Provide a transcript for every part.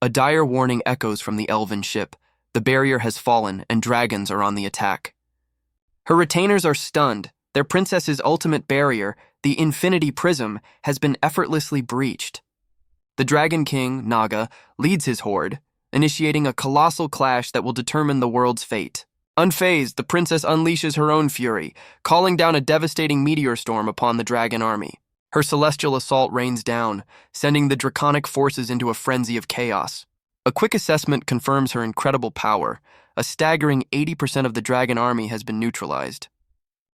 A dire warning echoes from the elven ship. The barrier has fallen, and dragons are on the attack. Her retainers are stunned. Their princess's ultimate barrier, the Infinity Prism, has been effortlessly breached. The Dragon King, Naga, leads his horde, initiating a colossal clash that will determine the world's fate. Unfazed, the princess unleashes her own fury, calling down a devastating meteor storm upon the dragon army. Her celestial assault rains down, sending the draconic forces into a frenzy of chaos. A quick assessment confirms her incredible power. A staggering 80% of the dragon army has been neutralized.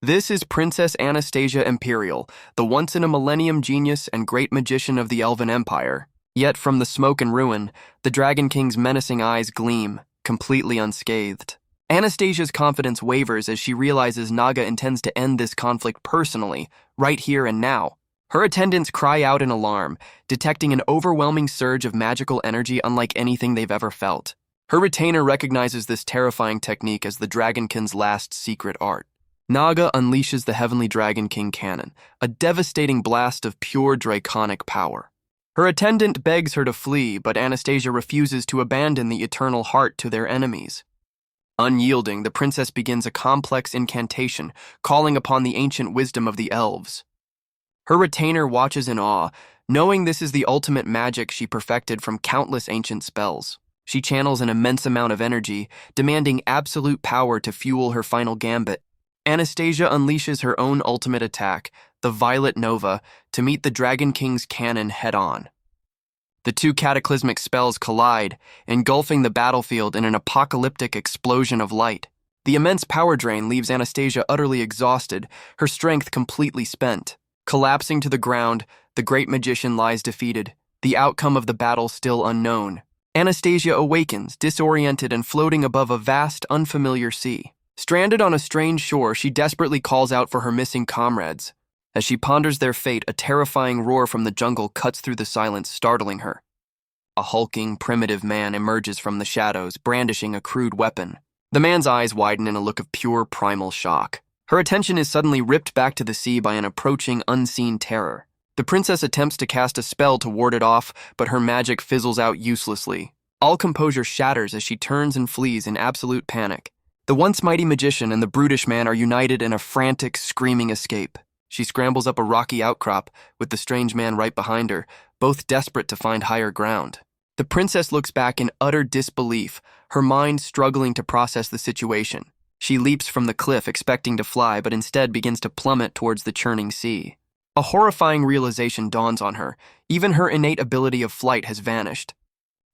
This is Princess Anastasia Imperial, the once-in-a-millennium genius and great magician of the Elven Empire. Yet from the smoke and ruin, the Dragon King's menacing eyes gleam, completely unscathed. Anastasia's confidence wavers as she realizes Naga intends to end this conflict personally, right here and now. Her attendants cry out in alarm, detecting an overwhelming surge of magical energy unlike anything they've ever felt. Her retainer recognizes this terrifying technique as the Dragonkin's last secret art. Naga unleashes the Heavenly Dragon King cannon, a devastating blast of pure draconic power. Her attendant begs her to flee, but Anastasia refuses to abandon the eternal heart to their enemies. Unyielding, the princess begins a complex incantation, calling upon the ancient wisdom of the elves. Her retainer watches in awe, knowing this is the ultimate magic she perfected from countless ancient spells. She channels an immense amount of energy, demanding absolute power to fuel her final gambit. Anastasia unleashes her own ultimate attack, the Violet Nova, to meet the Dragon King's cannon head-on. The two cataclysmic spells collide, engulfing the battlefield in an apocalyptic explosion of light. The immense power drain leaves Anastasia utterly exhausted, her strength completely spent. Collapsing to the ground, the great magician lies defeated, the outcome of the battle still unknown. Anastasia awakens, disoriented and floating above a vast, unfamiliar sea. Stranded on a strange shore, she desperately calls out for her missing comrades. As she ponders their fate, a terrifying roar from the jungle cuts through the silence, startling her. A hulking, primitive man emerges from the shadows, brandishing a crude weapon. The man's eyes widen in a look of pure primal shock. Her attention is suddenly ripped back to the sea by an approaching, unseen terror. The princess attempts to cast a spell to ward it off, but her magic fizzles out uselessly. All composure shatters as she turns and flees in absolute panic. The once mighty magician and the brutish man are united in a frantic, screaming escape. She scrambles up a rocky outcrop, with the strange man right behind her, both desperate to find higher ground. The princess looks back in utter disbelief, her mind struggling to process the situation. She leaps from the cliff, expecting to fly, but instead begins to plummet towards the churning sea. A horrifying realization dawns on her. Even her innate ability of flight has vanished.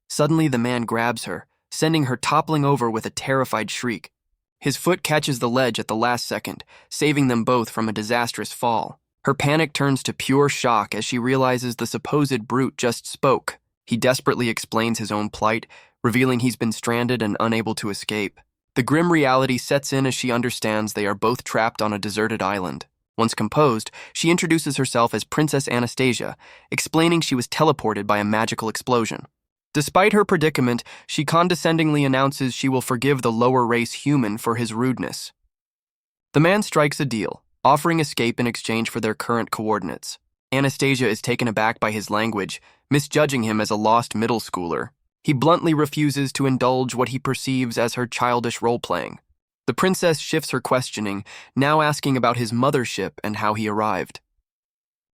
Suddenly, the man grabs her, sending her toppling over with a terrified shriek. His foot catches the ledge at the last second, saving them both from a disastrous fall. Her panic turns to pure shock as she realizes the supposed brute just spoke. He desperately explains his own plight, revealing he's been stranded and unable to escape. The grim reality sets in as she understands they are both trapped on a deserted island. Once composed, she introduces herself as Princess Anastasia, explaining she was teleported by a magical explosion. Despite her predicament, she condescendingly announces she will forgive the lower race human for his rudeness. The man strikes a deal, offering escape in exchange for their current coordinates. Anastasia is taken aback by his language, misjudging him as a lost middle schooler. He bluntly refuses to indulge what he perceives as her childish role-playing. The princess shifts her questioning, now asking about his mothership and how he arrived.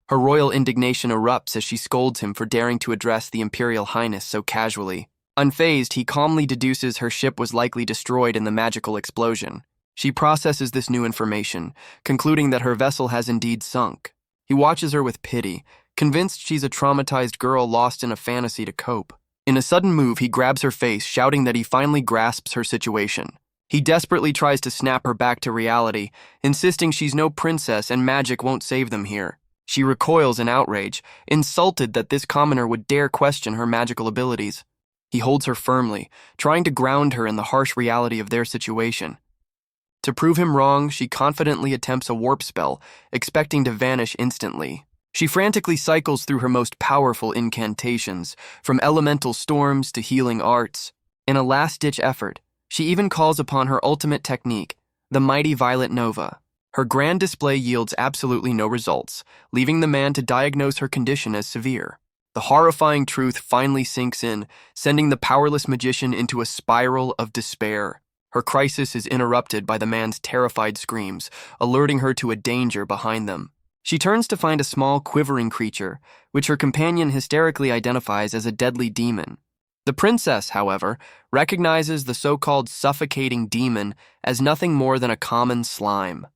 Her royal indignation erupts as she scolds him for daring to address the Imperial Highness so casually. Unfazed, he calmly deduces her ship was likely destroyed in the magical explosion. She processes this new information, concluding that her vessel has indeed sunk. He watches her with pity, convinced she's a traumatized girl lost in a fantasy to cope. In a sudden move, he grabs her face, shouting that he finally grasps her situation. He desperately tries to snap her back to reality, insisting she's no princess and magic won't save them here. She recoils in outrage, insulted that this commoner would dare question her magical abilities. He holds her firmly, trying to ground her in the harsh reality of their situation. To prove him wrong, she confidently attempts a warp spell, expecting to vanish instantly. She frantically cycles through her most powerful incantations, from elemental storms to healing arts. In a last-ditch effort, she even calls upon her ultimate technique, the mighty Violet Nova. Her grand display yields absolutely no results, leaving the man to diagnose her condition as severe. The horrifying truth finally sinks in, sending the powerless magician into a spiral of despair. Her crisis is interrupted by the man's terrified screams, alerting her to a danger behind them. She turns to find a small, quivering creature, which her companion hysterically identifies as a deadly demon. The princess, however, recognizes the so-called suffocating demon as nothing more than a common slime.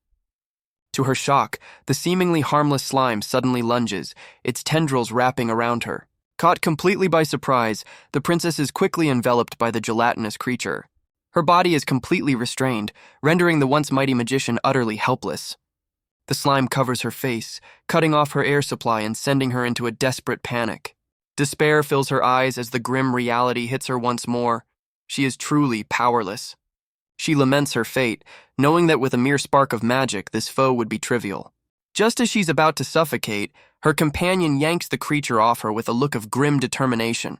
To her shock, the seemingly harmless slime suddenly lunges, its tendrils wrapping around her. Caught completely by surprise, the princess is quickly enveloped by the gelatinous creature. Her body is completely restrained, rendering the once mighty magician utterly helpless. The slime covers her face, cutting off her air supply and sending her into a desperate panic. Despair fills her eyes as the grim reality hits her once more. She is truly powerless. She laments her fate, knowing that with a mere spark of magic, this foe would be trivial. Just as she's about to suffocate, her companion yanks the creature off her with a look of grim determination.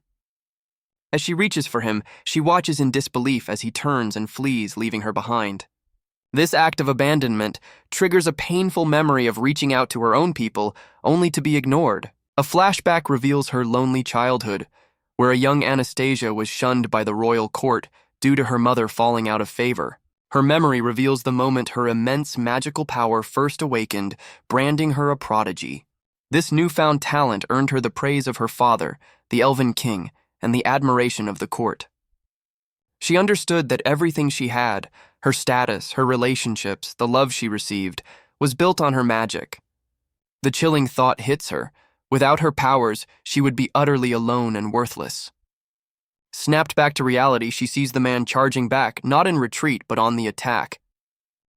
As she reaches for him, she watches in disbelief as he turns and flees, leaving her behind. This act of abandonment triggers a painful memory of reaching out to her own people, only to be ignored. A flashback reveals her lonely childhood, where a young Anastasia was shunned by the royal court due to her mother falling out of favor. Her memory reveals the moment her immense magical power first awakened, branding her a prodigy. This newfound talent earned her the praise of her father, the Elven King, and the admiration of the court. She understood that everything she had, her status, her relationships, the love she received, was built on her magic. The chilling thought hits her. Without her powers, she would be utterly alone and worthless. Snapped back to reality, she sees the man charging back, not in retreat, but on the attack.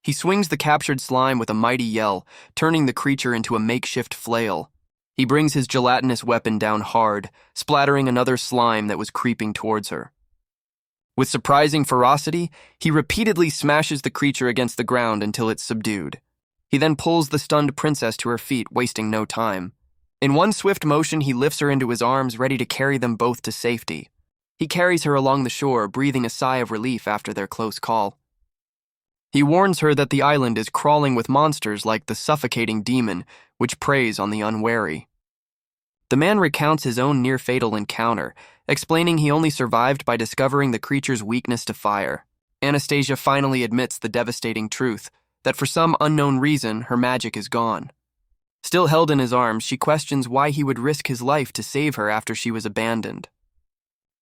He swings the captured slime with a mighty yell, turning the creature into a makeshift flail. He brings his gelatinous weapon down hard, splattering another slime that was creeping towards her. With surprising ferocity, he repeatedly smashes the creature against the ground until it's subdued. He then pulls the stunned princess to her feet, wasting no time. In one swift motion, he lifts her into his arms, ready to carry them both to safety. He carries her along the shore, breathing a sigh of relief after their close call. He warns her that the island is crawling with monsters like the suffocating demon, which preys on the unwary. The man recounts his own near-fatal encounter, explaining he only survived by discovering the creature's weakness to fire. Anastasia finally admits the devastating truth, that for some unknown reason, her magic is gone. Still held in his arms, she questions why he would risk his life to save her after she was abandoned.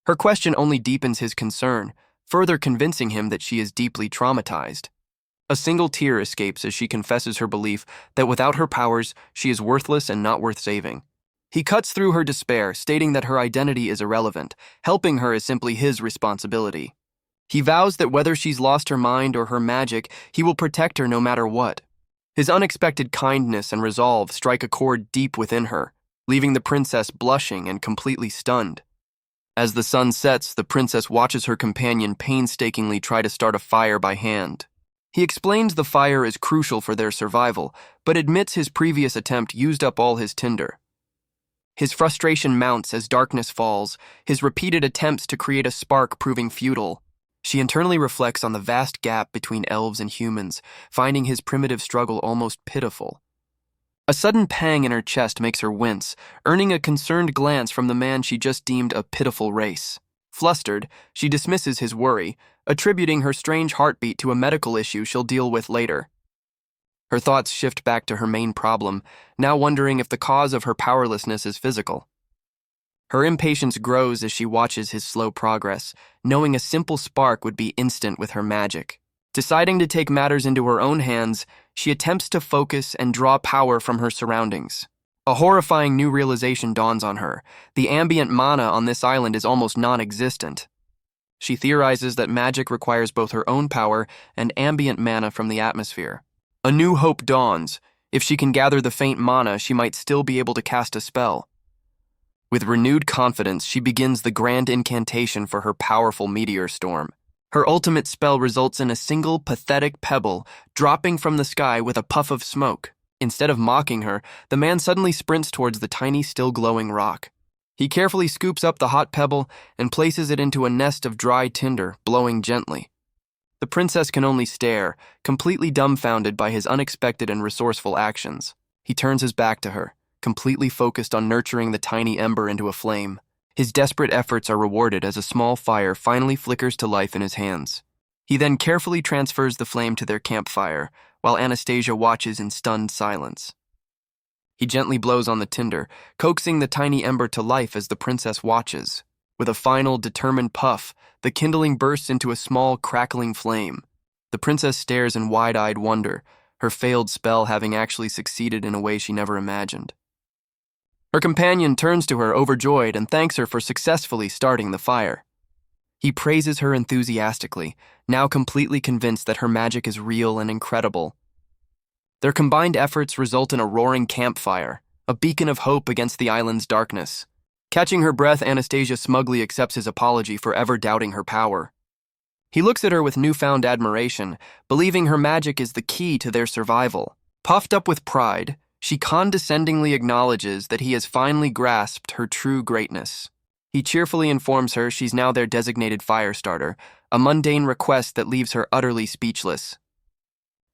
Her question only deepens his concern, further convincing him that she is deeply traumatized. A single tear escapes as she confesses her belief that without her powers, she is worthless and not worth saving. He cuts through her despair, stating that her identity is irrelevant, helping her is simply his responsibility. He vows that whether she's lost her mind or her magic, he will protect her no matter what. His unexpected kindness and resolve strike a chord deep within her, leaving the princess blushing and completely stunned. As the sun sets, the princess watches her companion painstakingly try to start a fire by hand. He explains the fire is crucial for their survival, but admits his previous attempt used up all his tinder. His frustration mounts as darkness falls, his repeated attempts to create a spark proving futile. She internally reflects on the vast gap between elves and humans, finding his primitive struggle almost pitiful. A sudden pang in her chest makes her wince, earning a concerned glance from the man she just deemed a pitiful race. Flustered, she dismisses his worry, attributing her strange heartbeat to a medical issue she'll deal with later. Her thoughts shift back to her main problem, now wondering if the cause of her powerlessness is physical. Her impatience grows as she watches his slow progress, knowing a simple spark would be instant with her magic. Deciding to take matters into her own hands, she attempts to focus and draw power from her surroundings. A horrifying new realization dawns on her. The ambient mana on this island is almost non-existent. She theorizes that magic requires both her own power and ambient mana from the atmosphere. A new hope dawns. If she can gather the faint mana, she might still be able to cast a spell. With renewed confidence, she begins the grand incantation for her powerful meteor storm. Her ultimate spell results in a single, pathetic pebble dropping from the sky with a puff of smoke. Instead of mocking her, the man suddenly sprints towards the tiny, still glowing rock. He carefully scoops up the hot pebble and places it into a nest of dry tinder, blowing gently. The princess can only stare, completely dumbfounded by his unexpected and resourceful actions. He turns his back to her, completely focused on nurturing the tiny ember into a flame. His desperate efforts are rewarded as a small fire finally flickers to life in his hands. He then carefully transfers the flame to their campfire, while Anastasia watches in stunned silence. He gently blows on the tinder, coaxing the tiny ember to life as the princess watches. With a final, determined puff, the kindling bursts into a small, crackling flame. The princess stares in wide-eyed wonder, her failed spell having actually succeeded in a way she never imagined. Her companion turns to her overjoyed and thanks her for successfully starting the fire. He praises her enthusiastically, now completely convinced that her magic is real and incredible. Their combined efforts result in a roaring campfire, a beacon of hope against the island's darkness. Catching her breath, Anastasia smugly accepts his apology for ever doubting her power. He looks at her with newfound admiration, believing her magic is the key to their survival. Puffed up with pride, she condescendingly acknowledges that he has finally grasped her true greatness. He cheerfully informs her she's now their designated fire starter, a mundane request that leaves her utterly speechless.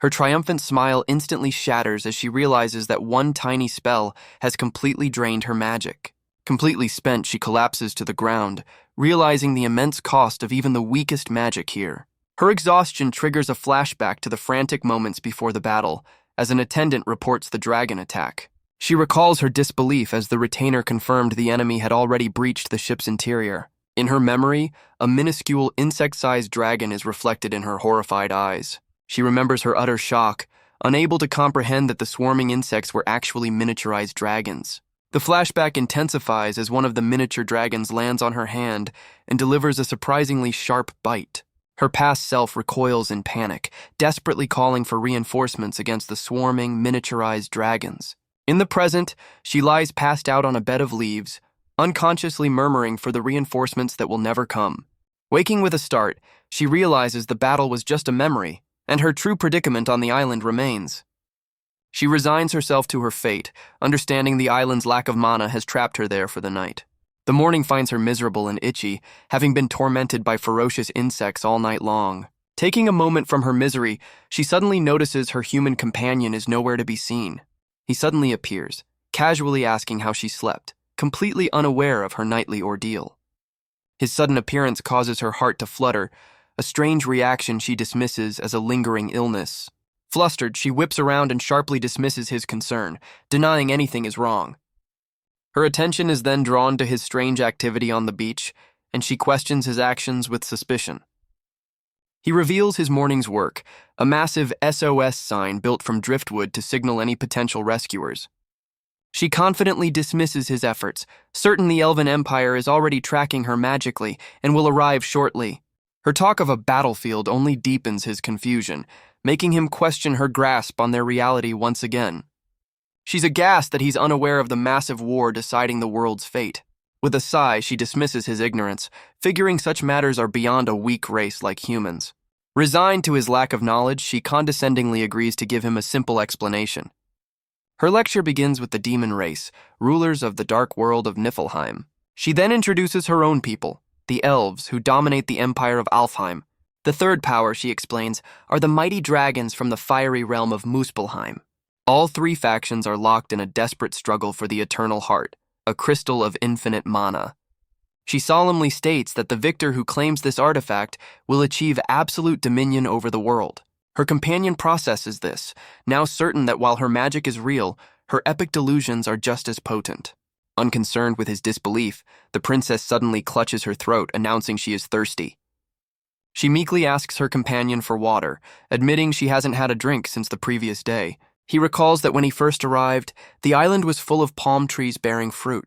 Her triumphant smile instantly shatters as she realizes that one tiny spell has completely drained her magic. Completely spent, she collapses to the ground, realizing the immense cost of even the weakest magic here. Her exhaustion triggers a flashback to the frantic moments before the battle, as an attendant reports the dragon attack. She recalls her disbelief as the retainer confirmed the enemy had already breached the ship's interior. In her memory, a minuscule insect-sized dragon is reflected in her horrified eyes. She remembers her utter shock, unable to comprehend that the swarming insects were actually miniaturized dragons. The flashback intensifies as one of the miniature dragons lands on her hand and delivers a surprisingly sharp bite. Her past self recoils in panic, desperately calling for reinforcements against the swarming, miniaturized dragons. In the present, she lies passed out on a bed of leaves, unconsciously murmuring for the reinforcements that will never come. Waking with a start, she realizes the battle was just a memory, and her true predicament on the island remains. She resigns herself to her fate, understanding the island's lack of mana has trapped her there for the night. The morning finds her miserable and itchy, having been tormented by ferocious insects all night long. Taking a moment from her misery, she suddenly notices her human companion is nowhere to be seen. He suddenly appears, casually asking how she slept, completely unaware of her nightly ordeal. His sudden appearance causes her heart to flutter, a strange reaction she dismisses as a lingering illness. Flustered, she whips around and sharply dismisses his concern, denying anything is wrong. Her attention is then drawn to his strange activity on the beach, and she questions his actions with suspicion. He reveals his morning's work, a massive SOS sign built from driftwood to signal any potential rescuers. She confidently dismisses his efforts, certain the Elven Empire is already tracking her magically and will arrive shortly. Her talk of a battlefield only deepens his confusion, making him question her grasp on their reality once again. She's aghast that he's unaware of the massive war deciding the world's fate. With a sigh, she dismisses his ignorance, figuring such matters are beyond a weak race like humans. Resigned to his lack of knowledge, she condescendingly agrees to give him a simple explanation. Her lecture begins with the demon race, rulers of the dark world of Niflheim. She then introduces her own people, the elves who dominate the empire of Alfheim. The third power, she explains, are the mighty dragons from the fiery realm of Muspelheim. All three factions are locked in a desperate struggle for the Eternal Heart, a crystal of infinite mana. She solemnly states that the victor who claims this artifact will achieve absolute dominion over the world. Her companion processes this, now certain that while her magic is real, her epic delusions are just as potent. Unconcerned with his disbelief, the princess suddenly clutches her throat, announcing she is thirsty. She meekly asks her companion for water, admitting she hasn't had a drink since the previous day. He recalls that when he first arrived, the island was full of palm trees bearing fruit.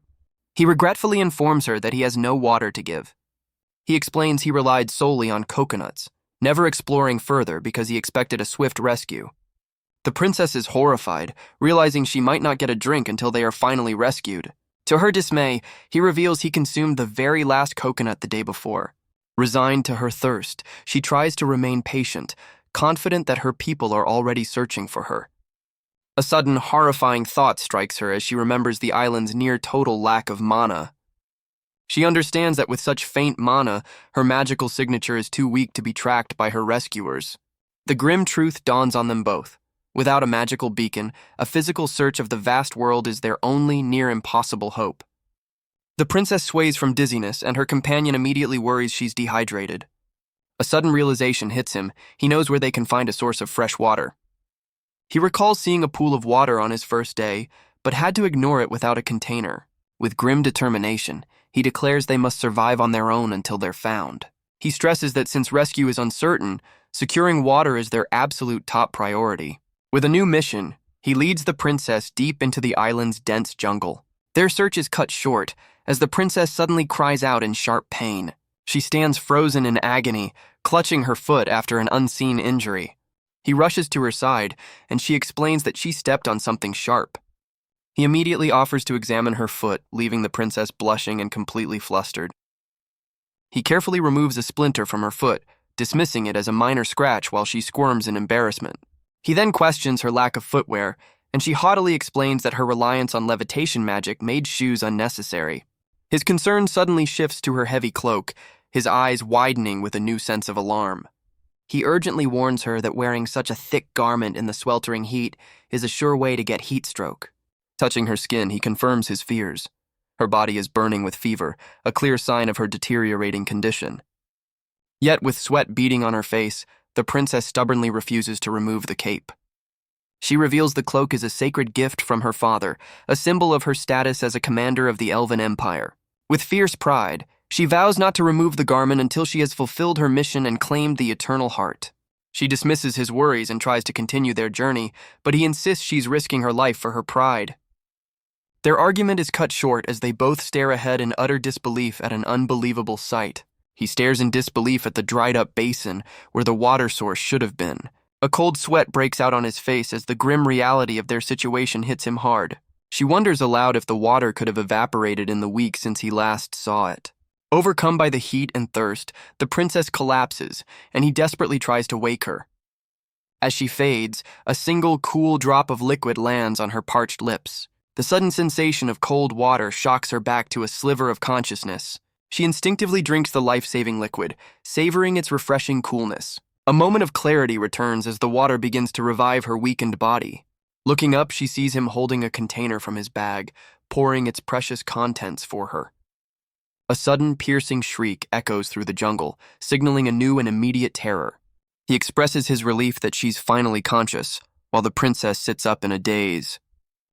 He regretfully informs her that he has no water to give. He explains he relied solely on coconuts, never exploring further because he expected a swift rescue. The princess is horrified, realizing she might not get a drink until they are finally rescued. To her dismay, he reveals he consumed the very last coconut the day before. Resigned to her thirst, she tries to remain patient, confident that her people are already searching for her. A sudden, horrifying thought strikes her as she remembers the island's near-total lack of mana. She understands that with such faint mana, her magical signature is too weak to be tracked by her rescuers. The grim truth dawns on them both. Without a magical beacon, a physical search of the vast world is their only near-impossible hope. The princess sways from dizziness, and her companion immediately worries she's dehydrated. A sudden realization hits him. He knows where they can find a source of fresh water. He recalls seeing a pool of water on his first day, but had to ignore it without a container. With grim determination, he declares they must survive on their own until they're found. He stresses that since rescue is uncertain, securing water is their absolute top priority. With a new mission, he leads the princess deep into the island's dense jungle. Their search is cut short as the princess suddenly cries out in sharp pain. She stands frozen in agony, clutching her foot after an unseen injury. He rushes to her side, and she explains that she stepped on something sharp. He immediately offers to examine her foot, leaving the princess blushing and completely flustered. He carefully removes a splinter from her foot, dismissing it as a minor scratch while she squirms in embarrassment. He then questions her lack of footwear, and she haughtily explains that her reliance on levitation magic made shoes unnecessary. His concern suddenly shifts to her heavy cloak, his eyes widening with a new sense of alarm. He urgently warns her that wearing such a thick garment in the sweltering heat is a sure way to get heat stroke. Touching her skin, he confirms his fears. Her body is burning with fever, a clear sign of her deteriorating condition. Yet, with sweat beading on her face, the princess stubbornly refuses to remove the cape. She reveals the cloak is a sacred gift from her father, a symbol of her status as a commander of the Elven Empire. With fierce pride, she vows not to remove the garment until she has fulfilled her mission and claimed the eternal heart. She dismisses his worries and tries to continue their journey, but he insists she's risking her life for her pride. Their argument is cut short as they both stare ahead in utter disbelief at an unbelievable sight. He stares in disbelief at the dried-up basin where the water source should have been. A cold sweat breaks out on his face as the grim reality of their situation hits him hard. She wonders aloud if the water could have evaporated in the week since he last saw it. Overcome by the heat and thirst, the princess collapses, and he desperately tries to wake her. As she fades, a single cool drop of liquid lands on her parched lips. The sudden sensation of cold water shocks her back to a sliver of consciousness. She instinctively drinks the life-saving liquid, savoring its refreshing coolness. A moment of clarity returns as the water begins to revive her weakened body. Looking up, she sees him holding a container from his bag, pouring its precious contents for her. A sudden, piercing shriek echoes through the jungle, signaling a new and immediate terror. He expresses his relief that she's finally conscious, while the princess sits up in a daze.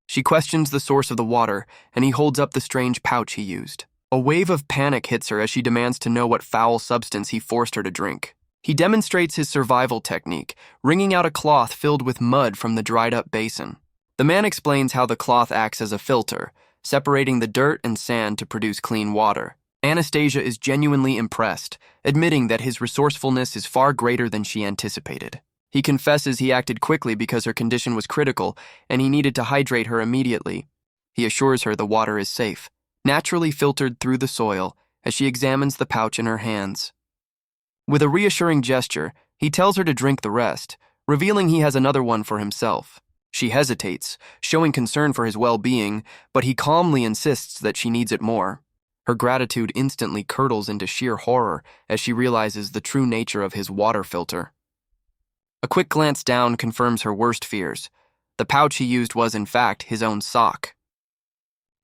She questions the source of the water, and he holds up the strange pouch he used. A wave of panic hits her as she demands to know what foul substance he forced her to drink. He demonstrates his survival technique, wringing out a cloth filled with mud from the dried-up basin. The man explains how the cloth acts as a filter, separating the dirt and sand to produce clean water. Anastasia is genuinely impressed, admitting that his resourcefulness is far greater than she anticipated. He confesses he acted quickly because her condition was critical and he needed to hydrate her immediately. He assures her the water is safe, naturally filtered through the soil, as she examines the pouch in her hands. With a reassuring gesture, he tells her to drink the rest, revealing he has another one for himself. She hesitates, showing concern for his well-being, but he calmly insists that she needs it more. Her gratitude instantly curdles into sheer horror as she realizes the true nature of his water filter. A quick glance down confirms her worst fears. The pouch he used was, in fact, his own sock.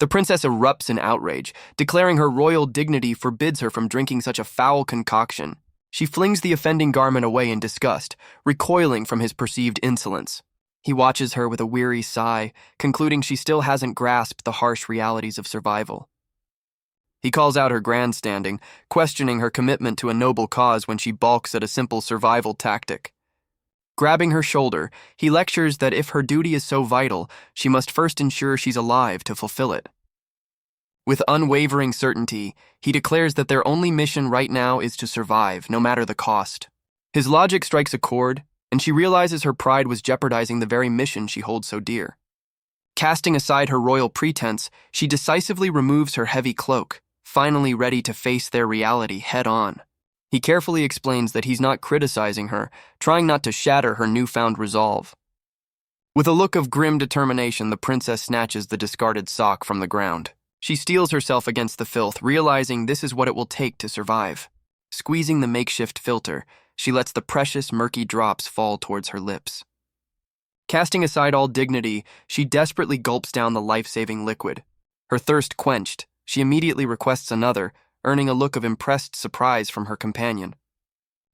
The princess erupts in outrage, declaring her royal dignity forbids her from drinking such a foul concoction. She flings the offending garment away in disgust, recoiling from his perceived insolence. He watches her with a weary sigh, concluding she still hasn't grasped the harsh realities of survival. He calls out her grandstanding, questioning her commitment to a noble cause when she balks at a simple survival tactic. Grabbing her shoulder, he lectures that if her duty is so vital, she must first ensure she's alive to fulfill it. With unwavering certainty, he declares that their only mission right now is to survive, no matter the cost. His logic strikes a chord, and she realizes her pride was jeopardizing the very mission she holds so dear. Casting aside her royal pretense, she decisively removes her heavy cloak, finally ready to face their reality head-on. He carefully explains that he's not criticizing her, trying not to shatter her newfound resolve. With a look of grim determination, the princess snatches the discarded sock from the ground. She steels herself against the filth, realizing this is what it will take to survive. Squeezing the makeshift filter, she lets the precious, murky drops fall towards her lips. Casting aside all dignity, she desperately gulps down the life-saving liquid. Her thirst quenched, she immediately requests another, earning a look of impressed surprise from her companion.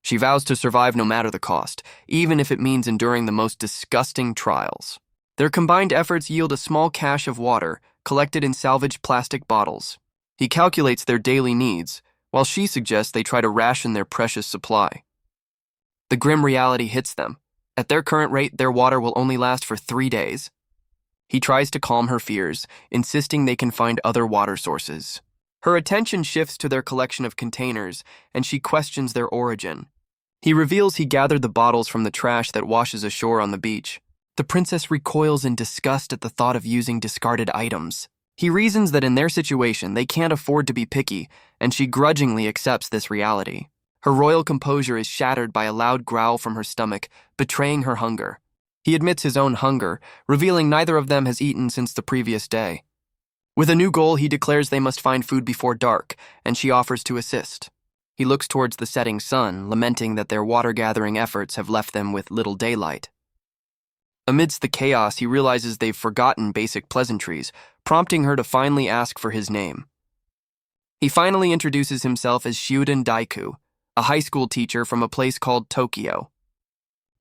She vows to survive no matter the cost, even if it means enduring the most disgusting trials. Their combined efforts yield a small cache of water, collected in salvaged plastic bottles. He calculates their daily needs, while she suggests they try to ration their precious supply. The grim reality hits them. At their current rate, their water will only last for 3 days. He tries to calm her fears, insisting they can find other water sources. Her attention shifts to their collection of containers, and she questions their origin. He reveals he gathered the bottles from the trash that washes ashore on the beach. The princess recoils in disgust at the thought of using discarded items. He reasons that in their situation, they can't afford to be picky, and she grudgingly accepts this reality. Her royal composure is shattered by a loud growl from her stomach, betraying her hunger. He admits his own hunger, revealing neither of them has eaten since the previous day. With a new goal, he declares they must find food before dark, and she offers to assist. He looks towards the setting sun, lamenting that their water-gathering efforts have left them with little daylight. Amidst the chaos, he realizes they've forgotten basic pleasantries, prompting her to finally ask for his name. He finally introduces himself as Shuden Daiku, a high school teacher from a place called Tokyo.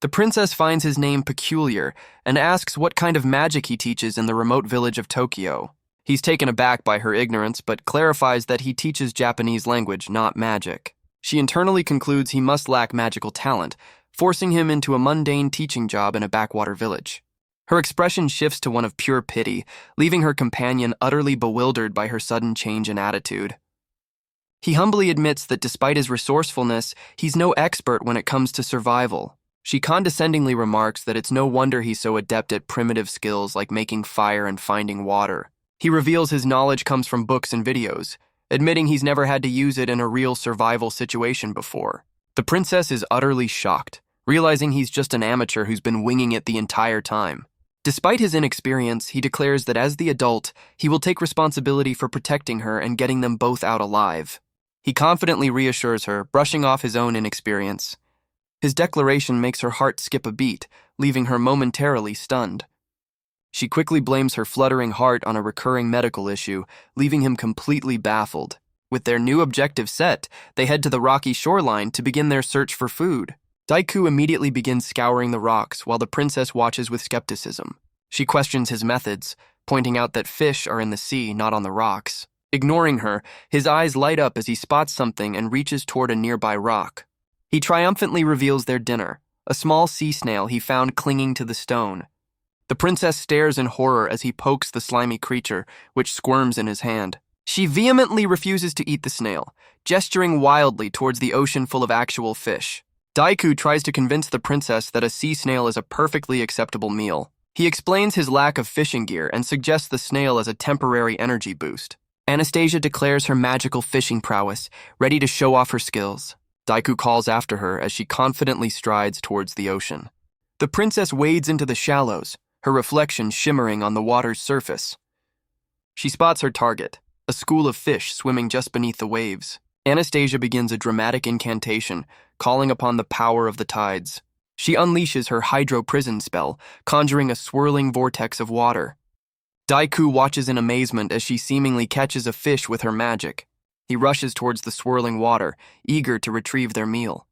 The princess finds his name peculiar and asks what kind of magic he teaches in the remote village of Tokyo. He's taken aback by her ignorance, but clarifies that he teaches Japanese language, not magic. She internally concludes he must lack magical talent, forcing him into a mundane teaching job in a backwater village. Her expression shifts to one of pure pity, leaving her companion utterly bewildered by her sudden change in attitude. He humbly admits that despite his resourcefulness, he's no expert when it comes to survival. She condescendingly remarks that it's no wonder he's so adept at primitive skills like making fire and finding water. He reveals his knowledge comes from books and videos, admitting he's never had to use it in a real survival situation before. The princess is utterly shocked, realizing he's just an amateur who's been winging it the entire time. Despite his inexperience, he declares that as the adult, he will take responsibility for protecting her and getting them both out alive. He confidently reassures her, brushing off his own inexperience. His declaration makes her heart skip a beat, leaving her momentarily stunned. She quickly blames her fluttering heart on a recurring medical issue, leaving him completely baffled. With their new objective set, they head to the rocky shoreline to begin their search for food. Daiku immediately begins scouring the rocks, while the princess watches with skepticism. She questions his methods, pointing out that fish are in the sea, not on the rocks. Ignoring her, his eyes light up as he spots something and reaches toward a nearby rock. He triumphantly reveals their dinner, a small sea snail he found clinging to the stone. The princess stares in horror as he pokes the slimy creature, which squirms in his hand. She vehemently refuses to eat the snail, gesturing wildly towards the ocean full of actual fish. Daiku tries to convince the princess that a sea snail is a perfectly acceptable meal. He explains his lack of fishing gear and suggests the snail as a temporary energy boost. Anastasia declares her magical fishing prowess, ready to show off her skills. Daiku calls after her as she confidently strides towards the ocean. The princess wades into the shallows, her reflection shimmering on the water's surface. She spots her target, a school of fish swimming just beneath the waves. Anastasia begins a dramatic incantation, calling upon the power of the tides. She unleashes her hydro-prison spell, conjuring a swirling vortex of water. Daiku watches in amazement as she seemingly catches a fish with her magic. He rushes towards the swirling water, eager to retrieve their meal.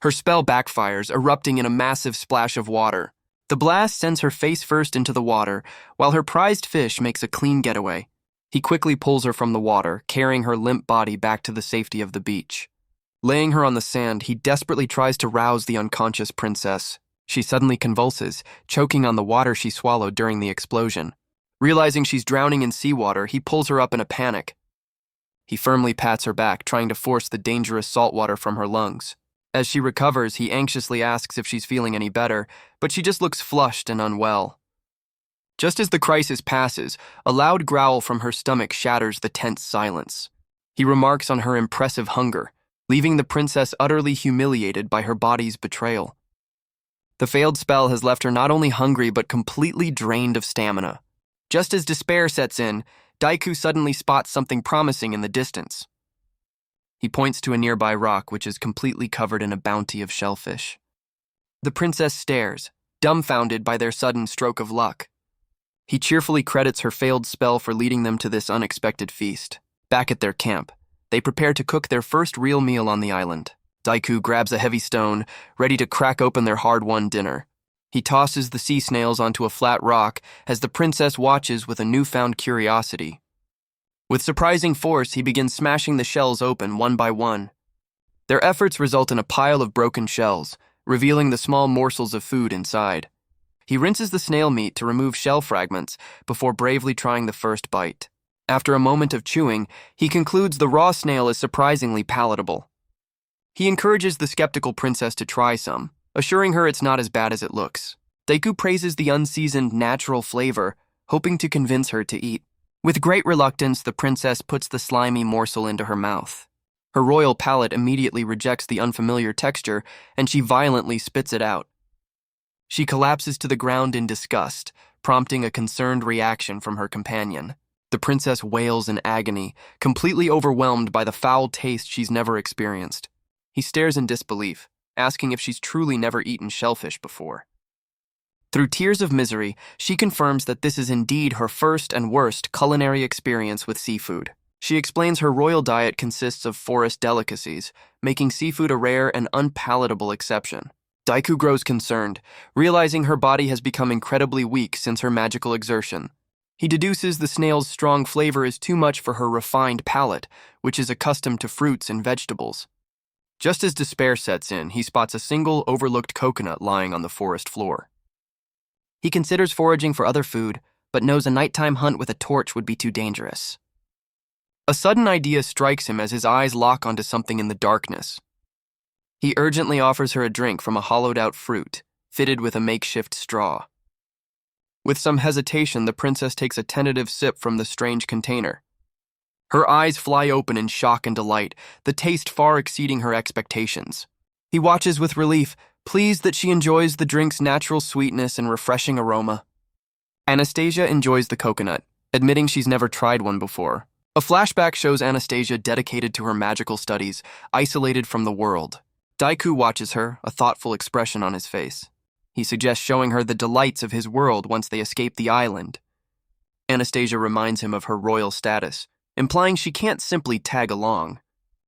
Her spell backfires, erupting in a massive splash of water. The blast sends her face first into the water, while her prized fish makes a clean getaway. He quickly pulls her from the water, carrying her limp body back to the safety of the beach. Laying her on the sand, he desperately tries to rouse the unconscious princess. She suddenly convulses, choking on the water she swallowed during the explosion. Realizing she's drowning in seawater, he pulls her up in a panic. He firmly pats her back, trying to force the dangerous salt water from her lungs. As she recovers, he anxiously asks if she's feeling any better, but she just looks flushed and unwell. Just as the crisis passes, a loud growl from her stomach shatters the tense silence. He remarks on her impressive hunger, leaving the princess utterly humiliated by her body's betrayal. The failed spell has left her not only hungry but completely drained of stamina. Just as despair sets in, Daiku suddenly spots something promising in the distance. He points to a nearby rock which is completely covered in a bounty of shellfish. The princess stares, dumbfounded by their sudden stroke of luck. He cheerfully credits her failed spell for leading them to this unexpected feast. Back at their camp, they prepare to cook their first real meal on the island. Daiku grabs a heavy stone, ready to crack open their hard-won dinner. He tosses the sea snails onto a flat rock as the princess watches with a newfound curiosity. With surprising force, he begins smashing the shells open one by one. Their efforts result in a pile of broken shells, revealing the small morsels of food inside. He rinses the snail meat to remove shell fragments before bravely trying the first bite. After a moment of chewing, he concludes the raw snail is surprisingly palatable. He encourages the skeptical princess to try some, assuring her it's not as bad as it looks. Daiku praises the unseasoned natural flavor, hoping to convince her to eat. With great reluctance, the princess puts the slimy morsel into her mouth. Her royal palate immediately rejects the unfamiliar texture, and she violently spits it out. She collapses to the ground in disgust, prompting a concerned reaction from her companion. The princess wails in agony, completely overwhelmed by the foul taste she's never experienced. He stares in disbelief, asking if she's truly never eaten shellfish before. Through tears of misery, she confirms that this is indeed her first and worst culinary experience with seafood. She explains her royal diet consists of forest delicacies, making seafood a rare and unpalatable exception. Daiku grows concerned, realizing her body has become incredibly weak since her magical exertion. He deduces the snail's strong flavor is too much for her refined palate, which is accustomed to fruits and vegetables. Just as despair sets in, he spots a single overlooked coconut lying on the forest floor. He considers foraging for other food, but knows a nighttime hunt with a torch would be too dangerous. A sudden idea strikes him as his eyes lock onto something in the darkness. He urgently offers her a drink from a hollowed-out fruit, fitted with a makeshift straw. With some hesitation, the princess takes a tentative sip from the strange container. Her eyes fly open in shock and delight, the taste far exceeding her expectations. He watches with relief, pleased that she enjoys the drink's natural sweetness and refreshing aroma. Anastasia enjoys the coconut, admitting she's never tried one before. A flashback shows Anastasia dedicated to her magical studies, isolated from the world. Daiku watches her, a thoughtful expression on his face. He suggests showing her the delights of his world once they escape the island. Anastasia reminds him of her royal status, implying she can't simply tag along.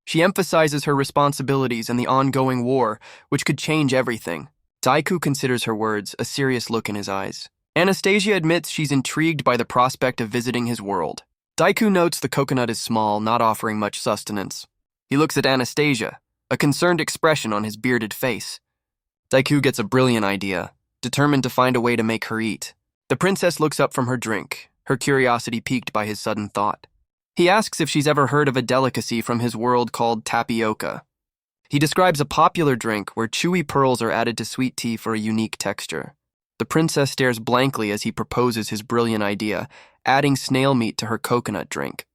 She emphasizes her responsibilities and the ongoing war, which could change everything. Daiku considers her words, a serious look in his eyes. Anastasia admits she's intrigued by the prospect of visiting his world. Daiku notes the coconut is small, not offering much sustenance. He looks at Anastasia, a concerned expression on his bearded face. Daiku gets a brilliant idea, determined to find a way to make her eat. The princess looks up from her drink, her curiosity piqued by his sudden thought. He asks if she's ever heard of a delicacy from his world called tapioca. He describes a popular drink where chewy pearls are added to sweet tea for a unique texture. The princess stares blankly as he proposes his brilliant idea, adding snail meat to her coconut drink.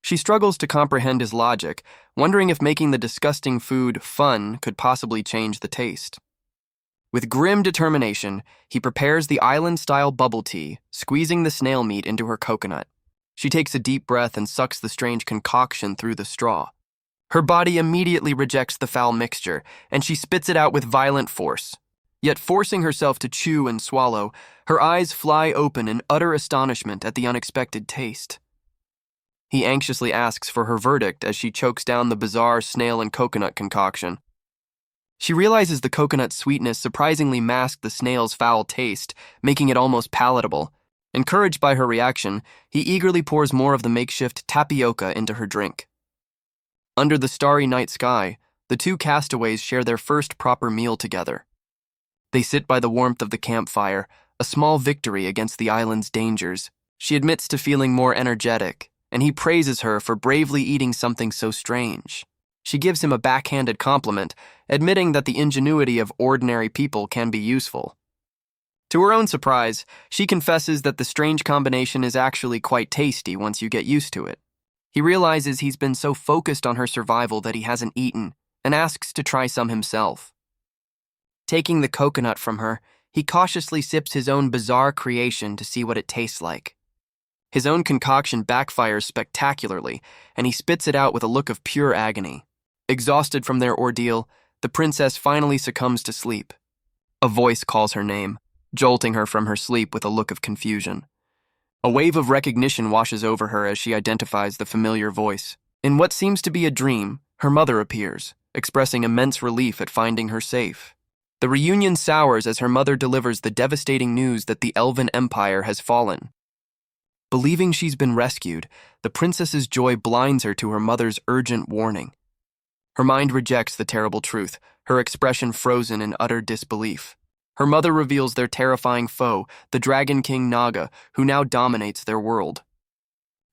She struggles to comprehend his logic, wondering if making the disgusting food fun could possibly change the taste. With grim determination, he prepares the island-style bubble tea, squeezing the snail meat into her coconut. She takes a deep breath and sucks the strange concoction through the straw. Her body immediately rejects the foul mixture, and she spits it out with violent force. Yet forcing herself to chew and swallow, her eyes fly open in utter astonishment at the unexpected taste. He anxiously asks for her verdict as she chokes down the bizarre snail and coconut concoction. She realizes the coconut sweetness surprisingly masked the snail's foul taste, making it almost palatable. Encouraged by her reaction, he eagerly pours more of the makeshift tapioca into her drink. Under the starry night sky, the two castaways share their first proper meal together. They sit by the warmth of the campfire, a small victory against the island's dangers. She admits to feeling more energetic, and he praises her for bravely eating something so strange. She gives him a backhanded compliment, admitting that the ingenuity of ordinary people can be useful. To her own surprise, she confesses that the strange combination is actually quite tasty once you get used to it. He realizes he's been so focused on her survival that he hasn't eaten, and asks to try some himself. Taking the coconut from her, he cautiously sips his own bizarre creation to see what it tastes like. His own concoction backfires spectacularly, and he spits it out with a look of pure agony. Exhausted from their ordeal, the princess finally succumbs to sleep. A voice calls her name. jolting her from her sleep with a look of confusion. A wave of recognition washes over her as she identifies the familiar voice. In what seems to be a dream, her mother appears, expressing immense relief at finding her safe. The reunion sours as her mother delivers the devastating news that the Elven Empire has fallen. Believing she's been rescued, the princess's joy blinds her to her mother's urgent warning. Her mind rejects the terrible truth, her expression frozen in utter disbelief. Her mother reveals their terrifying foe, the Dragon King Naga, who now dominates their world.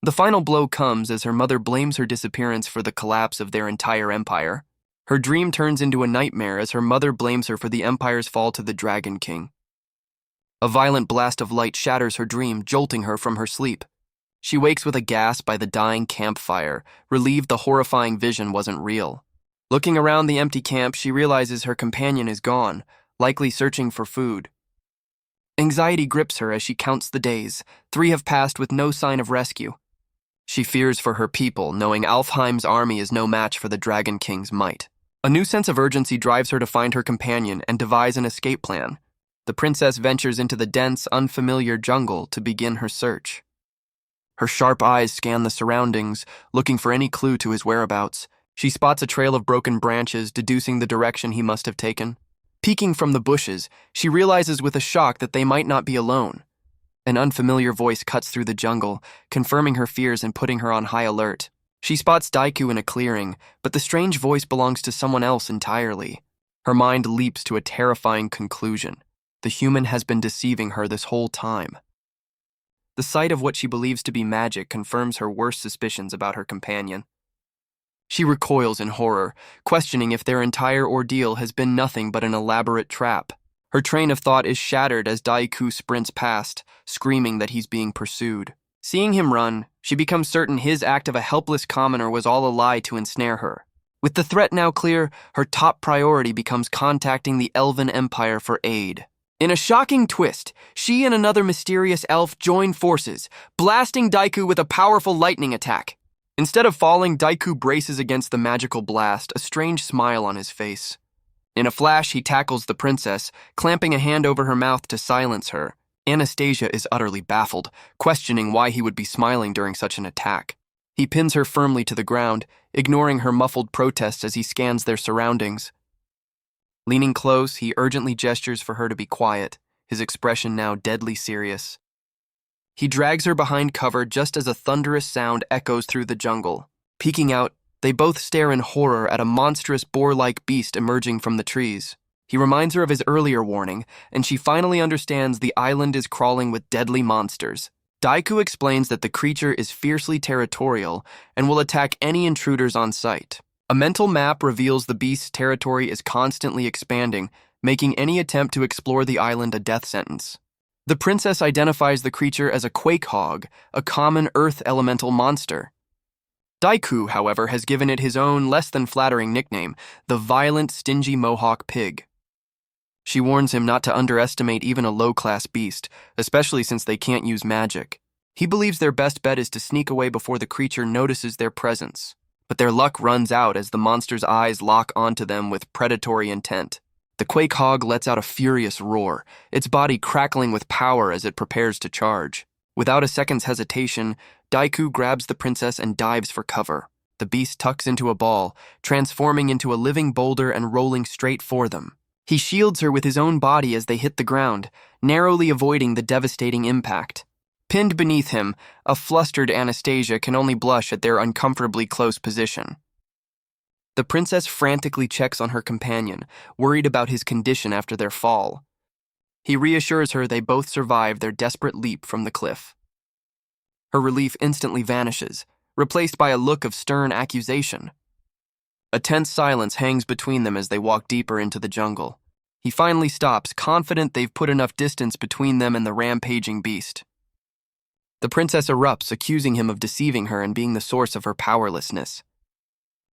The final blow comes as her mother blames her disappearance for the collapse of their entire empire. Her dream turns into a nightmare as her mother blames her for the empire's fall to the Dragon King. A violent blast of light shatters her dream, jolting her from her sleep. She wakes with a gasp by the dying campfire, relieved the horrifying vision wasn't real. Looking around the empty camp, she realizes her companion is gone, likely searching for food. Anxiety grips her as she counts the days. 3 have passed with no sign of rescue. She fears for her people, knowing Alfheim's army is no match for the Dragon King's might. A new sense of urgency drives her to find her companion and devise an escape plan. The princess ventures into the dense, unfamiliar jungle to begin her search. Her sharp eyes scan the surroundings, looking for any clue to his whereabouts. She spots a trail of broken branches, deducing the direction he must have taken. Peeking from the bushes, she realizes with a shock that they might not be alone. An unfamiliar voice cuts through the jungle, confirming her fears and putting her on high alert. She spots Daiku in a clearing, but the strange voice belongs to someone else entirely. Her mind leaps to a terrifying conclusion. The human has been deceiving her this whole time. The sight of what she believes to be magic confirms her worst suspicions about her companion. She recoils in horror, questioning if their entire ordeal has been nothing but an elaborate trap. Her train of thought is shattered as Daiku sprints past, screaming that he's being pursued. Seeing him run, she becomes certain his act of a helpless commoner was all a lie to ensnare her. With the threat now clear, her top priority becomes contacting the Elven Empire for aid. In a shocking twist, she and another mysterious elf join forces, blasting Daiku with a powerful lightning attack. Instead of falling, Daiku braces against the magical blast, a strange smile on his face. In a flash, he tackles the princess, clamping a hand over her mouth to silence her. Anastasia is utterly baffled, questioning why he would be smiling during such an attack. He pins her firmly to the ground, ignoring her muffled protests as he scans their surroundings. Leaning close, he urgently gestures for her to be quiet, his expression now deadly serious. He drags her behind cover just as a thunderous sound echoes through the jungle. Peeking out, they both stare in horror at a monstrous boar-like beast emerging from the trees. He reminds her of his earlier warning, and she finally understands the island is crawling with deadly monsters. Daiku explains that the creature is fiercely territorial and will attack any intruders on sight. A mental map reveals the beast's territory is constantly expanding, making any attempt to explore the island a death sentence. The princess identifies the creature as a Quake Hog, a common earth elemental monster. Daiku, however, has given it his own less than flattering nickname, the violent, stingy Mohawk Pig. She warns him not to underestimate even a low-class beast, especially since they can't use magic. He believes their best bet is to sneak away before the creature notices their presence. But their luck runs out as the monster's eyes lock onto them with predatory intent. The Quake Hog lets out a furious roar, its body crackling with power as it prepares to charge. Without a second's hesitation, Daiku grabs the princess and dives for cover. The beast tucks into a ball, transforming into a living boulder and rolling straight for them. He shields her with his own body as they hit the ground, narrowly avoiding the devastating impact. Pinned beneath him, a flustered Anastasia can only blush at their uncomfortably close position. The princess frantically checks on her companion, worried about his condition after their fall. He reassures her they both survived their desperate leap from the cliff. Her relief instantly vanishes, replaced by a look of stern accusation. A tense silence hangs between them as they walk deeper into the jungle. He finally stops, confident they've put enough distance between them and the rampaging beast. The princess erupts, accusing him of deceiving her and being the source of her powerlessness.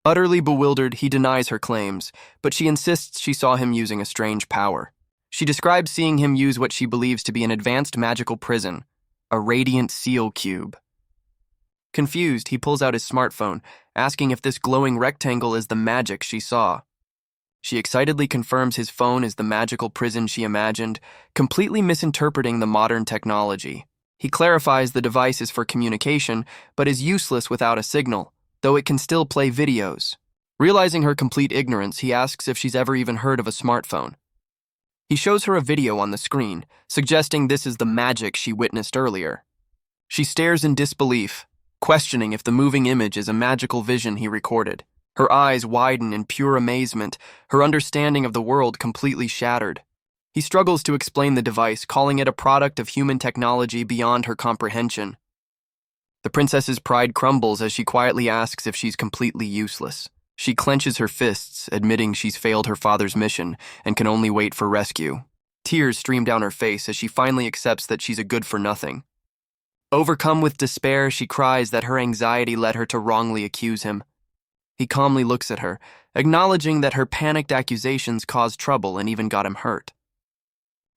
Utterly bewildered, he denies her claims, but she insists she saw him using a strange power. She describes seeing him use what she believes to be an advanced magical prison, a radiant seal cube. Confused, he pulls out his smartphone, asking if this glowing rectangle is the magic she saw. She excitedly confirms his phone is the magical prison she imagined, completely misinterpreting the modern technology. He clarifies the device is for communication, but is useless without a signal, though it can still play videos. Realizing her complete ignorance, he asks if she's ever even heard of a smartphone. He shows her a video on the screen, suggesting this is the magic she witnessed earlier. She stares in disbelief, questioning if the moving image is a magical vision he recorded. Her eyes widen in pure amazement, her understanding of the world completely shattered. He struggles to explain the device, calling it a product of human technology beyond her comprehension. The princess's pride crumbles as she quietly asks if she's completely useless. She clenches her fists, admitting she's failed her father's mission and can only wait for rescue. Tears stream down her face as she finally accepts that she's a good-for-nothing. Overcome with despair, she cries that her anxiety led her to wrongly accuse him. He calmly looks at her, acknowledging that her panicked accusations caused trouble and even got him hurt.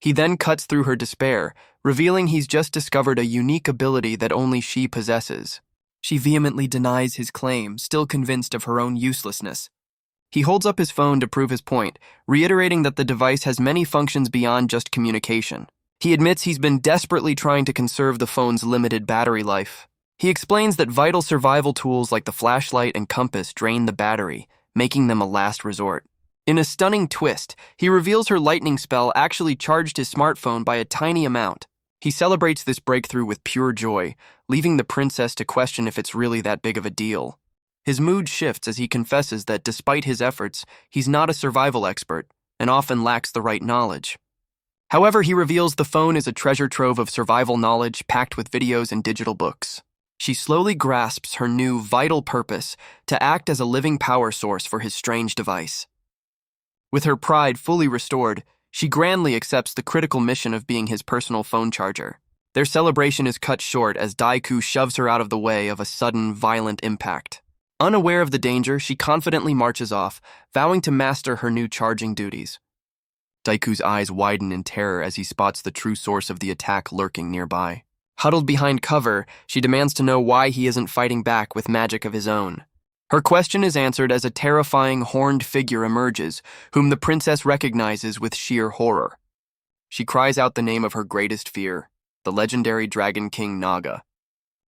He then cuts through her despair, revealing he's just discovered a unique ability that only she possesses. She vehemently denies his claim, still convinced of her own uselessness. He holds up his phone to prove his point, reiterating that the device has many functions beyond just communication. He admits he's been desperately trying to conserve the phone's limited battery life. He explains that vital survival tools like the flashlight and compass drain the battery, making them a last resort. In a stunning twist, he reveals her lightning spell actually charged his smartphone by a tiny amount. He celebrates this breakthrough with pure joy, leaving the princess to question if it's really that big of a deal. His mood shifts as he confesses that despite his efforts, he's not a survival expert and often lacks the right knowledge. However, he reveals the phone is a treasure trove of survival knowledge packed with videos and digital books. She slowly grasps her new vital purpose to act as a living power source for his strange device. With her pride fully restored, she grandly accepts the critical mission of being his personal phone charger. Their celebration is cut short as Daiku shoves her out of the way of a sudden, violent impact. Unaware of the danger, she confidently marches off, vowing to master her new charging duties. Daiku's eyes widen in terror as he spots the true source of the attack lurking nearby. Huddled behind cover, she demands to know why he isn't fighting back with magic of his own. Her question is answered as a terrifying horned figure emerges, whom the princess recognizes with sheer horror. She cries out the name of her greatest fear, the legendary Dragon King Naga.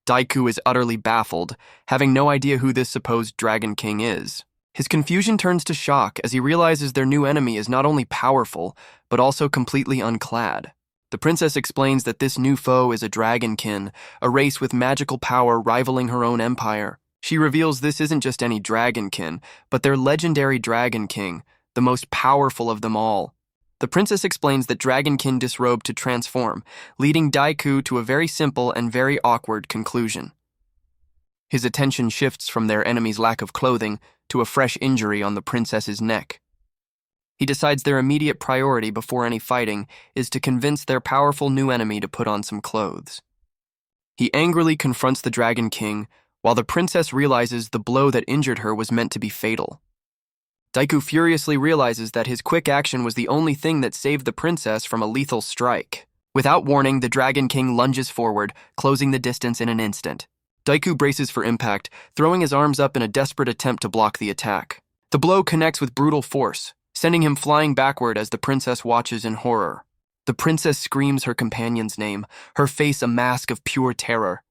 Daiku is utterly baffled, having no idea who this supposed Dragon King is. His confusion turns to shock as he realizes their new enemy is not only powerful, but also completely unclad. The princess explains that this new foe is a dragonkin, a race with magical power rivaling her own empire. She reveals this isn't just any dragonkin, but their legendary Dragon King, the most powerful of them all. The princess explains that dragonkin disrobe to transform, leading Daiku to a very simple and very awkward conclusion. His attention shifts from their enemy's lack of clothing to a fresh injury on the princess's neck. He decides their immediate priority before any fighting is to convince their powerful new enemy to put on some clothes. He angrily confronts the Dragon King, while the princess realizes the blow that injured her was meant to be fatal. Daiku furiously realizes that his quick action was the only thing that saved the princess from a lethal strike. Without warning, the Dragon King lunges forward, closing the distance in an instant. Daiku braces for impact, throwing his arms up in a desperate attempt to block the attack. The blow connects with brutal force, sending him flying backward as the princess watches in horror. The princess screams her companion's name, her face a mask of pure terror.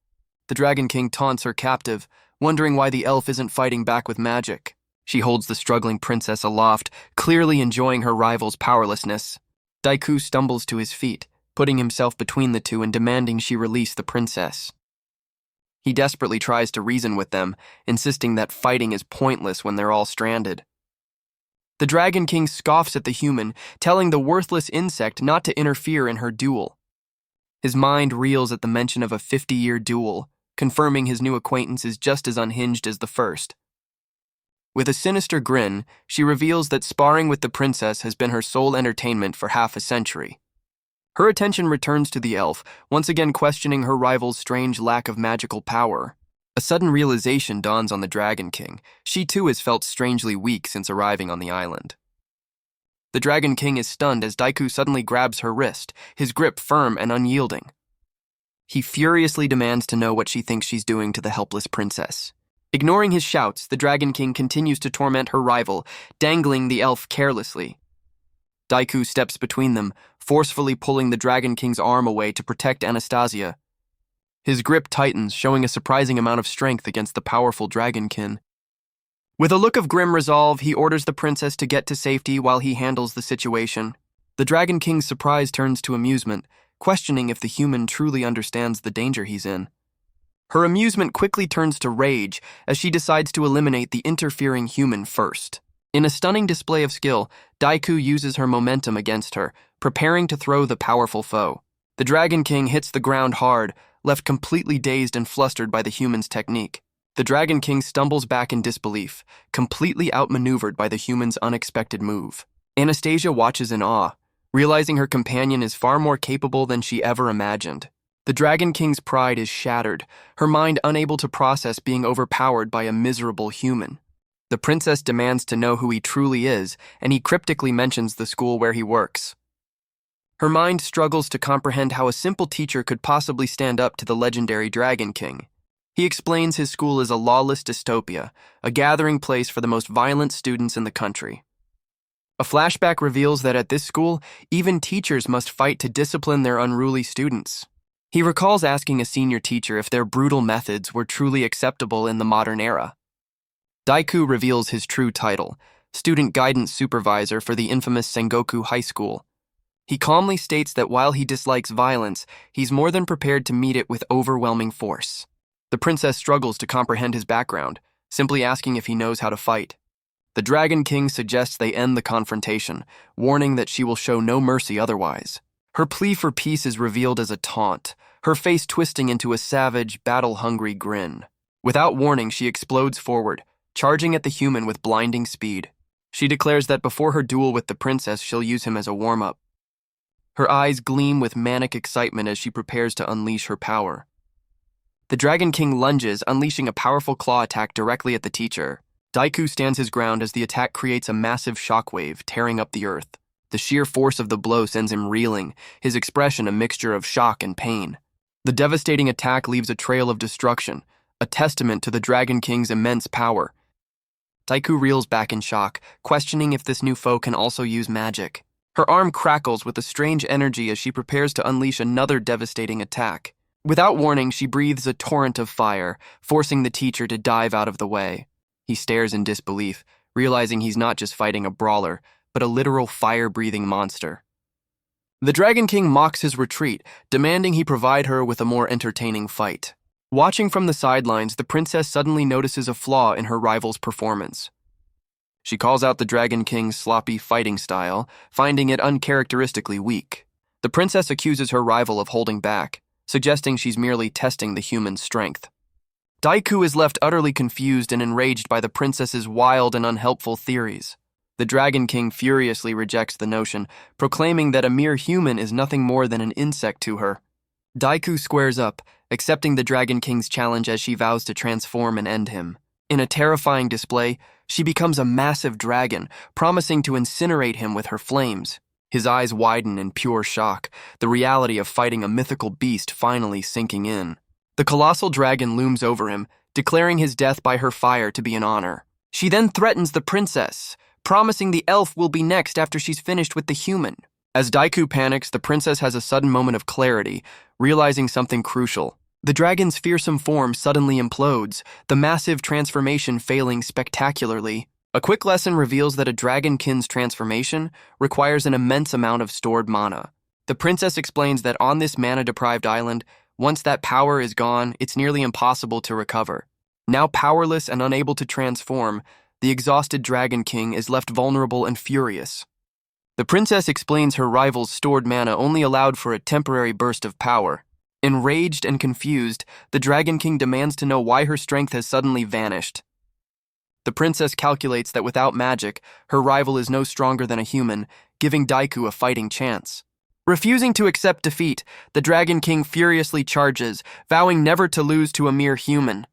The Dragon King taunts her captive, wondering why the elf isn't fighting back with magic. She holds the struggling princess aloft, clearly enjoying her rival's powerlessness. Daiku stumbles to his feet, putting himself between the two and demanding she release the princess. He desperately tries to reason with them, insisting that fighting is pointless when they're all stranded. The Dragon King scoffs at the human, telling the worthless insect not to interfere in her duel. His mind reels at the mention of a 50-year duel, confirming his new acquaintance is just as unhinged as the first. With a sinister grin, she reveals that sparring with the princess has been her sole entertainment for half a century. Her attention returns to the elf, once again questioning her rival's strange lack of magical power. A sudden realization dawns on the Dragon King. She too has felt strangely weak since arriving on the island. The Dragon King is stunned as Daiku suddenly grabs her wrist, his grip firm and unyielding. He furiously demands to know what she thinks she's doing to the helpless princess. Ignoring his shouts, the Dragon King continues to torment her rival, dangling the elf carelessly. Daiku steps between them, forcefully pulling the Dragon King's arm away to protect Anastasia. His grip tightens, showing a surprising amount of strength against the powerful Dragonkin. With a look of grim resolve, he orders the princess to get to safety while he handles the situation. The Dragon King's surprise turns to amusement, questioning if the human truly understands the danger he's in. Her amusement quickly turns to rage as she decides to eliminate the interfering human first. In a stunning display of skill, Daiku uses her momentum against her, preparing to throw the powerful foe. The Dragon King hits the ground hard, left completely dazed and flustered by the human's technique. The Dragon King stumbles back in disbelief, completely outmaneuvered by the human's unexpected move. Anastasia watches in awe, realizing her companion is far more capable than she ever imagined. The Dragon King's pride is shattered, her mind unable to process being overpowered by a miserable human. The princess demands to know who he truly is, and he cryptically mentions the school where he works. Her mind struggles to comprehend how a simple teacher could possibly stand up to the legendary Dragon King. He explains his school is a lawless dystopia, a gathering place for the most violent students in the country. A flashback reveals that at this school, even teachers must fight to discipline their unruly students. He recalls asking a senior teacher if their brutal methods were truly acceptable in the modern era. Daiku reveals his true title, Student Guidance Supervisor for the infamous Sengoku High School. He calmly states that while he dislikes violence, he's more than prepared to meet it with overwhelming force. The princess struggles to comprehend his background, simply asking if he knows how to fight. The Dragon King suggests they end the confrontation, warning that she will show no mercy otherwise. Her plea for peace is revealed as a taunt, her face twisting into a savage, battle-hungry grin. Without warning, she explodes forward, charging at the human with blinding speed. She declares that before her duel with the princess, she'll use him as a warm-up. Her eyes gleam with manic excitement as she prepares to unleash her power. The Dragon King lunges, unleashing a powerful claw attack directly at the teacher. Daiku stands his ground as the attack creates a massive shockwave, tearing up the earth. The sheer force of the blow sends him reeling, his expression a mixture of shock and pain. The devastating attack leaves a trail of destruction, a testament to the Dragon King's immense power. Daiku reels back in shock, questioning if this new foe can also use magic. Her arm crackles with a strange energy as she prepares to unleash another devastating attack. Without warning, she breathes a torrent of fire, forcing the teacher to dive out of the way. He stares in disbelief, realizing he's not just fighting a brawler, but a literal fire-breathing monster. The Dragon King mocks his retreat, demanding he provide her with a more entertaining fight. Watching from the sidelines, the princess suddenly notices a flaw in her rival's performance. She calls out the Dragon King's sloppy fighting style, finding it uncharacteristically weak. The princess accuses her rival of holding back, suggesting she's merely testing the human's strength. Daiku is left utterly confused and enraged by the princess's wild and unhelpful theories. The Dragon King furiously rejects the notion, proclaiming that a mere human is nothing more than an insect to her. Daiku squares up, accepting the Dragon King's challenge as she vows to transform and end him. In a terrifying display, she becomes a massive dragon, promising to incinerate him with her flames. His eyes widen in pure shock, the reality of fighting a mythical beast finally sinking in. The colossal dragon looms over him, declaring his death by her fire to be an honor. She then threatens the princess, promising the elf will be next after she's finished with the human. As Daiku panics, the princess has a sudden moment of clarity, realizing something crucial. The dragon's fearsome form suddenly implodes, the massive transformation failing spectacularly. A quick lesson reveals that a dragonkin's transformation requires an immense amount of stored mana. The princess explains that on this mana-deprived island, once that power is gone, it's nearly impossible to recover. Now powerless and unable to transform, the exhausted Dragon King is left vulnerable and furious. The princess explains her rival's stored mana only allowed for a temporary burst of power. Enraged and confused, the Dragon King demands to know why her strength has suddenly vanished. The princess calculates that without magic, her rival is no stronger than a human, giving Daiku a fighting chance. Refusing to accept defeat, the Dragon King furiously charges, vowing never to lose to a mere human.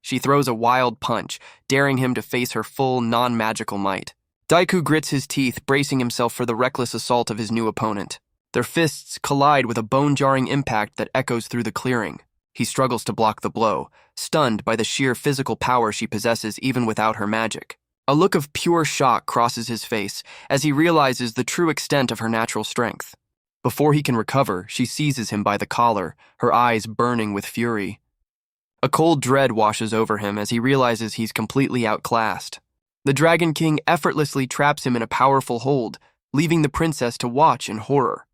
She throws a wild punch, daring him to face her full, non-magical might. Daiku grits his teeth, bracing himself for the reckless assault of his new opponent. Their fists collide with a bone-jarring impact that echoes through the clearing. He struggles to block the blow, stunned by the sheer physical power she possesses even without her magic. A look of pure shock crosses his face as he realizes the true extent of her natural strength. Before he can recover, she seizes him by the collar, her eyes burning with fury. A cold dread washes over him as he realizes he's completely outclassed. The Dragon King effortlessly traps him in a powerful hold, leaving the princess to watch in horror.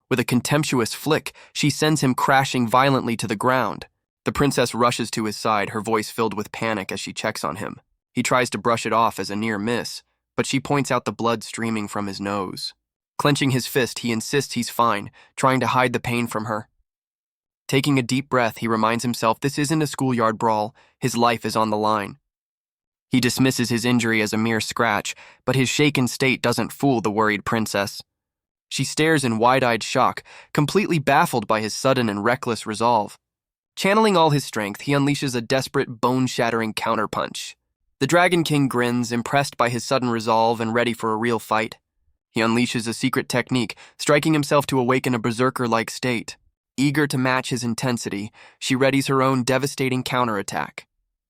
With a contemptuous flick, she sends him crashing violently to the ground. The princess rushes to his side, her voice filled with panic as she checks on him. He tries to brush it off as a near miss, but she points out the blood streaming from his nose. Clenching his fist, he insists he's fine, trying to hide the pain from her. Taking a deep breath, he reminds himself this isn't a schoolyard brawl, his life is on the line. He dismisses his injury as a mere scratch, but his shaken state doesn't fool the worried princess. She stares in wide-eyed shock, completely baffled by his sudden and reckless resolve. Channeling all his strength, he unleashes a desperate, bone-shattering counterpunch. The Dragon King grins, impressed by his sudden resolve and ready for a real fight. He unleashes a secret technique, striking himself to awaken a berserker-like state. Eager to match his intensity, she readies her own devastating counterattack.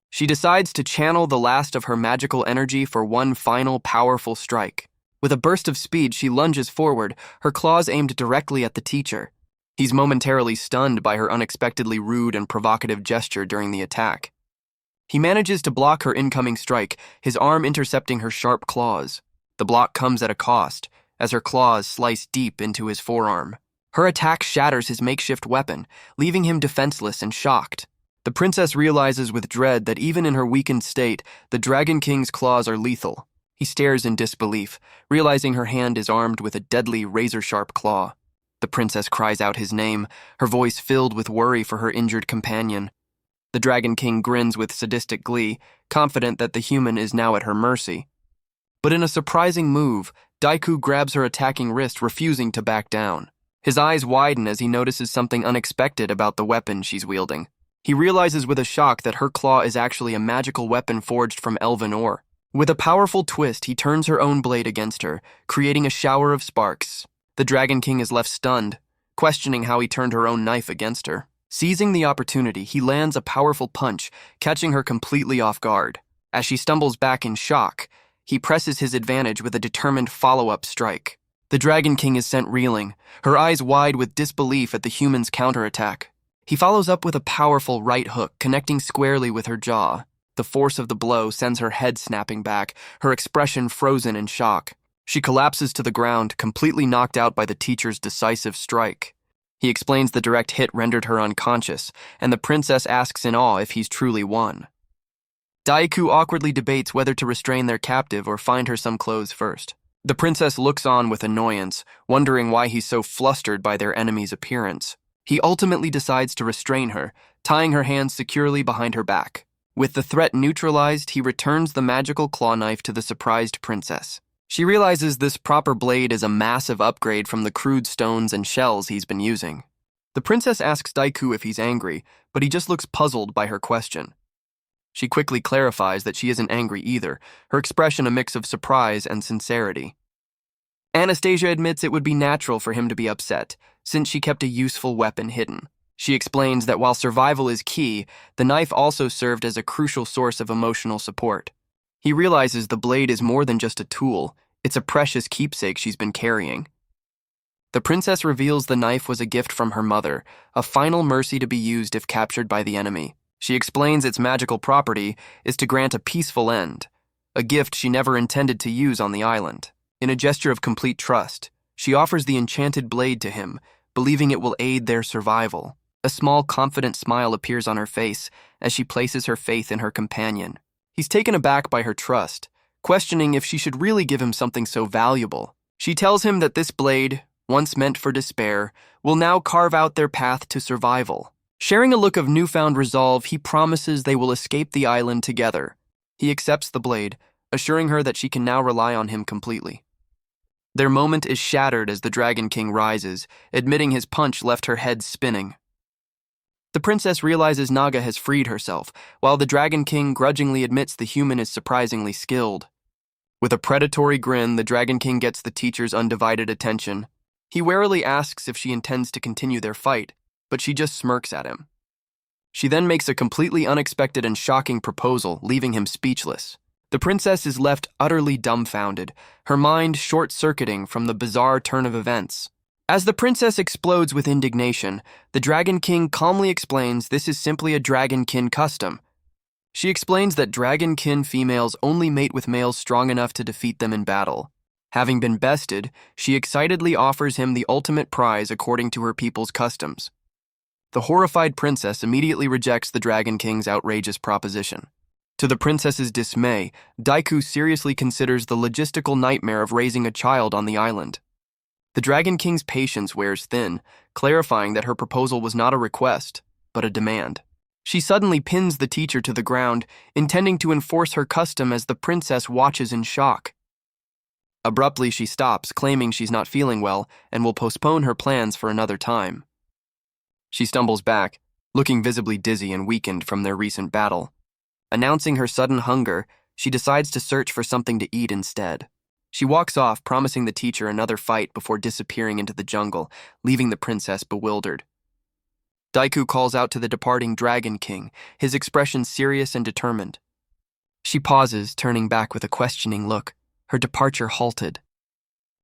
She decides to channel the last of her magical energy for one final powerful strike. With a burst of speed, she lunges forward, her claws aimed directly at the teacher. He's momentarily stunned by her unexpectedly rude and provocative gesture during the attack. He manages to block her incoming strike, his arm intercepting her sharp claws. The block comes at a cost, as her claws slice deep into his forearm. Her attack shatters his makeshift weapon, leaving him defenseless and shocked. The princess realizes with dread that even in her weakened state, the Dragon King's claws are lethal. He stares in disbelief, realizing her hand is armed with a deadly razor-sharp claw. The princess cries out his name, her voice filled with worry for her injured companion. The Dragon King grins with sadistic glee, confident that the human is now at her mercy. But in a surprising move, Daiku grabs her attacking wrist, refusing to back down. His eyes widen as he notices something unexpected about the weapon she's wielding. He realizes with a shock that her claw is actually a magical weapon forged from elven ore. With a powerful twist, he turns her own blade against her, creating a shower of sparks. The Dragon King is left stunned, questioning how he turned her own knife against her. Seizing the opportunity, he lands a powerful punch, catching her completely off guard. As she stumbles back in shock, he presses his advantage with a determined follow-up strike. The Dragon King is sent reeling, her eyes wide with disbelief at the human's counterattack. He follows up with a powerful right hook, connecting squarely with her jaw. The force of the blow sends her head snapping back, her expression frozen in shock. She collapses to the ground, completely knocked out by the teacher's decisive strike. He explains the direct hit rendered her unconscious, and the princess asks in awe if he's truly won. Daiku awkwardly debates whether to restrain their captive or find her some clothes first. The princess looks on with annoyance, wondering why he's so flustered by their enemy's appearance. He ultimately decides to restrain her, tying her hands securely behind her back. With the threat neutralized, he returns the magical claw knife to the surprised princess. She realizes this proper blade is a massive upgrade from the crude stones and shells he's been using. The princess asks Daiku if he's angry, but he just looks puzzled by her question. She quickly clarifies that she isn't angry either, her expression a mix of surprise and sincerity. Anastasia admits it would be natural for him to be upset, since she kept a useful weapon hidden. She explains that while survival is key, the knife also served as a crucial source of emotional support. He realizes the blade is more than just a tool, it's a precious keepsake she's been carrying. The princess reveals the knife was a gift from her mother, a final mercy to be used if captured by the enemy. She explains its magical property is to grant a peaceful end, a gift she never intended to use on the island. In a gesture of complete trust, she offers the enchanted blade to him, believing it will aid their survival. A small, confident smile appears on her face as she places her faith in her companion. He's taken aback by her trust, questioning if she should really give him something so valuable. She tells him that this blade, once meant for despair, will now carve out their path to survival. Sharing a look of newfound resolve, he promises they will escape the island together. He accepts the blade, assuring her that she can now rely on him completely. Their moment is shattered as the Dragon King rises, admitting his punch left her head spinning. The princess realizes Naga has freed herself, while the Dragon King grudgingly admits the human is surprisingly skilled. With a predatory grin, the Dragon King gets the teacher's undivided attention. He warily asks if she intends to continue their fight, but she just smirks at him. She then makes a completely unexpected and shocking proposal, leaving him speechless. The princess is left utterly dumbfounded, her mind short-circuiting from the bizarre turn of events. As the princess explodes with indignation, the Dragon King calmly explains this is simply a dragonkin custom. She explains that dragonkin females only mate with males strong enough to defeat them in battle. Having been bested, she excitedly offers him the ultimate prize according to her people's customs. The horrified princess immediately rejects the Dragon King's outrageous proposition. To the princess's dismay, Daiku seriously considers the logistical nightmare of raising a child on the island. The Dragon King's patience wears thin, clarifying that her proposal was not a request, but a demand. She suddenly pins the teacher to the ground, intending to enforce her custom as the princess watches in shock. Abruptly, she stops, claiming she's not feeling well and will postpone her plans for another time. She stumbles back, looking visibly dizzy and weakened from their recent battle. Announcing her sudden hunger, she decides to search for something to eat instead. She walks off, promising the teacher another fight before disappearing into the jungle, leaving the princess bewildered. Daiku calls out to the departing Dragon King, his expression serious and determined. She pauses, turning back with a questioning look, her departure halted.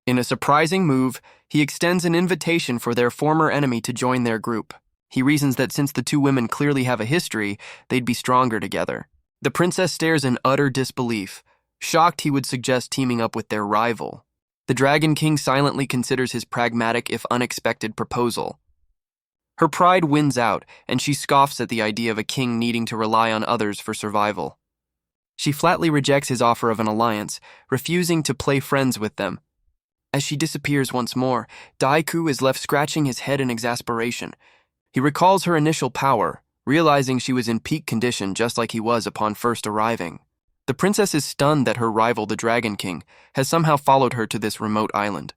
In a surprising move, he extends an invitation for their former enemy to join their group. He reasons that since the two women clearly have a history, they'd be stronger together. The princess stares in utter disbelief, shocked he would suggest teaming up with their rival. The Dragon King silently considers his pragmatic if unexpected proposal. Her pride wins out, and she scoffs at the idea of a king needing to rely on others for survival. She flatly rejects his offer of an alliance, refusing to play friends with them. As she disappears once more, Daiku is left scratching his head in exasperation. He recalls her initial power, realizing she was in peak condition just like he was upon first arriving. The princess is stunned that her rival, the Dragon King, has somehow followed her to this remote island.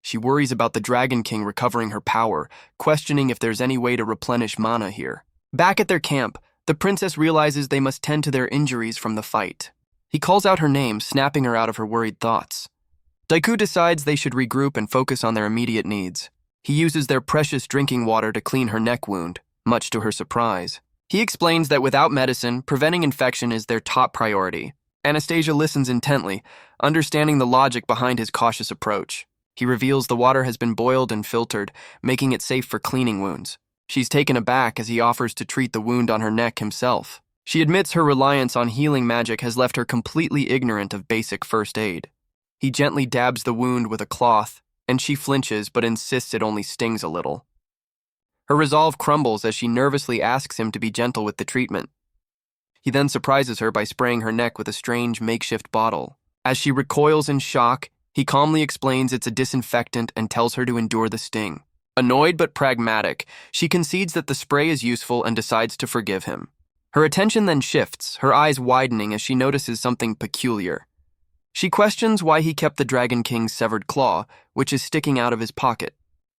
She worries about the Dragon King recovering her power, questioning if there's any way to replenish mana here. Back at their camp, the princess realizes they must tend to their injuries from the fight. He calls out her name, snapping her out of her worried thoughts. Daiku decides they should regroup and focus on their immediate needs. He uses their precious drinking water to clean her neck wound, much to her surprise. He explains that without medicine, preventing infection is their top priority. Anastasia listens intently, understanding the logic behind his cautious approach. He reveals the water has been boiled and filtered, making it safe for cleaning wounds. She's taken aback as he offers to treat the wound on her neck himself. She admits her reliance on healing magic has left her completely ignorant of basic first aid. He gently dabs the wound with a cloth, and she flinches but insists it only stings a little. Her resolve crumbles as she nervously asks him to be gentle with the treatment. He then surprises her by spraying her neck with a strange makeshift bottle. As she recoils in shock, he calmly explains it's a disinfectant and tells her to endure the sting. Annoyed but pragmatic, she concedes that the spray is useful and decides to forgive him. Her attention then shifts, her eyes widening as she notices something peculiar. She questions why he kept the Dragon King's severed claw, which is sticking out of his pocket.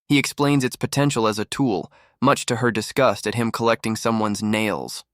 He explains its potential as a tool, much to her disgust at him collecting someone's nails.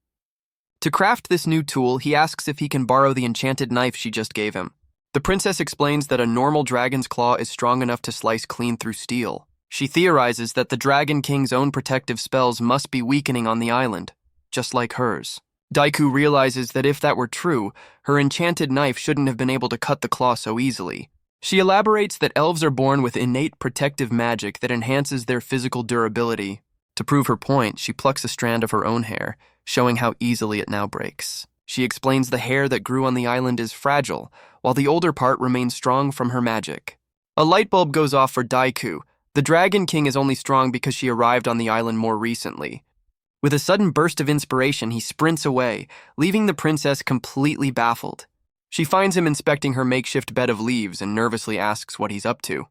To craft this new tool, he asks if he can borrow the enchanted knife she just gave him. The princess explains that a normal dragon's claw is strong enough to slice clean through steel. She theorizes that the Dragon King's own protective spells must be weakening on the island, just like hers. Daiku realizes that if that were true, her enchanted knife shouldn't have been able to cut the claw so easily. She elaborates that elves are born with innate protective magic that enhances their physical durability. To prove her point, she plucks a strand of her own hair, showing how easily it now breaks. She explains the hair that grew on the island is fragile, while the older part remains strong from her magic. A light bulb goes off for Daiku. The Dragon King is only strong because she arrived on the island more recently. With a sudden burst of inspiration, he sprints away, leaving the princess completely baffled. She finds him inspecting her makeshift bed of leaves and nervously asks what he's up to.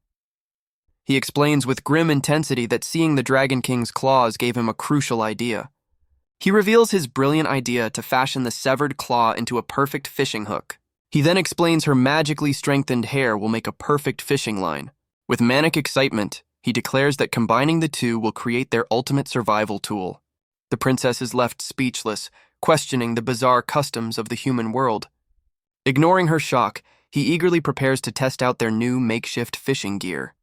He explains with grim intensity that seeing the Dragon King's claws gave him a crucial idea. He reveals his brilliant idea to fashion the severed claw into a perfect fishing hook. He then explains her magically strengthened hair will make a perfect fishing line. With manic excitement, he declares that combining the two will create their ultimate survival tool. The princess is left speechless, questioning the bizarre customs of the human world. Ignoring her shock, he eagerly prepares to test out their new makeshift fishing gear.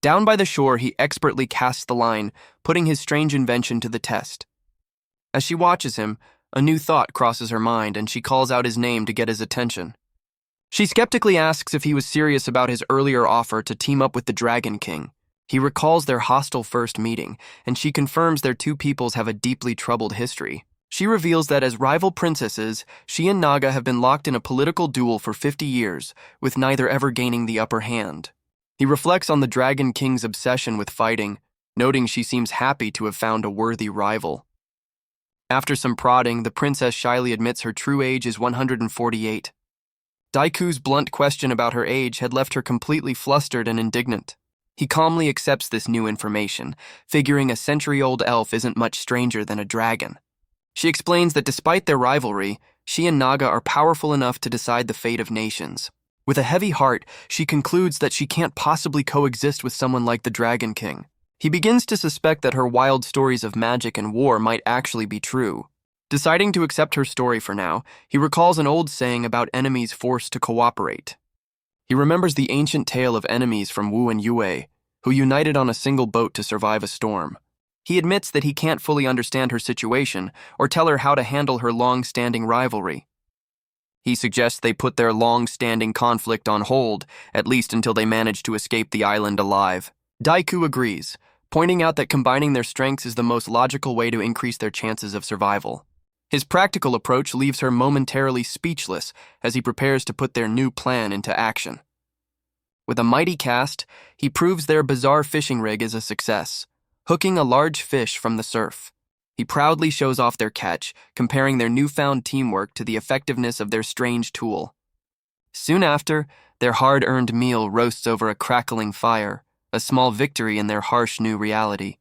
Down by the shore, he expertly casts the line, putting his strange invention to the test. As she watches him, a new thought crosses her mind and she calls out his name to get his attention. She skeptically asks if he was serious about his earlier offer to team up with the Dragon King. He recalls their hostile first meeting, and she confirms their two peoples have a deeply troubled history. She reveals that as rival princesses, she and Naga have been locked in a political duel for 50 years, with neither ever gaining the upper hand. He reflects on the Dragon King's obsession with fighting, noting she seems happy to have found a worthy rival. After some prodding, the princess shyly admits her true age is 148. Daiku's blunt question about her age had left her completely flustered and indignant. He calmly accepts this new information, figuring a century-old elf isn't much stranger than a dragon. She explains that despite their rivalry, she and Naga are powerful enough to decide the fate of nations. With a heavy heart, she concludes that she can't possibly coexist with someone like the Dragon King. He begins to suspect that her wild stories of magic and war might actually be true. Deciding to accept her story for now, he recalls an old saying about enemies forced to cooperate. He remembers the ancient tale of enemies from Wu and Yue, who united on a single boat to survive a storm. He admits that he can't fully understand her situation or tell her how to handle her long-standing rivalry. He suggests they put their long-standing conflict on hold, at least until they manage to escape the island alive. Daiku agrees, pointing out that combining their strengths is the most logical way to increase their chances of survival. His practical approach leaves her momentarily speechless as he prepares to put their new plan into action. With a mighty cast, he proves their bizarre fishing rig is a success, hooking a large fish from the surf. He proudly shows off their catch, comparing their newfound teamwork to the effectiveness of their strange tool. Soon after, their hard-earned meal roasts over a crackling fire, a small victory in their harsh new reality.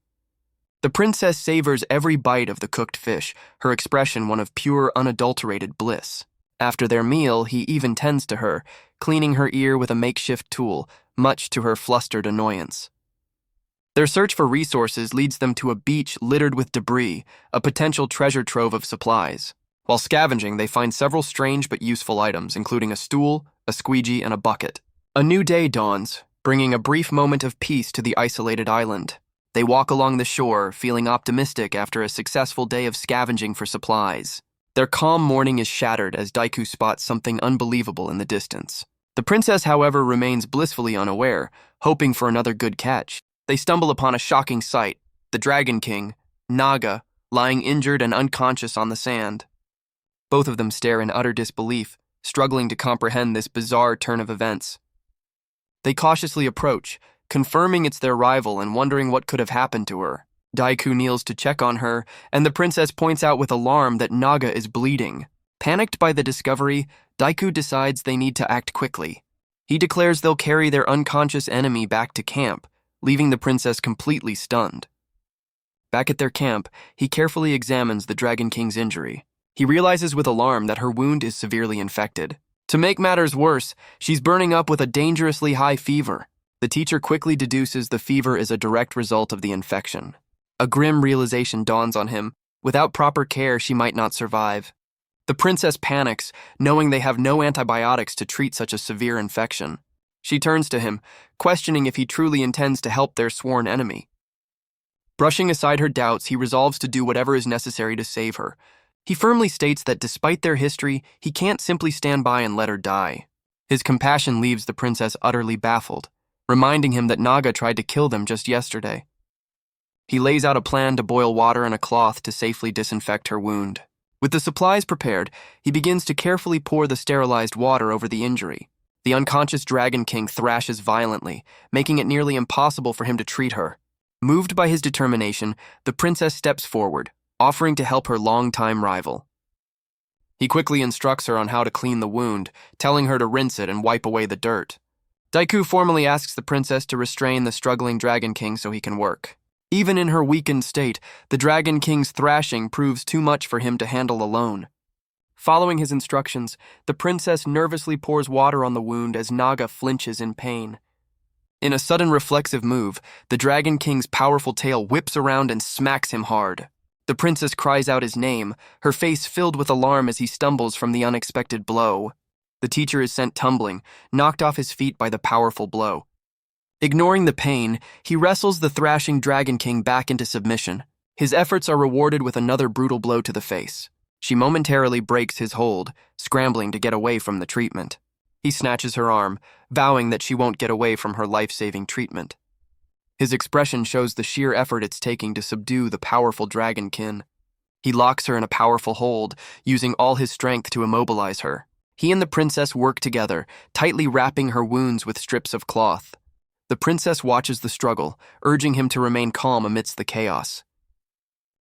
The princess savors every bite of the cooked fish, her expression one of pure, unadulterated bliss. After their meal, he even tends to her, cleaning her ear with a makeshift tool, much to her flustered annoyance. Their search for resources leads them to a beach littered with debris, a potential treasure trove of supplies. While scavenging, they find several strange but useful items, including a stool, a squeegee, and a bucket. A new day dawns, bringing a brief moment of peace to the isolated island. They walk along the shore, feeling optimistic after a successful day of scavenging for supplies. Their calm morning is shattered as Daiku spots something unbelievable in the distance. The princess, however, remains blissfully unaware, hoping for another good catch. They stumble upon a shocking sight, the Dragon King, Naga, lying injured and unconscious on the sand. Both of them stare in utter disbelief, struggling to comprehend this bizarre turn of events. They cautiously approach, confirming it's their rival and wondering what could have happened to her. Daiku kneels to check on her, and the princess points out with alarm that Naga is bleeding. Panicked by the discovery, Daiku decides they need to act quickly. He declares they'll carry their unconscious enemy back to camp, leaving the princess completely stunned. Back at their camp, he carefully examines the Dragon King's injury. He realizes with alarm that her wound is severely infected. To make matters worse, she's burning up with a dangerously high fever. The teacher quickly deduces the fever is a direct result of the infection. A grim realization dawns on him. Without proper care, she might not survive. The princess panics, knowing they have no antibiotics to treat such a severe infection. She turns to him, questioning if he truly intends to help their sworn enemy. Brushing aside her doubts, he resolves to do whatever is necessary to save her. He firmly states that despite their history, he can't simply stand by and let her die. His compassion leaves the princess utterly baffled, reminding him that Naga tried to kill them just yesterday. He lays out a plan to boil water in a cloth to safely disinfect her wound. With the supplies prepared, he begins to carefully pour the sterilized water over the injury. The unconscious Dragon King thrashes violently, making it nearly impossible for him to treat her. Moved by his determination, the princess steps forward, offering to help her longtime rival. He quickly instructs her on how to clean the wound, telling her to rinse it and wipe away the dirt. Daiku formally asks the princess to restrain the struggling Dragon King so he can work. Even in her weakened state, the Dragon King's thrashing proves too much for him to handle alone. Following his instructions, the princess nervously pours water on the wound as Naga flinches in pain. In a sudden reflexive move, the Dragon King's powerful tail whips around and smacks him hard. The princess cries out his name, her face filled with alarm as he stumbles from the unexpected blow. The teacher is sent tumbling, knocked off his feet by the powerful blow. Ignoring the pain, he wrestles the thrashing Dragon King back into submission. His efforts are rewarded with another brutal blow to the face. She momentarily breaks his hold, scrambling to get away from the treatment. He snatches her arm, vowing that she won't get away from her life-saving treatment. His expression shows the sheer effort it's taking to subdue the powerful dragonkin. He locks her in a powerful hold, using all his strength to immobilize her. He and the princess work together, tightly wrapping her wounds with strips of cloth. The princess watches the struggle, urging him to remain calm amidst the chaos.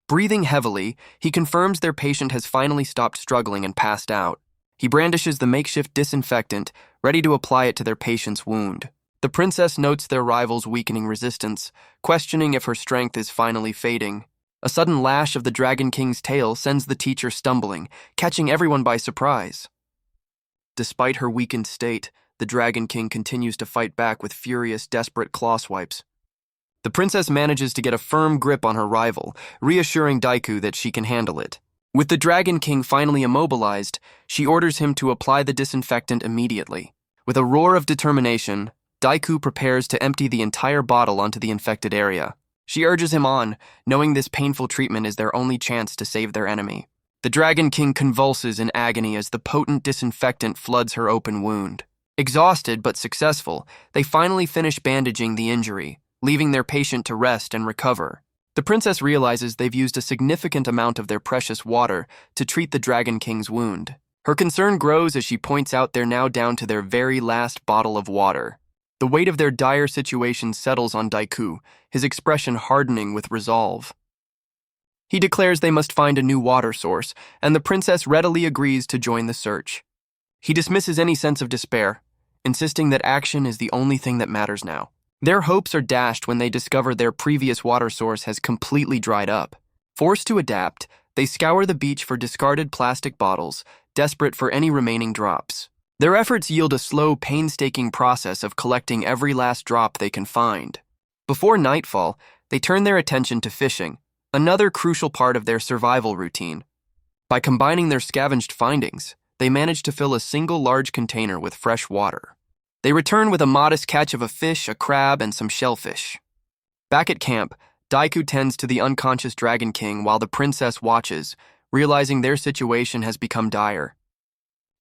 Breathing heavily, he confirms their patient has finally stopped struggling and passed out. He brandishes the makeshift disinfectant, ready to apply it to their patient's wound. The princess notes their rival's weakening resistance, questioning if her strength is finally fading. A sudden lash of the Dragon King's tail sends the teacher stumbling, catching everyone by surprise. Despite her weakened state, the Dragon King continues to fight back with furious, desperate claw swipes. The princess manages to get a firm grip on her rival, reassuring Daiku that she can handle it. With the Dragon King finally immobilized, she orders him to apply the disinfectant immediately. With a roar of determination, Daiku prepares to empty the entire bottle onto the infected area. She urges him on, knowing this painful treatment is their only chance to save their enemy. The Dragon King convulses in agony as the potent disinfectant floods her open wound. Exhausted but successful, they finally finish bandaging the injury, leaving their patient to rest and recover. The princess realizes they've used a significant amount of their precious water to treat the Dragon King's wound. Her concern grows as she points out they're now down to their very last bottle of water. The weight of their dire situation settles on Daiku, his expression hardening with resolve. He declares they must find a new water source, and the princess readily agrees to join the search. He dismisses any sense of despair, insisting that action is the only thing that matters now. Their hopes are dashed when they discover their previous water source has completely dried up. Forced to adapt, they scour the beach for discarded plastic bottles, desperate for any remaining drops. Their efforts yield a slow, painstaking process of collecting every last drop they can find. Before nightfall, they turn their attention to fishing, another crucial part of their survival routine. By combining their scavenged findings, they manage to fill a single large container with fresh water. They return with a modest catch of a fish, a crab, and some shellfish. Back at camp, Daiku tends to the unconscious Dragon King while the princess watches, realizing their situation has become dire.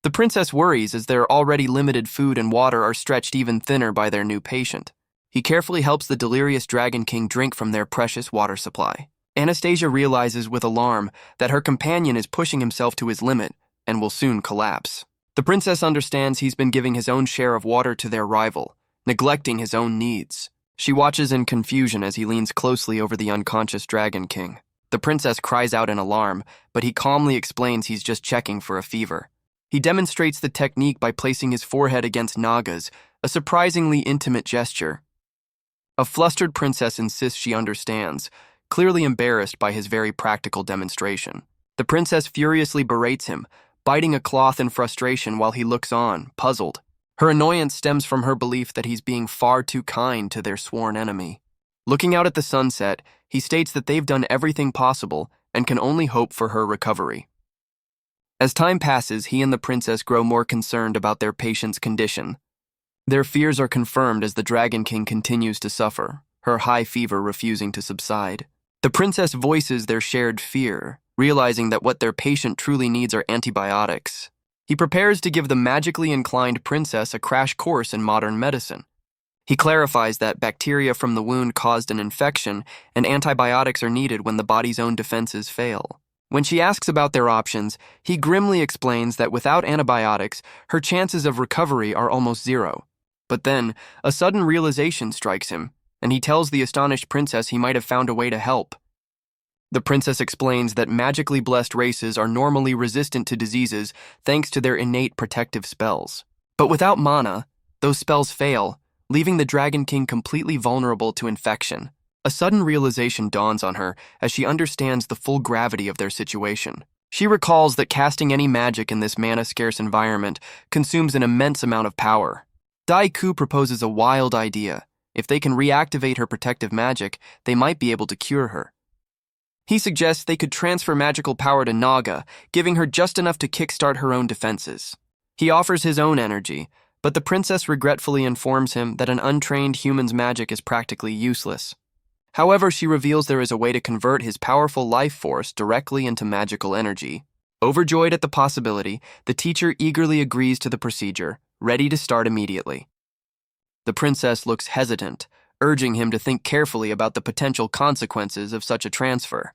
The princess worries as their already limited food and water are stretched even thinner by their new patient. He carefully helps the delirious Dragon King drink from their precious water supply. Anastasia realizes with alarm that her companion is pushing himself to his limit and will soon collapse. The princess understands he's been giving his own share of water to their rival, neglecting his own needs. She watches in confusion as he leans closely over the unconscious Dragon King. The princess cries out in alarm, but he calmly explains he's just checking for a fever. He demonstrates the technique by placing his forehead against Naga's, a surprisingly intimate gesture. A flustered princess insists she understands, clearly embarrassed by his very practical demonstration. The princess furiously berates him, biting a cloth in frustration while he looks on, puzzled. Her annoyance stems from her belief that he's being far too kind to their sworn enemy. Looking out at the sunset, he states that they've done everything possible and can only hope for her recovery. As time passes, he and the princess grow more concerned about their patient's condition. Their fears are confirmed as the Dragon King continues to suffer, her high fever refusing to subside. The princess voices their shared fear, realizing that what their patient truly needs are antibiotics. He prepares to give the magically inclined princess a crash course in modern medicine. He clarifies that bacteria from the wound caused an infection and antibiotics are needed when the body's own defenses fail. When she asks about their options, he grimly explains that without antibiotics, her chances of recovery are almost zero. But then, a sudden realization strikes him, and he tells the astonished princess he might have found a way to help. The princess explains that magically blessed races are normally resistant to diseases thanks to their innate protective spells. But without mana, those spells fail, leaving the Dragon King completely vulnerable to infection. A sudden realization dawns on her as she understands the full gravity of their situation. She recalls that casting any magic in this mana-scarce environment consumes an immense amount of power. Daiku proposes a wild idea. If they can reactivate her protective magic, they might be able to cure her. He suggests they could transfer magical power to Naga, giving her just enough to kickstart her own defenses. He offers his own energy, but the princess regretfully informs him that an untrained human's magic is practically useless. However, she reveals there is a way to convert his powerful life force directly into magical energy. Overjoyed at the possibility, the teacher eagerly agrees to the procedure, ready to start immediately. The princess looks hesitant, urging him to think carefully about the potential consequences of such a transfer.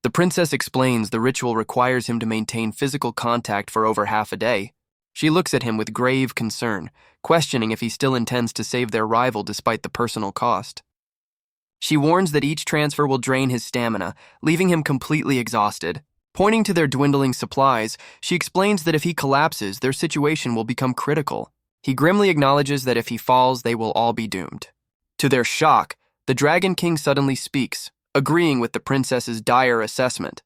The princess explains the ritual requires him to maintain physical contact for over half a day. She looks at him with grave concern, questioning if he still intends to save their rival despite the personal cost. She warns that each transfer will drain his stamina, leaving him completely exhausted. Pointing to their dwindling supplies, she explains that if he collapses, their situation will become critical. He grimly acknowledges that if he falls, they will all be doomed. To their shock, the Dragon King suddenly speaks, agreeing with the princess's dire assessment.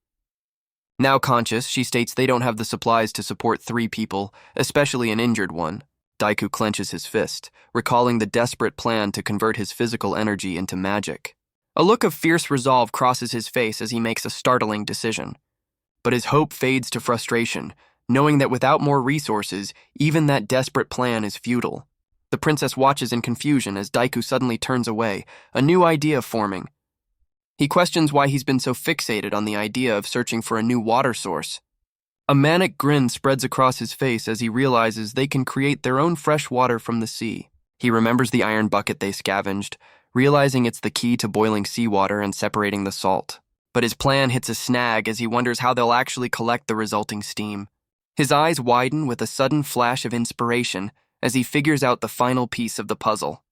Now conscious, she states they don't have the supplies to support 3 people, especially an injured one. Daiku clenches his fist, recalling the desperate plan to convert his physical energy into magic. A look of fierce resolve crosses his face as he makes a startling decision. But his hope fades to frustration, knowing that without more resources, even that desperate plan is futile. The princess watches in confusion as Daiku suddenly turns away, a new idea forming. He questions why he's been so fixated on the idea of searching for a new water source. A manic grin spreads across his face as he realizes they can create their own fresh water from the sea. He remembers the iron bucket they scavenged, realizing it's the key to boiling seawater and separating the salt. But his plan hits a snag as he wonders how they'll actually collect the resulting steam. His eyes widen with a sudden flash of inspiration as he figures out the final piece of the puzzle.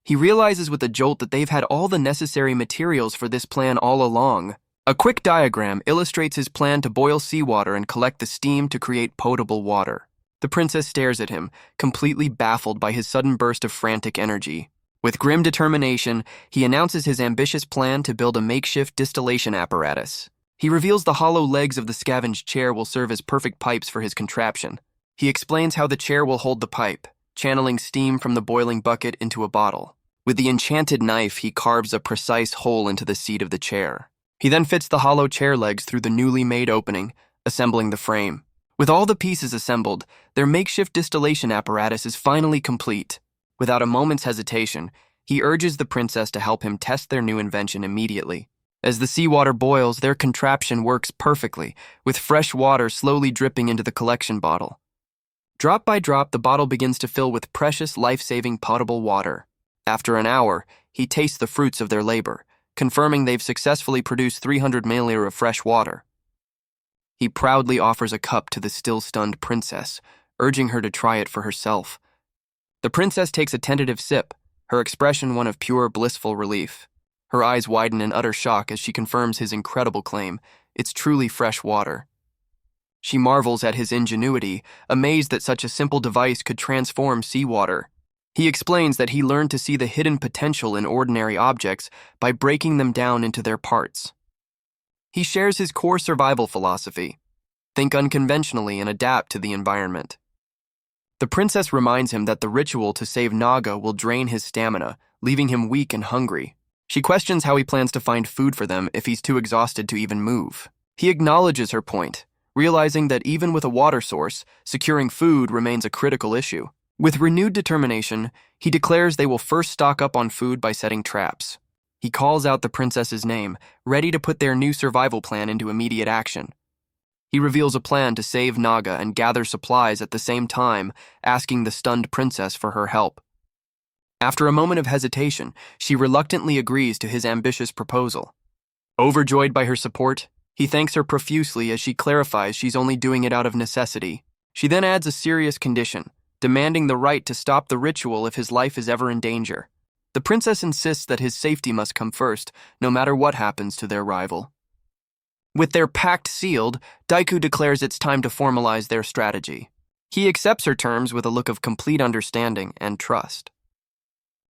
He realizes with a jolt that they've had all the necessary materials for this plan all along. A quick diagram illustrates his plan to boil seawater and collect the steam to create potable water. The princess stares at him, completely baffled by his sudden burst of frantic energy. With grim determination, he announces his ambitious plan to build a makeshift distillation apparatus. He reveals the hollow legs of the scavenged chair will serve as perfect pipes for his contraption. He explains how the chair will hold the pipe, channeling steam from the boiling bucket into a bottle. With the enchanted knife, he carves a precise hole into the seat of the chair. He then fits the hollow chair legs through the newly made opening, assembling the frame. With all the pieces assembled, their makeshift distillation apparatus is finally complete. Without a moment's hesitation, he urges the princess to help him test their new invention immediately. As the seawater boils, their contraption works perfectly, with fresh water slowly dripping into the collection bottle. Drop by drop, the bottle begins to fill with precious, life-saving potable water. After an hour, he tastes the fruits of their labor, confirming they've successfully produced 300 milliliters of fresh water. He proudly offers a cup to the still-stunned princess, urging her to try it for herself. The princess takes a tentative sip, her expression one of pure, blissful relief. Her eyes widen in utter shock as she confirms his incredible claim. It's truly fresh water. She marvels at his ingenuity, amazed that such a simple device could transform seawater. He explains that he learned to see the hidden potential in ordinary objects by breaking them down into their parts. He shares his core survival philosophy: think unconventionally and adapt to the environment. The princess reminds him that the ritual to save Naga will drain his stamina, leaving him weak and hungry. She questions how he plans to find food for them if he's too exhausted to even move. He acknowledges her point, realizing that even with a water source, securing food remains a critical issue. With renewed determination, he declares they will first stock up on food by setting traps. He calls out the princess's name, ready to put their new survival plan into immediate action. He reveals a plan to save Naga and gather supplies at the same time, asking the stunned princess for her help. After a moment of hesitation, she reluctantly agrees to his ambitious proposal. Overjoyed by her support, he thanks her profusely as she clarifies she's only doing it out of necessity. She then adds a serious condition, demanding the right to stop the ritual if his life is ever in danger. The princess insists that his safety must come first, no matter what happens to their rival. With their pact sealed, Daiku declares it's time to formalize their strategy. He accepts her terms with a look of complete understanding and trust.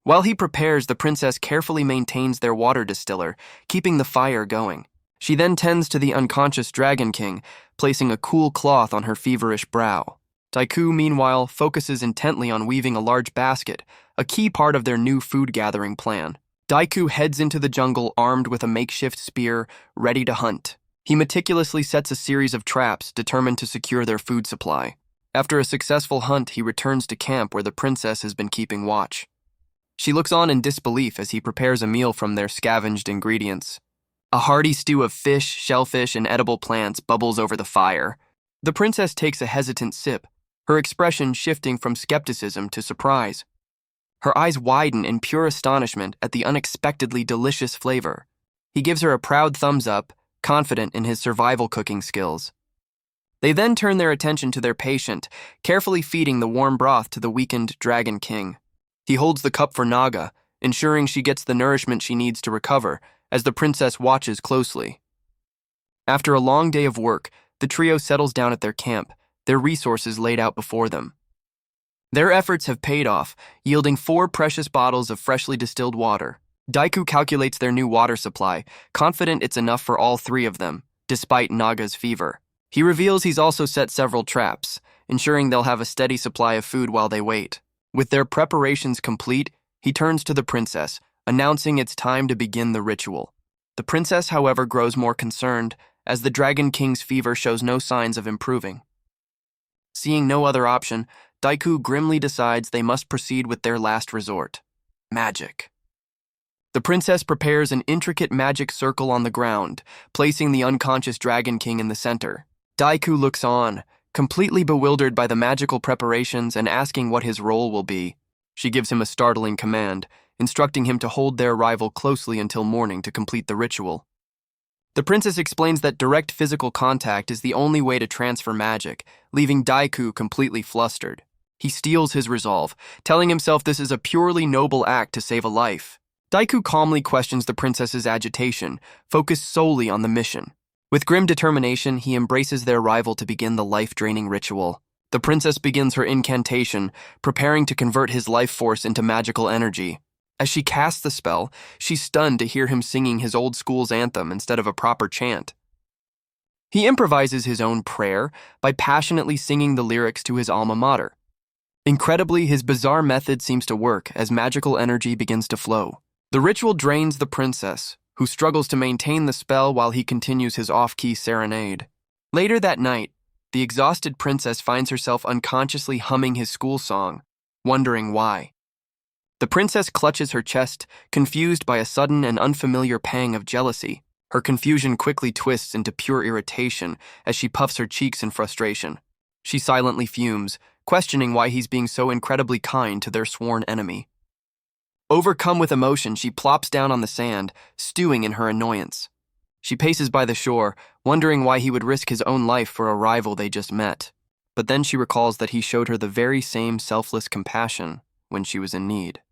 While he prepares, the princess carefully maintains their water distiller, keeping the fire going. She then tends to the unconscious Dragon King, placing a cool cloth on her feverish brow. Daiku, meanwhile, focuses intently on weaving a large basket, a key part of their new food-gathering plan. Daiku heads into the jungle armed with a makeshift spear, ready to hunt. He meticulously sets a series of traps, determined to secure their food supply. After a successful hunt, he returns to camp where the princess has been keeping watch. She looks on in disbelief as he prepares a meal from their scavenged ingredients. A hearty stew of fish, shellfish, and edible plants bubbles over the fire. The princess takes a hesitant sip, her expression shifting from skepticism to surprise. Her eyes widen in pure astonishment at the unexpectedly delicious flavor. He gives her a proud thumbs up, confident in his survival cooking skills. They then turn their attention to their patient, carefully feeding the warm broth to the weakened Dragon King. He holds the cup for Naga, ensuring she gets the nourishment she needs to recover, as the princess watches closely. After a long day of work, the trio settles down at their camp, their resources laid out before them. Their efforts have paid off, yielding 4 precious bottles of freshly distilled water. Daiku calculates their new water supply, confident it's enough for all 3 of them, despite Naga's fever. He reveals he's also set several traps, ensuring they'll have a steady supply of food while they wait. With their preparations complete, he turns to the princess, announcing it's time to begin the ritual. The princess, however, grows more concerned, as the Dragon King's fever shows no signs of improving. Seeing no other option, Daiku grimly decides they must proceed with their last resort: magic. The princess prepares an intricate magic circle on the ground, placing the unconscious Dragon King in the center. Daiku looks on, completely bewildered by the magical preparations and asking what his role will be. She gives him a startling command, instructing him to hold their rival closely until morning to complete the ritual. The princess explains that direct physical contact is the only way to transfer magic, leaving Daiku completely flustered. He steels his resolve, telling himself this is a purely noble act to save a life. Daiku calmly questions the princess's agitation, focused solely on the mission. With grim determination, he embraces their rival to begin the life-draining ritual. The princess begins her incantation, preparing to convert his life force into magical energy. As she casts the spell, she's stunned to hear him singing his old school's anthem instead of a proper chant. He improvises his own prayer by passionately singing the lyrics to his alma mater. Incredibly, his bizarre method seems to work as magical energy begins to flow. The ritual drains the princess, who struggles to maintain the spell while he continues his off-key serenade. Later that night, the exhausted princess finds herself unconsciously humming his school song, wondering why. The princess clutches her chest, confused by a sudden and unfamiliar pang of jealousy. Her confusion quickly twists into pure irritation as she puffs her cheeks in frustration. She silently fumes, questioning why he's being so incredibly kind to their sworn enemy. Overcome with emotion, she plops down on the sand, stewing in her annoyance. She paces by the shore, wondering why he would risk his own life for a rival they just met. But then she recalls that he showed her the very same selfless compassion when she was in need.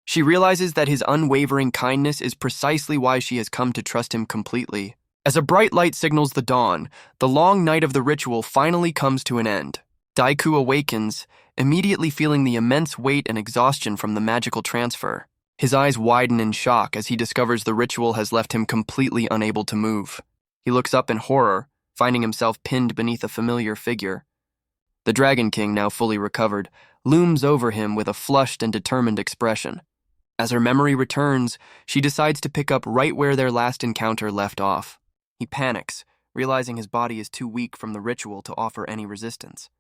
She realizes that his unwavering kindness is precisely why she has come to trust him completely. As a bright light signals the dawn, the long night of the ritual finally comes to an end. Daiku awakens, immediately feeling the immense weight and exhaustion from the magical transfer. His eyes widen in shock as he discovers the ritual has left him completely unable to move. He looks up in horror, finding himself pinned beneath a familiar figure. The Dragon King, now fully recovered, looms over him with a flushed and determined expression. As her memory returns, she decides to pick up right where their last encounter left off. He panics, realizing his body is too weak from the ritual to offer any resistance.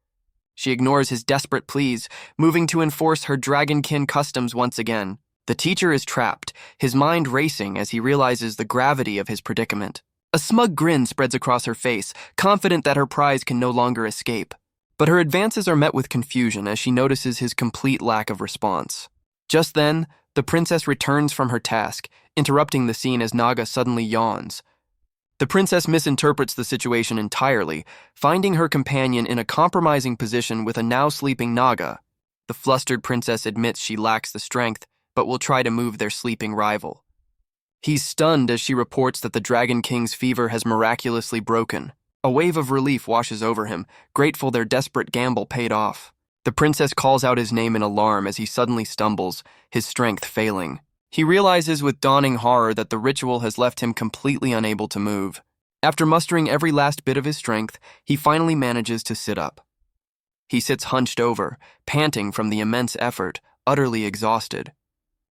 She ignores his desperate pleas, moving to enforce her dragonkin customs once again. The teacher is trapped, his mind racing as he realizes the gravity of his predicament. A smug grin spreads across her face, confident that her prize can no longer escape. But her advances are met with confusion as she notices his complete lack of response. Just then, the princess returns from her task, interrupting the scene as Naga suddenly yawns. The princess misinterprets the situation entirely, finding her companion in a compromising position with a now sleeping Naga. The flustered princess admits she lacks the strength, but will try to move their sleeping rival. He's stunned as she reports that the Dragon King's fever has miraculously broken. A wave of relief washes over him, grateful their desperate gamble paid off. The princess calls out his name in alarm as he suddenly stumbles, his strength failing. He realizes with dawning horror that the ritual has left him completely unable to move. After mustering every last bit of his strength, he finally manages to sit up. He sits hunched over, panting from the immense effort, utterly exhausted.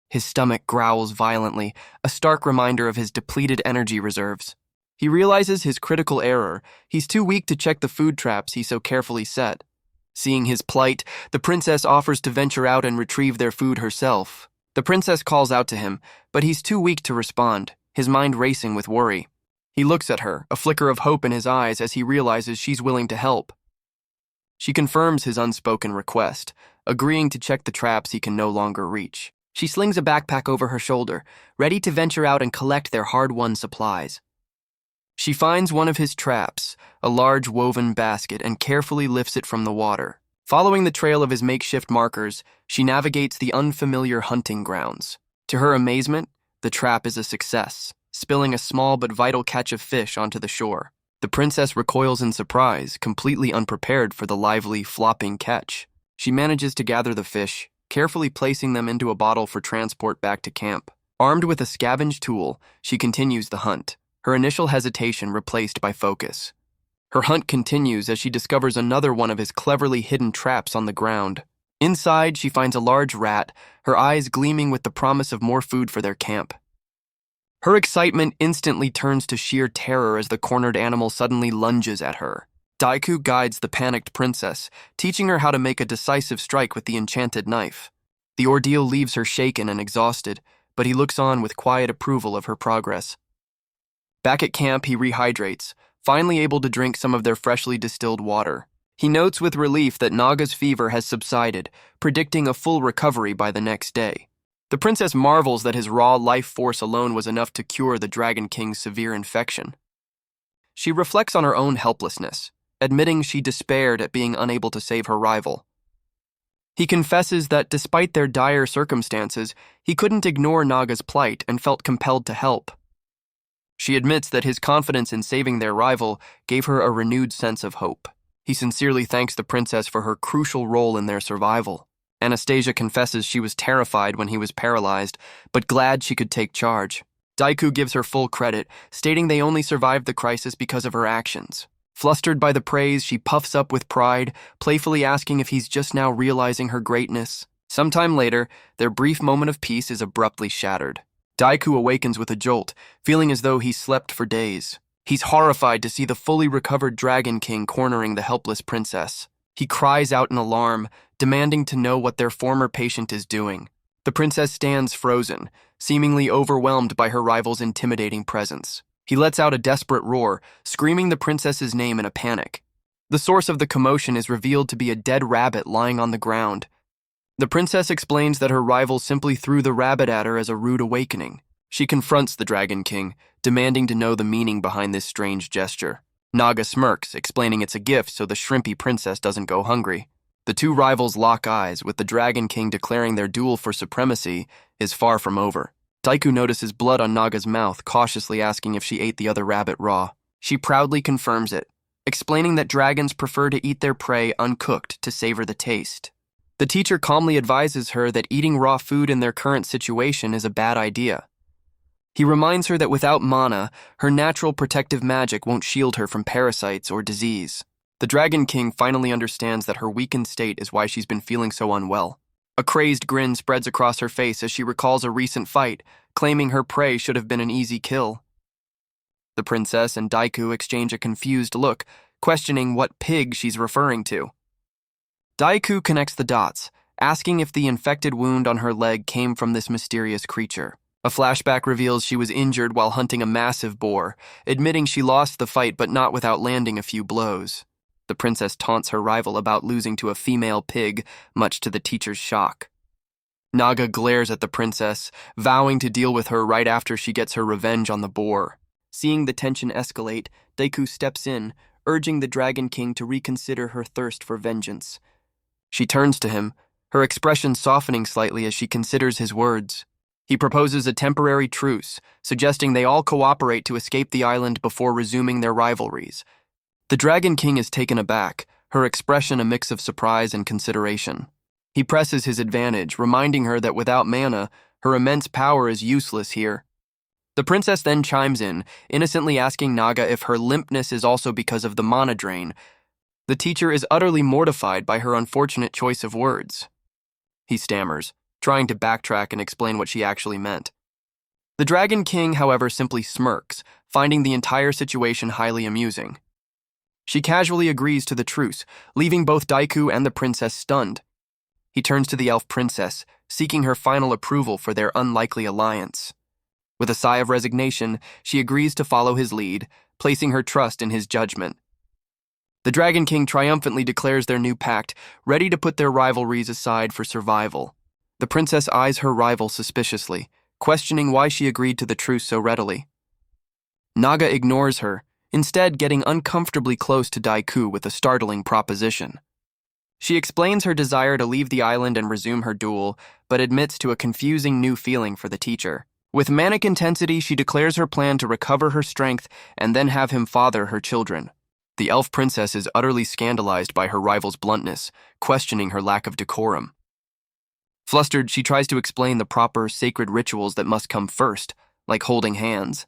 His stomach growls violently, a stark reminder of his depleted energy reserves. He realizes his critical error. He's too weak to check the food traps he so carefully set. Seeing his plight, the princess offers to venture out and retrieve their food herself. The princess calls out to him, but he's too weak to respond, his mind racing with worry. He looks at her, a flicker of hope in his eyes as he realizes she's willing to help. She confirms his unspoken request, agreeing to check the traps he can no longer reach. She slings a backpack over her shoulder, ready to venture out and collect their hard-won supplies. She finds one of his traps, a large woven basket, and carefully lifts it from the water. Following the trail of his makeshift markers, she navigates the unfamiliar hunting grounds. To her amazement, the trap is a success, spilling a small but vital catch of fish onto the shore. The princess recoils in surprise, completely unprepared for the lively, flopping catch. She manages to gather the fish, carefully placing them into a bottle for transport back to camp. Armed with a scavenge tool, she continues the hunt, her initial hesitation replaced by focus. Her hunt continues as she discovers another one of his cleverly hidden traps on the ground. Inside, she finds a large rat, her eyes gleaming with the promise of more food for their camp. Her excitement instantly turns to sheer terror as the cornered animal suddenly lunges at her. Daiku guides the panicked princess, teaching her how to make a decisive strike with the enchanted knife. The ordeal leaves her shaken and exhausted, but he looks on with quiet approval of her progress. Back at camp, he rehydrates, finally able to drink some of their freshly distilled water. He notes with relief that Naga's fever has subsided, predicting a full recovery by the next day. The princess marvels that his raw life force alone was enough to cure the Dragon King's severe infection. She reflects on her own helplessness, admitting she despaired at being unable to save her rival. He confesses that despite their dire circumstances, he couldn't ignore Naga's plight and felt compelled to help. She admits that his confidence in saving their rival gave her a renewed sense of hope. He sincerely thanks the princess for her crucial role in their survival. Anastasia confesses she was terrified when he was paralyzed, but glad she could take charge. Daiku gives her full credit, stating they only survived the crisis because of her actions. Flustered by the praise, she puffs up with pride, playfully asking if he's just now realizing her greatness. Sometime later, their brief moment of peace is abruptly shattered. Daiku awakens with a jolt, feeling as though he slept for days. He's horrified to see the fully recovered Dragon King cornering the helpless princess. He cries out in alarm, demanding to know what their former patient is doing. The princess stands frozen, seemingly overwhelmed by her rival's intimidating presence. He lets out a desperate roar, screaming the princess's name in a panic. The source of the commotion is revealed to be a dead rabbit lying on the ground. The princess explains that her rival simply threw the rabbit at her as a rude awakening. She confronts the Dragon King, demanding to know the meaning behind this strange gesture. Naga smirks, explaining it's a gift so the shrimpy princess doesn't go hungry. The two rivals lock eyes, with the Dragon King declaring their duel for supremacy is far from over. Daiku notices blood on Naga's mouth, cautiously asking if she ate the other rabbit raw. She proudly confirms it, explaining that dragons prefer to eat their prey uncooked to savor the taste. The teacher calmly advises her that eating raw food in their current situation is a bad idea. He reminds her that without mana, her natural protective magic won't shield her from parasites or disease. The Dragon King finally understands that her weakened state is why she's been feeling so unwell. A crazed grin spreads across her face as she recalls a recent fight, claiming her prey should have been an easy kill. The princess and Daiku exchange a confused look, questioning what pig she's referring to. Daiku connects the dots, asking if the infected wound on her leg came from this mysterious creature. A flashback reveals she was injured while hunting a massive boar, admitting she lost the fight but not without landing a few blows. The princess taunts her rival about losing to a female pig, much to the teacher's shock. Naga glares at the princess, vowing to deal with her right after she gets her revenge on the boar. Seeing the tension escalate, Daiku steps in, urging the Dragon King to reconsider her thirst for vengeance. She turns to him, her expression softening slightly as she considers his words. He proposes a temporary truce, suggesting they all cooperate to escape the island before resuming their rivalries. The Dragon King is taken aback, her expression a mix of surprise and consideration. He presses his advantage, reminding her that without mana, her immense power is useless here. The princess then chimes in, innocently asking Naga if her limpness is also because of the mana drain. The teacher is utterly mortified by her unfortunate choice of words. He stammers, trying to backtrack and explain what she actually meant. The Dragon King, however, simply smirks, finding the entire situation highly amusing. She casually agrees to the truce, leaving both Daiku and the princess stunned. He turns to the elf princess, seeking her final approval for their unlikely alliance. With a sigh of resignation, she agrees to follow his lead, placing her trust in his judgment. The Dragon King triumphantly declares their new pact, ready to put their rivalries aside for survival. The princess eyes her rival suspiciously, questioning why she agreed to the truce so readily. Naga ignores her, instead getting uncomfortably close to Daiku with a startling proposition. She explains her desire to leave the island and resume her duel, but admits to a confusing new feeling for the teacher. With manic intensity, she declares her plan to recover her strength and then have him father her children. The elf princess is utterly scandalized by her rival's bluntness, questioning her lack of decorum. Flustered, she tries to explain the proper, sacred rituals that must come first, like holding hands.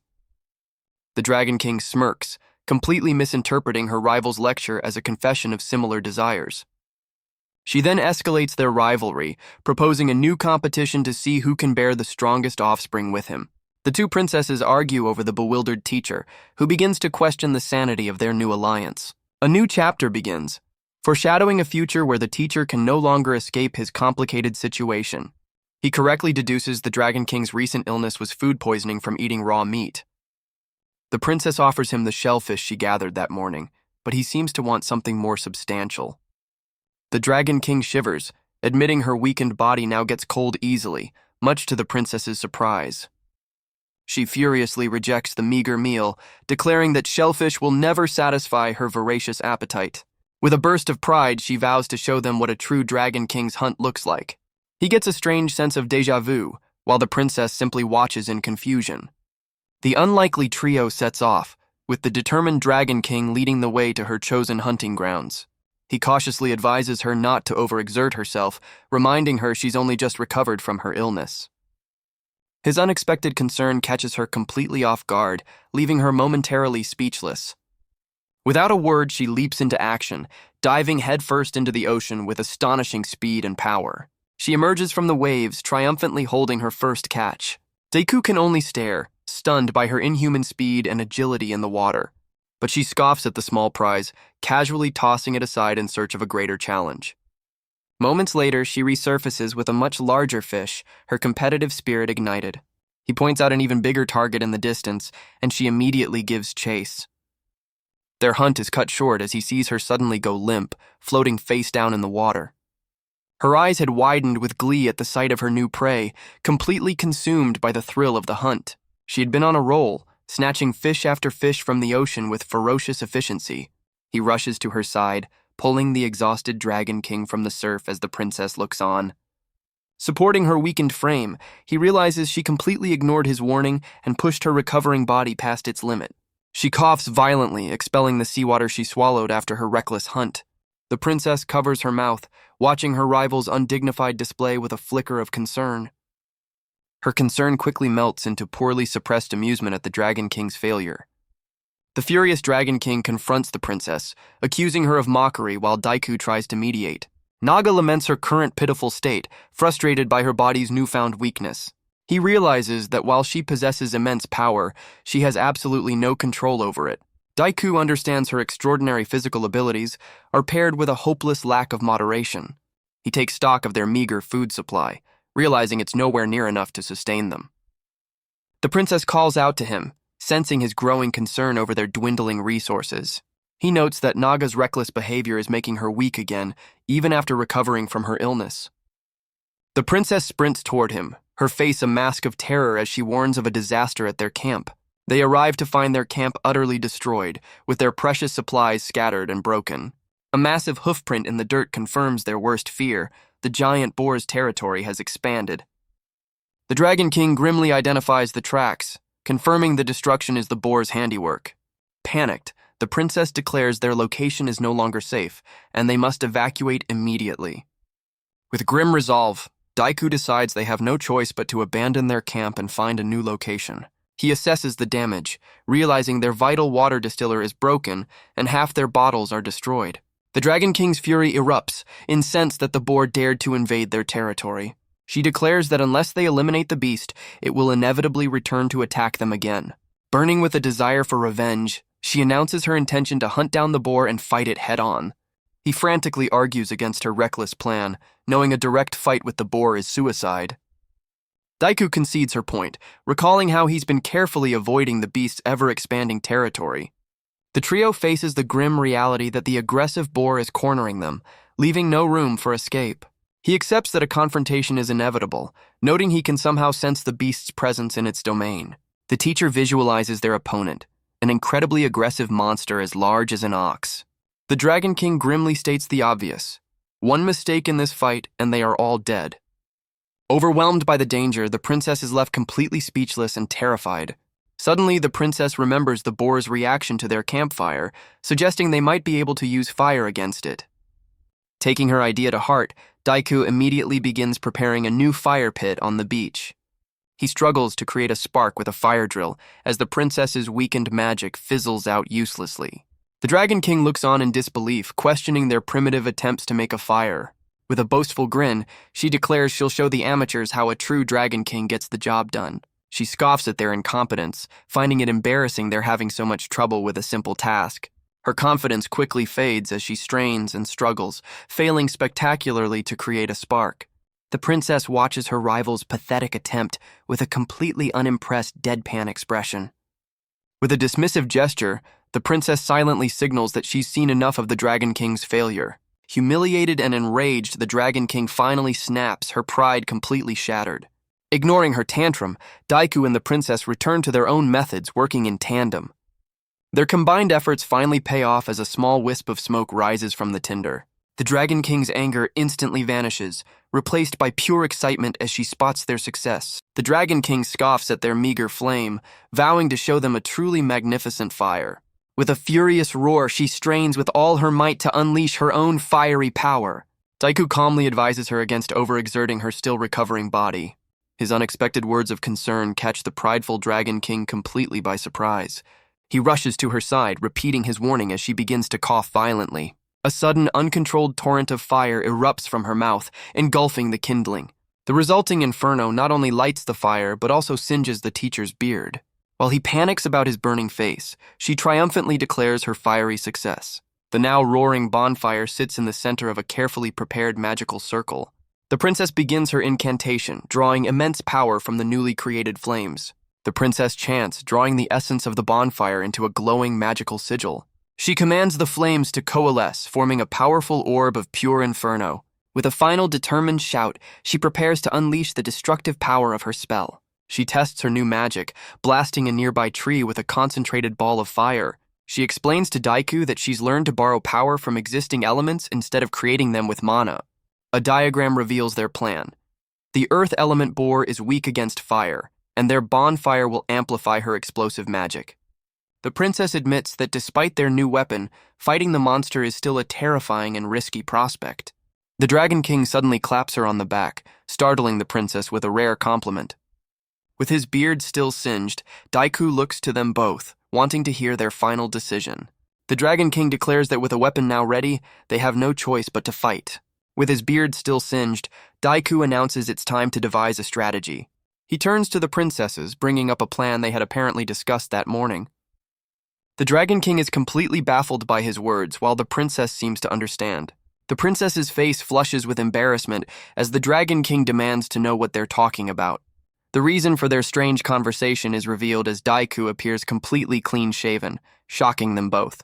The Dragon King smirks, completely misinterpreting her rival's lecture as a confession of similar desires. She then escalates their rivalry, proposing a new competition to see who can bear the strongest offspring with him. The two princesses argue over the bewildered teacher, who begins to question the sanity of their new alliance. A new chapter begins, foreshadowing a future where the teacher can no longer escape his complicated situation. He correctly deduces the Dragon King's recent illness was food poisoning from eating raw meat. The princess offers him the shellfish she gathered that morning, but he seems to want something more substantial. The Dragon King shivers, admitting her weakened body now gets cold easily, much to the princess's surprise. She furiously rejects the meager meal, declaring that shellfish will never satisfy her voracious appetite. With a burst of pride, she vows to show them what a true Dragon King's hunt looks like. He gets a strange sense of déjà vu, while the princess simply watches in confusion. The unlikely trio sets off, with the determined Dragon King leading the way to her chosen hunting grounds. He cautiously advises her not to overexert herself, reminding her she's only just recovered from her illness. His unexpected concern catches her completely off guard, leaving her momentarily speechless. Without a word, she leaps into action, diving headfirst into the ocean with astonishing speed and power. She emerges from the waves, triumphantly holding her first catch. Daiku can only stare, stunned by her inhuman speed and agility in the water. But she scoffs at the small prize, casually tossing it aside in search of a greater challenge. Moments later, she resurfaces with a much larger fish, her competitive spirit ignited. He points out an even bigger target in the distance, and she immediately gives chase. Their hunt is cut short as he sees her suddenly go limp, floating face down in the water. Her eyes had widened with glee at the sight of her new prey, completely consumed by the thrill of the hunt. She had been on a roll, snatching fish after fish from the ocean with ferocious efficiency. He rushes to her side, pulling the exhausted Dragon King from the surf as the princess looks on. Supporting her weakened frame, he realizes she completely ignored his warning and pushed her recovering body past its limit. She coughs violently, expelling the seawater she swallowed after her reckless hunt. The princess covers her mouth, watching her rival's undignified display with a flicker of concern. Her concern quickly melts into poorly suppressed amusement at the Dragon King's failure. The furious Dragon King confronts the princess, accusing her of mockery while Daiku tries to mediate. Naga laments her current pitiful state, frustrated by her body's newfound weakness. He realizes that while she possesses immense power, she has absolutely no control over it. Daiku understands her extraordinary physical abilities are paired with a hopeless lack of moderation. He takes stock of their meager food supply, realizing it's nowhere near enough to sustain them. The princess calls out to him, sensing his growing concern over their dwindling resources. He notes that Naga's reckless behavior is making her weak again, even after recovering from her illness. The princess sprints toward him, her face a mask of terror as she warns of a disaster at their camp. They arrive to find their camp utterly destroyed, with their precious supplies scattered and broken. A massive hoofprint in the dirt confirms their worst fear. The giant boar's territory has expanded. The Dragon King grimly identifies the tracks, confirming the destruction is the boar's handiwork. Panicked, the princess declares their location is no longer safe, and they must evacuate immediately. With grim resolve, Daiku decides they have no choice but to abandon their camp and find a new location. He assesses the damage, realizing their vital water distiller is broken and half their bottles are destroyed. The Dragon King's fury erupts, incensed that the boar dared to invade their territory. She declares that unless they eliminate the beast, it will inevitably return to attack them again. Burning with a desire for revenge, she announces her intention to hunt down the boar and fight it head-on. He frantically argues against her reckless plan, knowing a direct fight with the boar is suicide. Daiku concedes her point, recalling how he's been carefully avoiding the beast's ever-expanding territory. The trio faces the grim reality that the aggressive boar is cornering them, leaving no room for escape. He accepts that a confrontation is inevitable, noting he can somehow sense the beast's presence in its domain. The teacher visualizes their opponent, an incredibly aggressive monster as large as an ox. The Dragon King grimly states the obvious. One mistake in this fight, and they are all dead. Overwhelmed by the danger, the princess is left completely speechless and terrified. Suddenly, the princess remembers the boar's reaction to their campfire, suggesting they might be able to use fire against it. Taking her idea to heart, Daiku immediately begins preparing a new fire pit on the beach. He struggles to create a spark with a fire drill as the princess's weakened magic fizzles out uselessly. The Dragon King looks on in disbelief, questioning their primitive attempts to make a fire. With a boastful grin, she declares she'll show the amateurs how a true Dragon King gets the job done. She scoffs at their incompetence, finding it embarrassing they're having so much trouble with a simple task. Her confidence quickly fades as she strains and struggles, failing spectacularly to create a spark. The princess watches her rival's pathetic attempt with a completely unimpressed deadpan expression. With a dismissive gesture, the princess silently signals that she's seen enough of the Dragon King's failure. Humiliated and enraged, the Dragon King finally snaps, her pride completely shattered. Ignoring her tantrum, Daiku and the princess return to their own methods, working in tandem. Their combined efforts finally pay off as a small wisp of smoke rises from the tinder. The Dragon King's anger instantly vanishes, replaced by pure excitement as she spots their success. The Dragon King scoffs at their meager flame, vowing to show them a truly magnificent fire. With a furious roar, she strains with all her might to unleash her own fiery power. Daiku calmly advises her against overexerting her still recovering body. His unexpected words of concern catch the prideful Dragon King completely by surprise. He rushes to her side, repeating his warning as she begins to cough violently. A sudden, uncontrolled torrent of fire erupts from her mouth, engulfing the kindling. The resulting inferno not only lights the fire, but also singes the teacher's beard. While he panics about his burning face, she triumphantly declares her fiery success. The now roaring bonfire sits in the center of a carefully prepared magical circle. The princess begins her incantation, drawing immense power from the newly created flames. The princess chants, drawing the essence of the bonfire into a glowing magical sigil. She commands the flames to coalesce, forming a powerful orb of pure inferno. With a final determined shout, she prepares to unleash the destructive power of her spell. She tests her new magic, blasting a nearby tree with a concentrated ball of fire. She explains to Daiku that she's learned to borrow power from existing elements instead of creating them with mana. A diagram reveals their plan. The earth element boar is weak against fire, and their bonfire will amplify her explosive magic. The princess admits that despite their new weapon, fighting the monster is still a terrifying and risky prospect. The Dragon King suddenly claps her on the back, startling the princess with a rare compliment. With his beard still singed, Daiku looks to them both, wanting to hear their final decision. The Dragon King declares that with a weapon now ready, they have no choice but to fight. With his beard still singed, Daiku announces it's time to devise a strategy. He turns to the princesses, bringing up a plan they had apparently discussed that morning. The Dragon King is completely baffled by his words, while the princess seems to understand. The princess's face flushes with embarrassment as the Dragon King demands to know what they're talking about. The reason for their strange conversation is revealed as Daiku appears completely clean-shaven, shocking them both.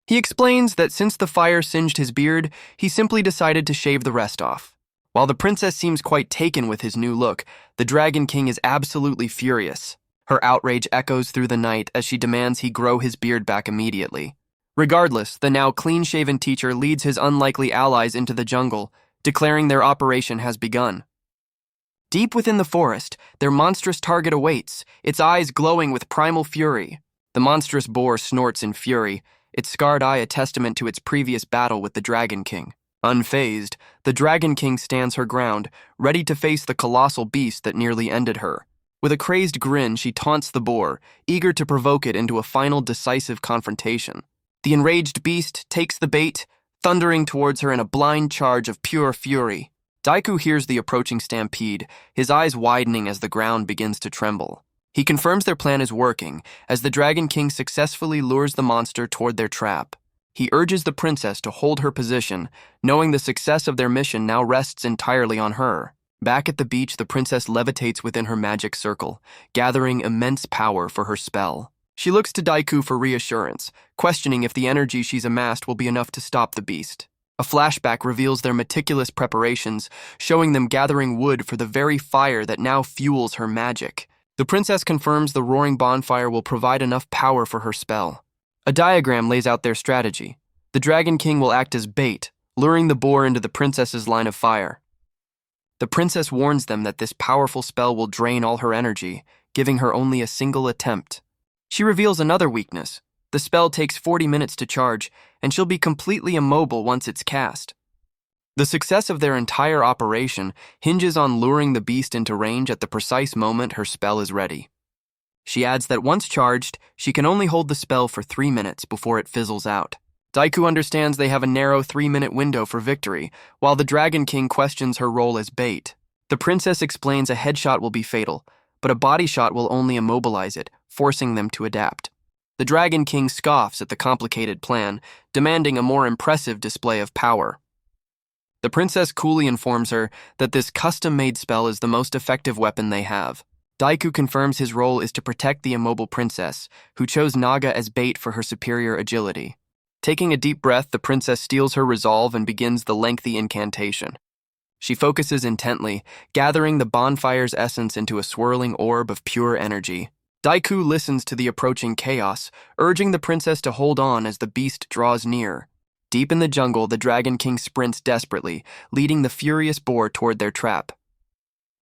He explains that since the fire singed his beard, he simply decided to shave the rest off. While the princess seems quite taken with his new look, the Dragon King is absolutely furious. Her outrage echoes through the night as she demands he grow his beard back immediately. Regardless, the now clean-shaven teacher leads his unlikely allies into the jungle, declaring their operation has begun. Deep within the forest, their monstrous target awaits, its eyes glowing with primal fury. The monstrous boar snorts in fury, its scarred eye a testament to its previous battle with the Dragon King. Unfazed, the Dragon King stands her ground, ready to face the colossal beast that nearly ended her. With a crazed grin, she taunts the boar, eager to provoke it into a final decisive confrontation. The enraged beast takes the bait, thundering towards her in a blind charge of pure fury. Daiku hears the approaching stampede, his eyes widening as the ground begins to tremble. He confirms their plan is working, as the Dragon King successfully lures the monster toward their trap. He urges the princess to hold her position, knowing the success of their mission now rests entirely on her. Back at the beach, the princess levitates within her magic circle, gathering immense power for her spell. She looks to Daiku for reassurance, questioning if the energy she's amassed will be enough to stop the beast. A flashback reveals their meticulous preparations, showing them gathering wood for the very fire that now fuels her magic. The princess confirms the roaring bonfire will provide enough power for her spell. A diagram lays out their strategy. The Dragon King will act as bait, luring the boar into the princess's line of fire. The princess warns them that this powerful spell will drain all her energy, giving her only a single attempt. She reveals another weakness. The spell takes 40 minutes to charge, and she'll be completely immobile once it's cast. The success of their entire operation hinges on luring the beast into range at the precise moment her spell is ready. She adds that once charged, she can only hold the spell for 3 minutes before it fizzles out. Daiku understands they have a narrow 3-minute window for victory, while the Dragon King questions her role as bait. The princess explains a headshot will be fatal, but a body shot will only immobilize it, forcing them to adapt. The Dragon King scoffs at the complicated plan, demanding a more impressive display of power. The princess coolly informs her that this custom-made spell is the most effective weapon they have. Daiku confirms his role is to protect the immobile princess, who chose Naga as bait for her superior agility. Taking a deep breath, the princess steels her resolve and begins the lengthy incantation. She focuses intently, gathering the bonfire's essence into a swirling orb of pure energy. Daiku listens to the approaching chaos, urging the princess to hold on as the beast draws near. Deep in the jungle, the Dragon King sprints desperately, leading the furious boar toward their trap.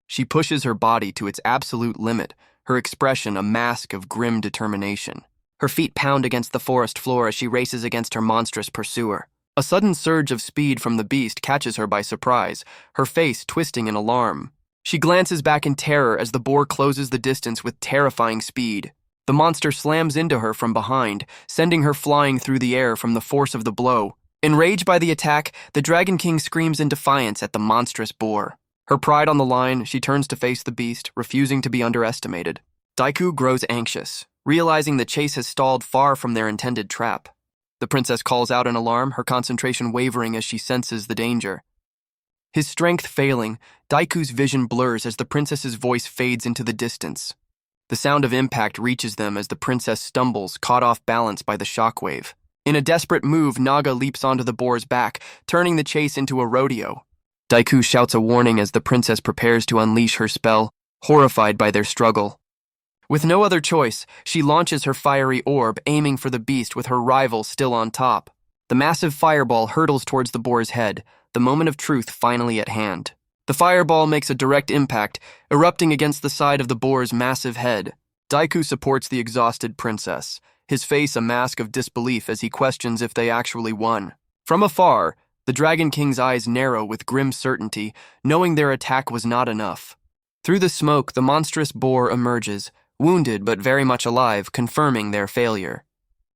She pushes her body to its absolute limit, her expression a mask of grim determination. Her feet pound against the forest floor as she races against her monstrous pursuer. A sudden surge of speed from the beast catches her by surprise, her face twisting in alarm. She glances back in terror as the boar closes the distance with terrifying speed. The monster slams into her from behind, sending her flying through the air from the force of the blow. Enraged by the attack, the Dragon King screams in defiance at the monstrous boar. Her pride on the line, she turns to face the beast, refusing to be underestimated. Daiku grows anxious, realizing the chase has stalled far from their intended trap. The princess calls out in alarm, her concentration wavering as she senses the danger. His strength failing, Daiku's vision blurs as the princess's voice fades into the distance. The sound of impact reaches them as the princess stumbles, caught off balance by the shockwave. In a desperate move, Naga leaps onto the boar's back, turning the chase into a rodeo. Daiku shouts a warning as the princess prepares to unleash her spell, horrified by their struggle. With no other choice, she launches her fiery orb, aiming for the beast with her rival still on top. The massive fireball hurtles towards the boar's head, the moment of truth finally at hand. The fireball makes a direct impact, erupting against the side of the boar's massive head. Daiku supports the exhausted princess, his face a mask of disbelief as he questions if they actually won. From afar, the Dragon King's eyes narrow with grim certainty, knowing their attack was not enough. Through the smoke, the monstrous boar emerges, wounded but very much alive, confirming their failure.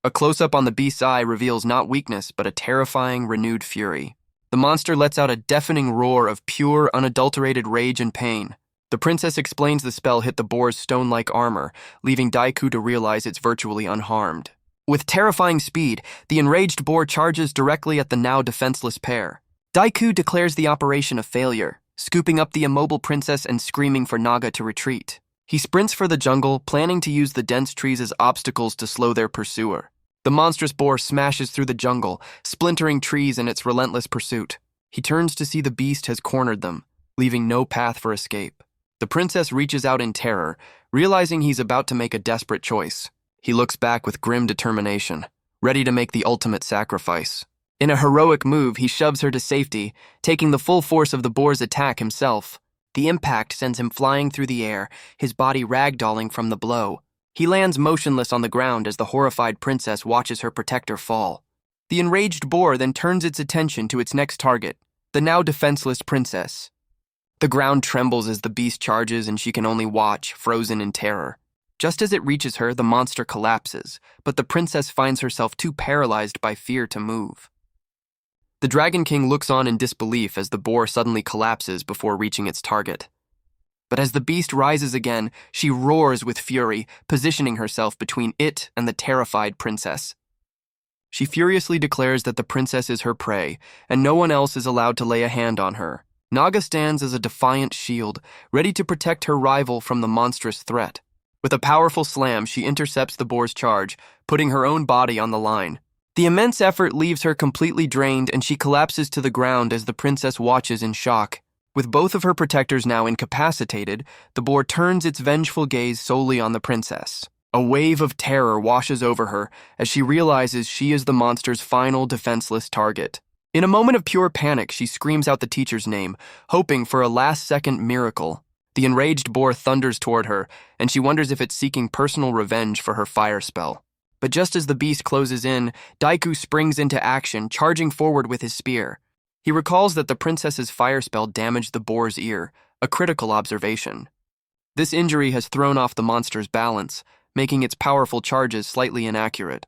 A close-up on the beast's eye reveals not weakness, but a terrifying, renewed fury. The monster lets out a deafening roar of pure, unadulterated rage and pain. The princess explains the spell hit the boar's stone-like armor, leaving Daiku to realize it's virtually unharmed. With terrifying speed, the enraged boar charges directly at the now defenseless pair. Daiku declares the operation a failure, scooping up the immobile princess and screaming for Naga to retreat. He sprints for the jungle, planning to use the dense trees as obstacles to slow their pursuer. The monstrous boar smashes through the jungle, splintering trees in its relentless pursuit. He turns to see the beast has cornered them, leaving no path for escape. The princess reaches out in terror, realizing he's about to make a desperate choice. He looks back with grim determination, ready to make the ultimate sacrifice. In a heroic move, he shoves her to safety, taking the full force of the boar's attack himself. The impact sends him flying through the air, his body ragdolling from the blow. He lands motionless on the ground as the horrified princess watches her protector fall. The enraged boar then turns its attention to its next target, the now defenseless princess. The ground trembles as the beast charges and she can only watch, frozen in terror. Just as it reaches her, the monster collapses, but the princess finds herself too paralyzed by fear to move. The Dragon King looks on in disbelief as the boar suddenly collapses before reaching its target. But as the beast rises again, she roars with fury, positioning herself between it and the terrified princess. She furiously declares that the princess is her prey, and no one else is allowed to lay a hand on her. Naga stands as a defiant shield, ready to protect her rival from the monstrous threat. With a powerful slam, she intercepts the boar's charge, putting her own body on the line. The immense effort leaves her completely drained, and she collapses to the ground as the princess watches in shock. With both of her protectors now incapacitated, the boar turns its vengeful gaze solely on the princess. A wave of terror washes over her as she realizes she is the monster's final defenseless target. In a moment of pure panic, she screams out the teacher's name, hoping for a last-second miracle. The enraged boar thunders toward her, and she wonders if it's seeking personal revenge for her fire spell. But just as the beast closes in, Daiku springs into action, charging forward with his spear. He recalls that the princess's fire spell damaged the boar's ear, a critical observation. This injury has thrown off the monster's balance, making its powerful charges slightly inaccurate.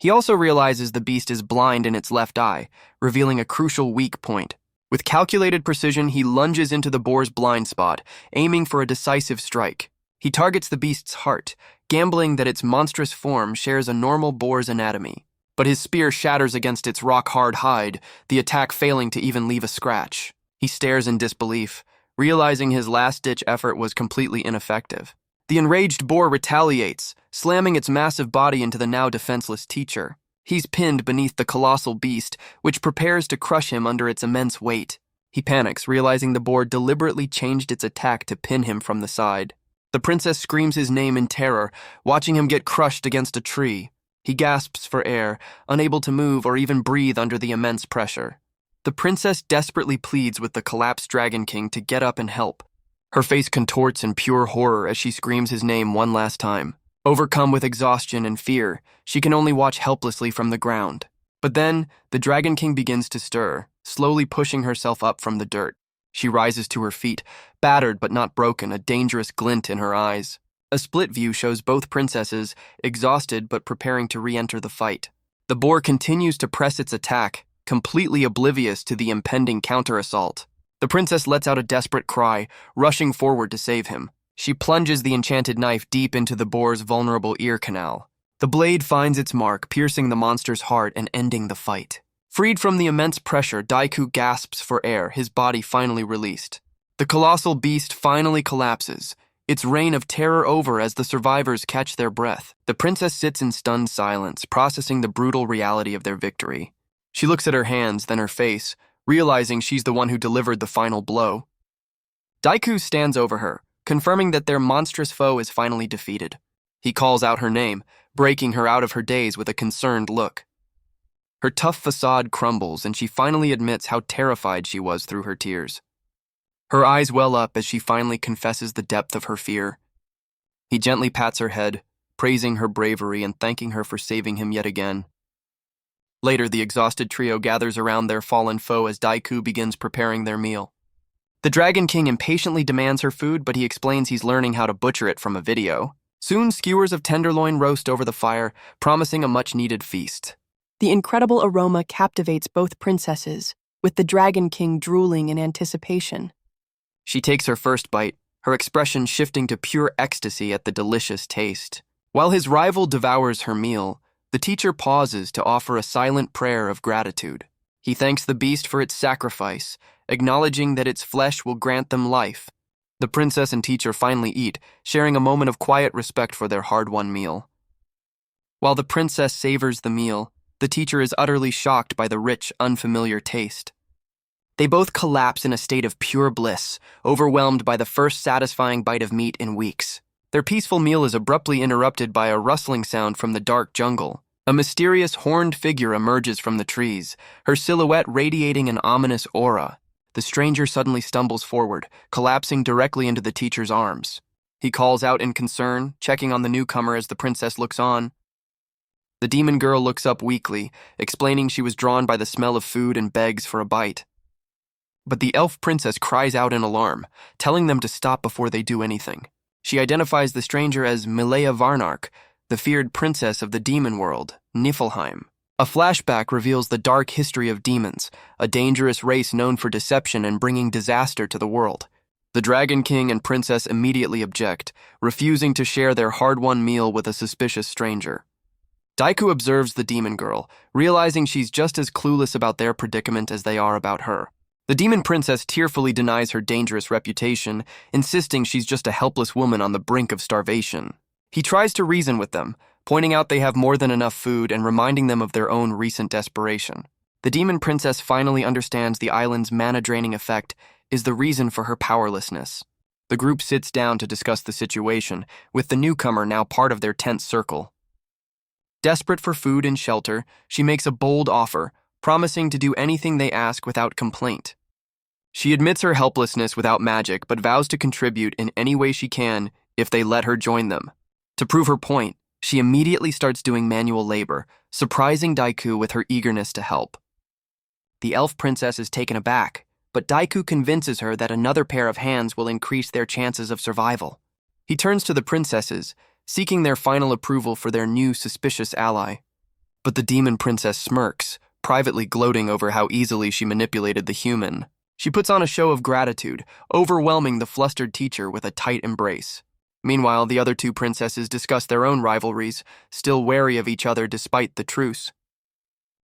He also realizes the beast is blind in its left eye, revealing a crucial weak point. With calculated precision, he lunges into the boar's blind spot, aiming for a decisive strike. He targets the beast's heart, gambling that its monstrous form shares a normal boar's anatomy. But his spear shatters against its rock-hard hide, the attack failing to even leave a scratch. He stares in disbelief, realizing his last-ditch effort was completely ineffective. The enraged boar retaliates, slamming its massive body into the now defenseless teacher. He's pinned beneath the colossal beast, which prepares to crush him under its immense weight. He panics, realizing the boar deliberately changed its attack to pin him from the side. The princess screams his name in terror, watching him get crushed against a tree. He gasps for air, unable to move or even breathe under the immense pressure. The princess desperately pleads with the collapsed Dragon King to get up and help. Her face contorts in pure horror as she screams his name one last time. Overcome with exhaustion and fear, she can only watch helplessly from the ground. But then, the Dragon King begins to stir, slowly pushing herself up from the dirt. She rises to her feet, battered but not broken, a dangerous glint in her eyes. A split view shows both princesses, exhausted but preparing to re-enter the fight. The boar continues to press its attack, completely oblivious to the impending counter-assault. The princess lets out a desperate cry, rushing forward to save him. She plunges the enchanted knife deep into the boar's vulnerable ear canal. The blade finds its mark, piercing the monster's heart and ending the fight. Freed from the immense pressure, Daiku gasps for air, his body finally released. The colossal beast finally collapses, its reign of terror over as the survivors catch their breath. The princess sits in stunned silence, processing the brutal reality of their victory. She looks at her hands, then her face, realizing she's the one who delivered the final blow. Daiku stands over her, confirming that their monstrous foe is finally defeated. He calls out her name, breaking her out of her daze with a concerned look. Her tough facade crumbles, and she finally admits how terrified she was through her tears. Her eyes well up as she finally confesses the depth of her fear. He gently pats her head, praising her bravery and thanking her for saving him yet again. Later, the exhausted trio gathers around their fallen foe as Daiku begins preparing their meal. The Dragon King impatiently demands her food, but he explains he's learning how to butcher it from a video. Soon, skewers of tenderloin roast over the fire, promising a much-needed feast. The incredible aroma captivates both princesses, with the Dragon King drooling in anticipation. She takes her first bite, her expression shifting to pure ecstasy at the delicious taste. While his rival devours her meal, the teacher pauses to offer a silent prayer of gratitude. He thanks the beast for its sacrifice, acknowledging that its flesh will grant them life. The princess and teacher finally eat, sharing a moment of quiet respect for their hard-won meal. While the princess savors the meal, the teacher is utterly shocked by the rich, unfamiliar taste. They both collapse in a state of pure bliss, overwhelmed by the first satisfying bite of meat in weeks. Their peaceful meal is abruptly interrupted by a rustling sound from the dark jungle. A mysterious horned figure emerges from the trees, her silhouette radiating an ominous aura. The stranger suddenly stumbles forward, collapsing directly into the teacher's arms. He calls out in concern, checking on the newcomer as the princess looks on. The demon girl looks up weakly, explaining she was drawn by the smell of food and begs for a bite. But the elf princess cries out in alarm, telling them to stop before they do anything. She identifies the stranger as Malaya Varnark, the feared princess of the demon world, Niflheim. A flashback reveals the dark history of demons, a dangerous race known for deception and bringing disaster to the world. The Dragon King and princess immediately object, refusing to share their hard-won meal with a suspicious stranger. Daiku observes the demon girl, realizing she's just as clueless about their predicament as they are about her. The demon princess tearfully denies her dangerous reputation, insisting she's just a helpless woman on the brink of starvation. He tries to reason with them, pointing out they have more than enough food and reminding them of their own recent desperation. The demon princess finally understands the island's mana-draining effect is the reason for her powerlessness. The group sits down to discuss the situation, with the newcomer now part of their tense circle. Desperate for food and shelter, she makes a bold offer, promising to do anything they ask without complaint. She admits her helplessness without magic, but vows to contribute in any way she can if they let her join them. To prove her point, she immediately starts doing manual labor, surprising Daiku with her eagerness to help. The elf princess is taken aback, but Daiku convinces her that another pair of hands will increase their chances of survival. He turns to the princesses, seeking their final approval for their new suspicious ally. But the demon princess smirks, privately gloating over how easily she manipulated the human. She puts on a show of gratitude, overwhelming the flustered teacher with a tight embrace. Meanwhile, the other two princesses discuss their own rivalries, still wary of each other despite the truce.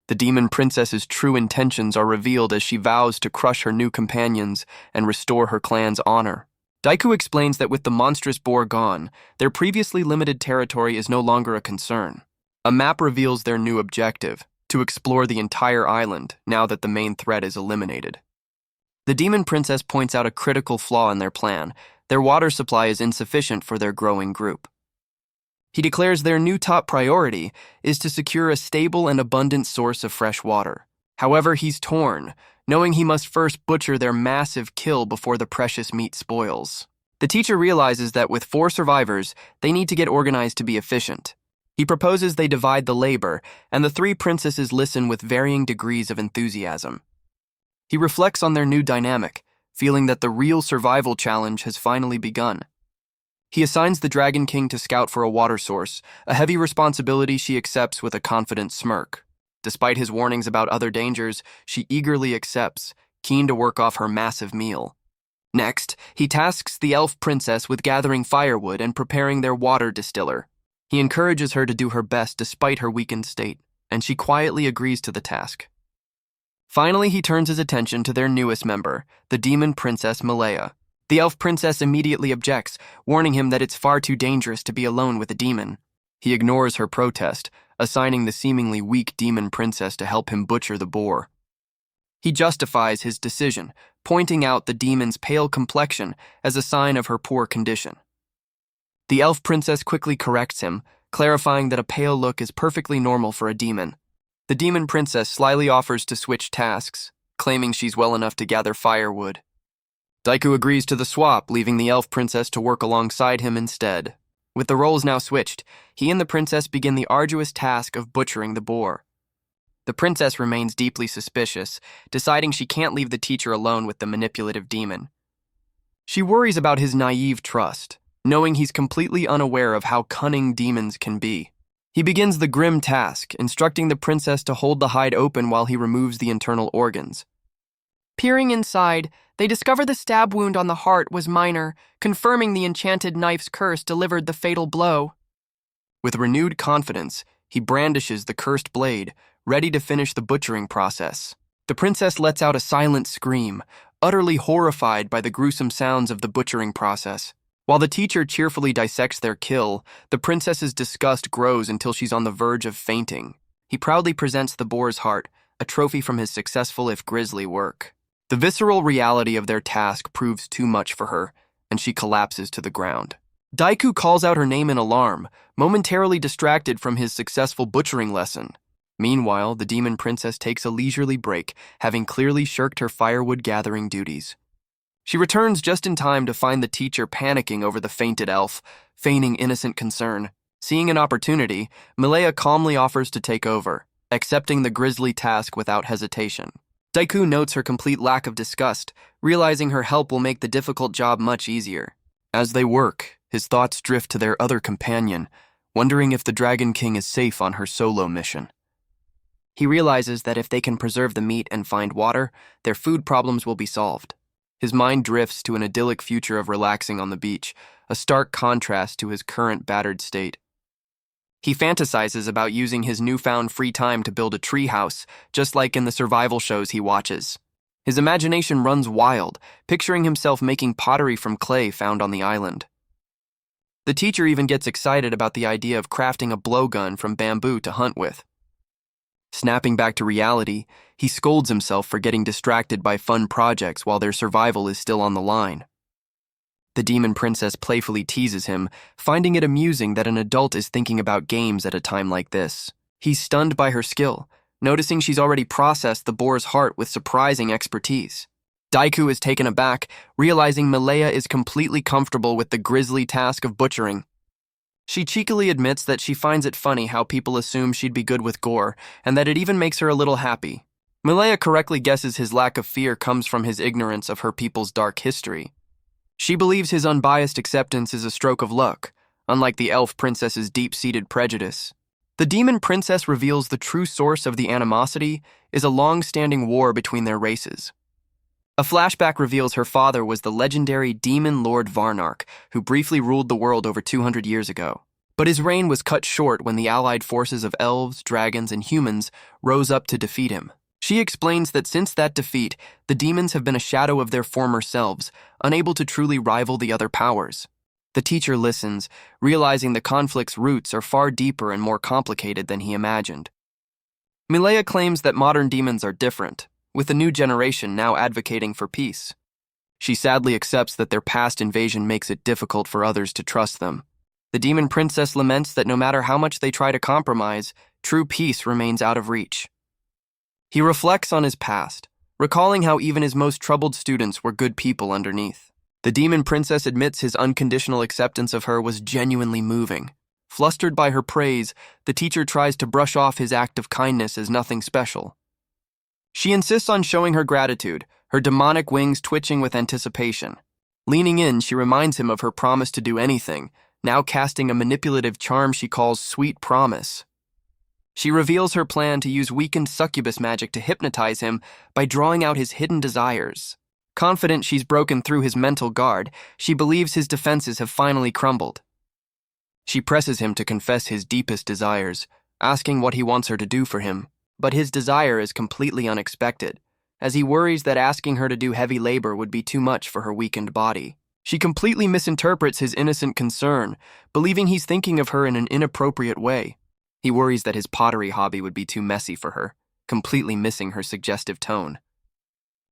The demon princess's true intentions are revealed as she vows to crush her new companions and restore her clan's honor. Daiku explains that with the monstrous boar gone, their previously limited territory is no longer a concern. A map reveals their new objective, to explore the entire island now that the main threat is eliminated. The demon princess points out a critical flaw in their plan. Their water supply is insufficient for their growing group. He declares their new top priority is to secure a stable and abundant source of fresh water. However, he's torn, knowing he must first butcher their massive kill before the precious meat spoils. The teacher realizes that with 4 survivors, they need to get organized to be efficient. He proposes they divide the labor, and the 3 princesses listen with varying degrees of enthusiasm. He reflects on their new dynamic, feeling that the real survival challenge has finally begun. He assigns the Dragon King to scout for a water source, a heavy responsibility she accepts with a confident smirk. Despite his warnings about other dangers, she eagerly accepts, keen to work off her massive meal. Next, he tasks the elf princess with gathering firewood and preparing their water distiller. He encourages her to do her best despite her weakened state, and she quietly agrees to the task. Finally, he turns his attention to their newest member, the demon princess Malaya. The elf princess immediately objects, warning him that it's far too dangerous to be alone with a demon. He ignores her protest, assigning the seemingly weak demon princess to help him butcher the boar. He justifies his decision, pointing out the demon's pale complexion as a sign of her poor condition. The elf princess quickly corrects him, clarifying that a pale look is perfectly normal for a demon. The demon princess slyly offers to switch tasks, claiming she's well enough to gather firewood. Daiku agrees to the swap, leaving the elf princess to work alongside him instead. With the roles now switched, he and the princess begin the arduous task of butchering the boar. The princess remains deeply suspicious, deciding she can't leave the teacher alone with the manipulative demon. She worries about his naive trust, knowing he's completely unaware of how cunning demons can be. He begins the grim task, instructing the princess to hold the hide open while he removes the internal organs. Peering inside, they discover the stab wound on the heart was minor, confirming the enchanted knife's curse delivered the fatal blow. With renewed confidence, he brandishes the cursed blade, ready to finish the butchering process. The princess lets out a silent scream, utterly horrified by the gruesome sounds of the butchering process. While the teacher cheerfully dissects their kill, the princess's disgust grows until she's on the verge of fainting. He proudly presents the boar's heart, a trophy from his successful if grisly work. The visceral reality of their task proves too much for her, and she collapses to the ground. Daiku calls out her name in alarm, momentarily distracted from his successful butchering lesson. Meanwhile, the demon princess takes a leisurely break, having clearly shirked her firewood-gathering duties. She returns just in time to find the teacher panicking over the fainted elf, feigning innocent concern. Seeing an opportunity, Malaya calmly offers to take over, accepting the grisly task without hesitation. Daiku notes her complete lack of disgust, realizing her help will make the difficult job much easier. As they work, his thoughts drift to their other companion, wondering if the Dragon King is safe on her solo mission. He realizes that if they can preserve the meat and find water, their food problems will be solved. His mind drifts to an idyllic future of relaxing on the beach, a stark contrast to his current battered state. He fantasizes about using his newfound free time to build a treehouse, just like in the survival shows he watches. His imagination runs wild, picturing himself making pottery from clay found on the island. The teacher even gets excited about the idea of crafting a blowgun from bamboo to hunt with. Snapping back to reality, he scolds himself for getting distracted by fun projects while their survival is still on the line. The demon princess playfully teases him, finding it amusing that an adult is thinking about games at a time like this. He's stunned by her skill, noticing she's already processed the boar's heart with surprising expertise. Daiku is taken aback, realizing Malaya is completely comfortable with the grisly task of butchering. She cheekily admits that she finds it funny how people assume she'd be good with gore, and that it even makes her a little happy. Malaya correctly guesses his lack of fear comes from his ignorance of her people's dark history. She believes his unbiased acceptance is a stroke of luck, unlike the elf princess's deep-seated prejudice. The demon princess reveals the true source of the animosity is a long-standing war between their races. A flashback reveals her father was the legendary demon lord Varnark, who briefly ruled the world over 200 years ago. But his reign was cut short when the allied forces of elves, dragons, and humans rose up to defeat him. She explains that since that defeat, the demons have been a shadow of their former selves, unable to truly rival the other powers. The teacher listens, realizing the conflict's roots are far deeper and more complicated than he imagined. Malaya claims that modern demons are different, with the new generation now advocating for peace. She sadly accepts that their past invasion makes it difficult for others to trust them. The demon princess laments that no matter how much they try to compromise, true peace remains out of reach. He reflects on his past, recalling how even his most troubled students were good people underneath. The demon princess admits his unconditional acceptance of her was genuinely moving. Flustered by her praise, the teacher tries to brush off his act of kindness as nothing special. She insists on showing her gratitude, her demonic wings twitching with anticipation. Leaning in, she reminds him of her promise to do anything, now casting a manipulative charm she calls Sweet Promise. She reveals her plan to use weakened succubus magic to hypnotize him by drawing out his hidden desires. Confident she's broken through his mental guard, she believes his defenses have finally crumbled. She presses him to confess his deepest desires, asking what he wants her to do for him, but his desire is completely unexpected, as he worries that asking her to do heavy labor would be too much for her weakened body. She completely misinterprets his innocent concern, believing he's thinking of her in an inappropriate way. He worries that his pottery hobby would be too messy for her, completely missing her suggestive tone.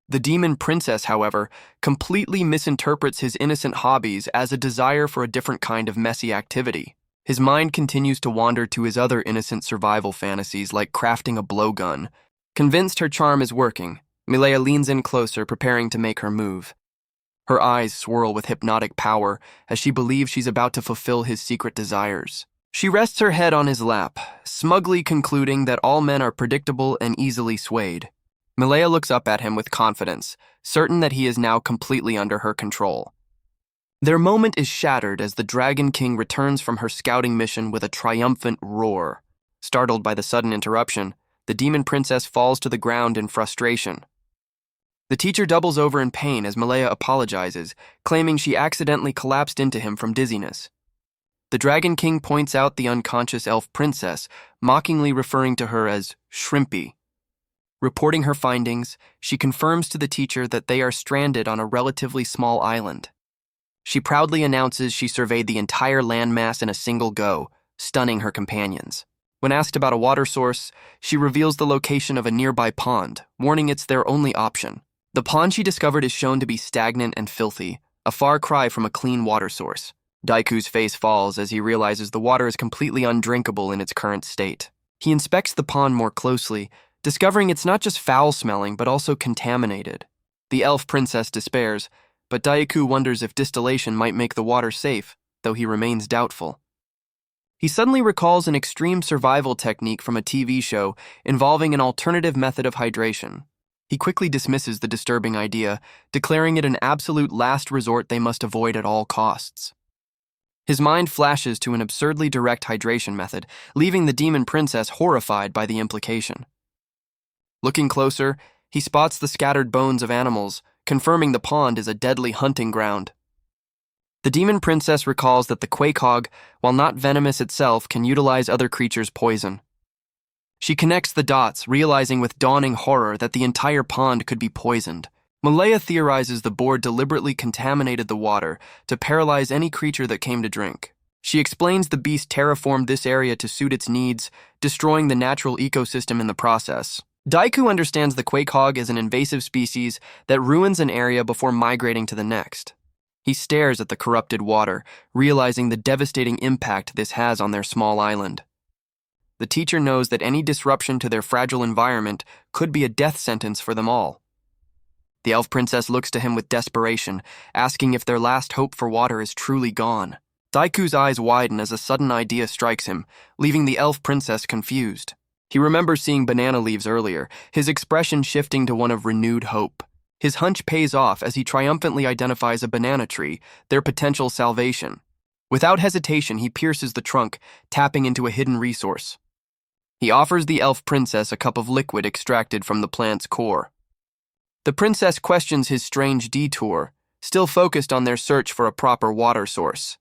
The demon princess, however, completely misinterprets his innocent hobbies as a desire for a different kind of messy activity. His mind continues to wander to his other innocent survival fantasies like crafting a blowgun. Convinced her charm is working, Malaya leans in closer, preparing to make her move. Her eyes swirl with hypnotic power as she believes she's about to fulfill his secret desires. She rests her head on his lap, smugly concluding that all men are predictable and easily swayed. Malaya looks up at him with confidence, certain that he is now completely under her control. Their moment is shattered as the Dragon King returns from her scouting mission with a triumphant roar. Startled by the sudden interruption, the demon princess falls to the ground in frustration. The teacher doubles over in pain as Malaya apologizes, claiming she accidentally collapsed into him from dizziness. The Dragon King points out the unconscious elf princess, mockingly referring to her as Shrimpy. Reporting her findings, she confirms to the teacher that they are stranded on a relatively small island. She proudly announces she surveyed the entire landmass in a single go, stunning her companions. When asked about a water source, she reveals the location of a nearby pond, warning it's their only option. The pond she discovered is shown to be stagnant and filthy, a far cry from a clean water source. Daiku's face falls as he realizes the water is completely undrinkable in its current state. He inspects the pond more closely, discovering it's not just foul-smelling but also contaminated. The elf princess despairs, but Daiku wonders if distillation might make the water safe, though he remains doubtful. He suddenly recalls an extreme survival technique from a TV show involving an alternative method of hydration. He quickly dismisses the disturbing idea, declaring it an absolute last resort they must avoid at all costs. His mind flashes to an absurdly direct hydration method, leaving the demon princess horrified by the implication. Looking closer, he spots the scattered bones of animals, confirming the pond is a deadly hunting ground. The demon princess recalls that the Quake Hog, while not venomous itself, can utilize other creatures' poison. She connects the dots, realizing with dawning horror that the entire pond could be poisoned. Malaya theorizes the boar deliberately contaminated the water to paralyze any creature that came to drink. She explains the beast terraformed this area to suit its needs, destroying the natural ecosystem in the process. Daiku understands the Quake Hog as an invasive species that ruins an area before migrating to the next. He stares at the corrupted water, realizing the devastating impact this has on their small island. The teacher knows that any disruption to their fragile environment could be a death sentence for them all. The elf princess looks to him with desperation, asking if their last hope for water is truly gone. Daiku's eyes widen as a sudden idea strikes him, leaving the elf princess confused. He remembers seeing banana leaves earlier, his expression shifting to one of renewed hope. His hunch pays off as he triumphantly identifies a banana tree, their potential salvation. Without hesitation, he pierces the trunk, tapping into a hidden resource. He offers the elf princess a cup of liquid extracted from the plant's core. The princess questions his strange detour, still focused on their search for a proper water source.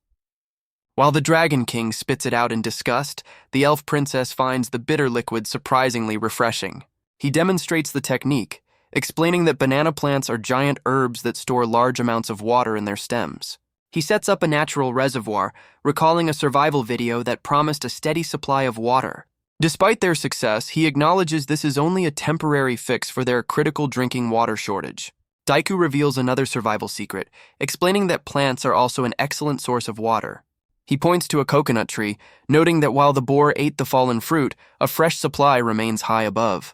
While the Dragon King spits it out in disgust, the elf princess finds the bitter liquid surprisingly refreshing. He demonstrates the technique, explaining that banana plants are giant herbs that store large amounts of water in their stems. He sets up a natural reservoir, recalling a survival video that promised a steady supply of water. Despite their success, he acknowledges this is only a temporary fix for their critical drinking water shortage. Daiku reveals another survival secret, explaining that plants are also an excellent source of water. He points to a coconut tree, noting that while the boar ate the fallen fruit, a fresh supply remains high above.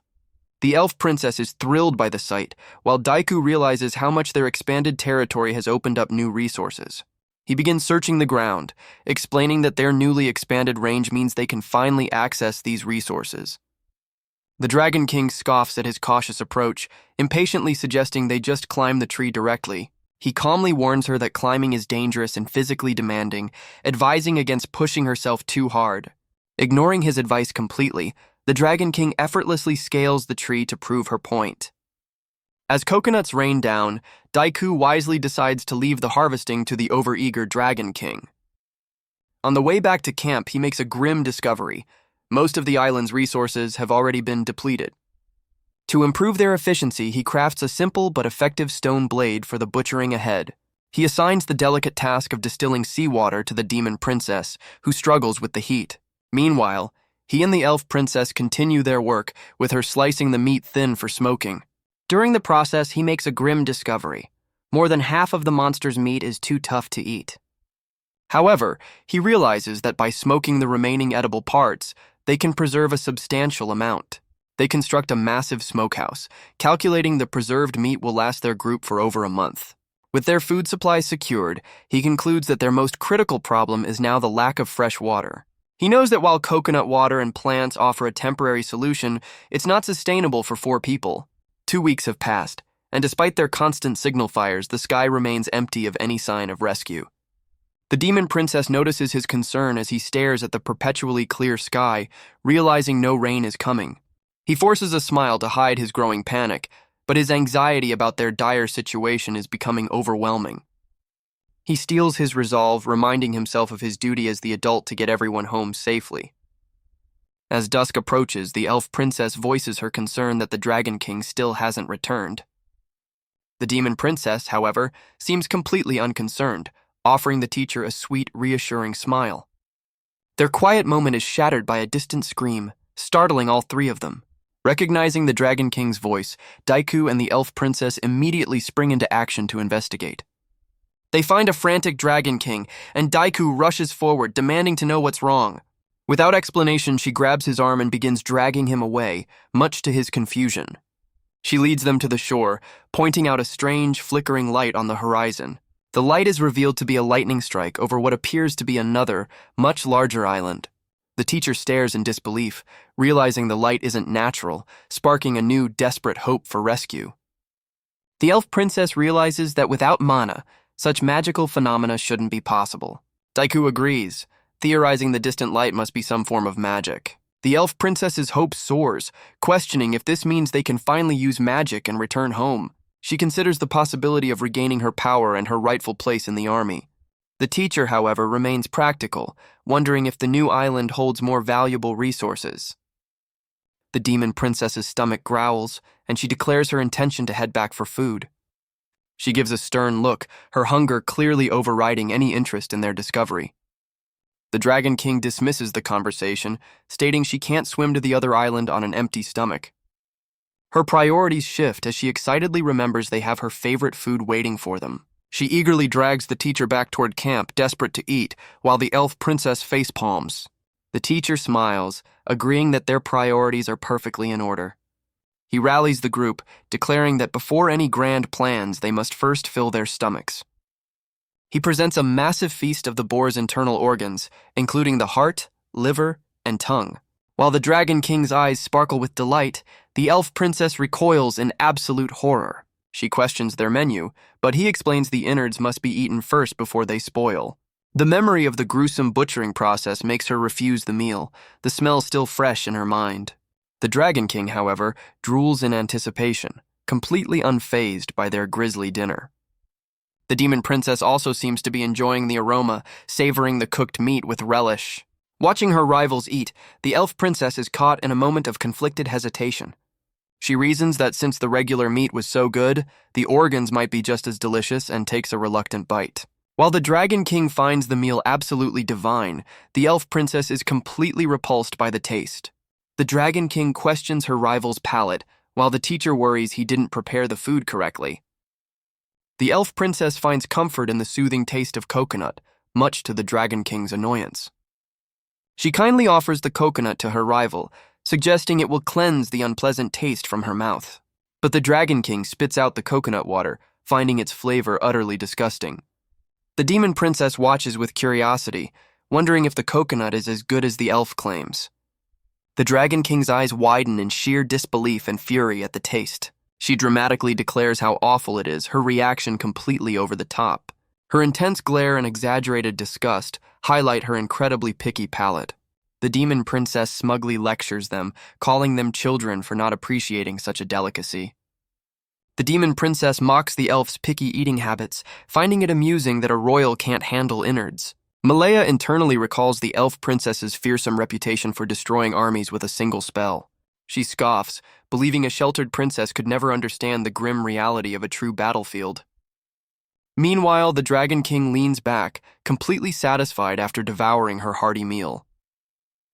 The elf princess is thrilled by the sight, while Daiku realizes how much their expanded territory has opened up new resources. He begins searching the ground, explaining that their newly expanded range means they can finally access these resources. The Dragon King scoffs at his cautious approach, impatiently suggesting they just climb the tree directly. He calmly warns her that climbing is dangerous and physically demanding, advising against pushing herself too hard. Ignoring his advice completely, the Dragon King effortlessly scales the tree to prove her point. As coconuts rain down, Daiku wisely decides to leave the harvesting to the overeager Dragon King. On the way back to camp, he makes a grim discovery. Most of the island's resources have already been depleted. To improve their efficiency, he crafts a simple but effective stone blade for the butchering ahead. He assigns the delicate task of distilling seawater to the demon princess, who struggles with the heat. Meanwhile, he and the elf princess continue their work, with her slicing the meat thin for smoking. During the process, he makes a grim discovery. More than half of the monster's meat is too tough to eat. However, he realizes that by smoking the remaining edible parts, they can preserve a substantial amount. They construct a massive smokehouse, calculating the preserved meat will last their group for over a month. With their food supplies secured, he concludes that their most critical problem is now the lack of fresh water. He knows that while coconut water and plants offer a temporary solution, it's not sustainable for 4 people. 2 weeks have passed, and despite their constant signal fires, the sky remains empty of any sign of rescue. The demon princess notices his concern as he stares at the perpetually clear sky, realizing no rain is coming. He forces a smile to hide his growing panic, but his anxiety about their dire situation is becoming overwhelming. He steels his resolve, reminding himself of his duty as the adult to get everyone home safely. As dusk approaches, the elf princess voices her concern that the Dragon King still hasn't returned. The demon princess, however, seems completely unconcerned, offering the teacher a sweet, reassuring smile. Their quiet moment is shattered by a distant scream, startling all 3 of them. Recognizing the Dragon King's voice, Daiku and the elf princess immediately spring into action to investigate. They find a frantic Dragon King, and Daiku rushes forward, demanding to know what's wrong. Without explanation, she grabs his arm and begins dragging him away, much to his confusion. She leads them to the shore, pointing out a strange, flickering light on the horizon. The light is revealed to be a lightning strike over what appears to be another, much larger island. The teacher stares in disbelief, realizing the light isn't natural, sparking a new, desperate hope for rescue. The elf princess realizes that without mana, such magical phenomena shouldn't be possible. Daiku agrees, theorizing the distant light must be some form of magic. The elf princess's hope soars, questioning if this means they can finally use magic and return home. She considers the possibility of regaining her power and her rightful place in the army. The teacher, however, remains practical, wondering if the new island holds more valuable resources. The demon princess's stomach growls, and she declares her intention to head back for food. She gives a stern look, her hunger clearly overriding any interest in their discovery. The Dragon King dismisses the conversation, stating she can't swim to the other island on an empty stomach. Her priorities shift as she excitedly remembers they have her favorite food waiting for them. She eagerly drags the teacher back toward camp, desperate to eat, while the elf princess facepalms. The teacher smiles, agreeing that their priorities are perfectly in order. He rallies the group, declaring that before any grand plans, they must first fill their stomachs. He presents a massive feast of the boar's internal organs, including the heart, liver, and tongue. While the Dragon King's eyes sparkle with delight, the elf princess recoils in absolute horror. She questions their menu, but he explains the innards must be eaten first before they spoil. The memory of the gruesome butchering process makes her refuse the meal, the smell still fresh in her mind. The Dragon King, however, drools in anticipation, completely unfazed by their grisly dinner. The demon princess also seems to be enjoying the aroma, savoring the cooked meat with relish. Watching her rivals eat, the elf princess is caught in a moment of conflicted hesitation. She reasons that since the regular meat was so good, the organs might be just as delicious and takes a reluctant bite. While the Dragon King finds the meal absolutely divine, the elf princess is completely repulsed by the taste. The Dragon King questions her rival's palate, while the teacher worries he didn't prepare the food correctly. The elf princess finds comfort in the soothing taste of coconut, much to the Dragon King's annoyance. She kindly offers the coconut to her rival, suggesting it will cleanse the unpleasant taste from her mouth. But the Dragon King spits out the coconut water, finding its flavor utterly disgusting. The demon princess watches with curiosity, wondering if the coconut is as good as the elf claims. The Dragon King's eyes widen in sheer disbelief and fury at the taste. She dramatically declares how awful it is, her reaction completely over the top. Her intense glare and exaggerated disgust highlight her incredibly picky palate. The demon princess smugly lectures them, calling them children for not appreciating such a delicacy. The demon princess mocks the elf's picky eating habits, finding it amusing that a royal can't handle innards. Malaya internally recalls the elf princess's fearsome reputation for destroying armies with a single spell. She scoffs, believing a sheltered princess could never understand the grim reality of a true battlefield. Meanwhile, the Dragon King leans back, completely satisfied after devouring her hearty meal.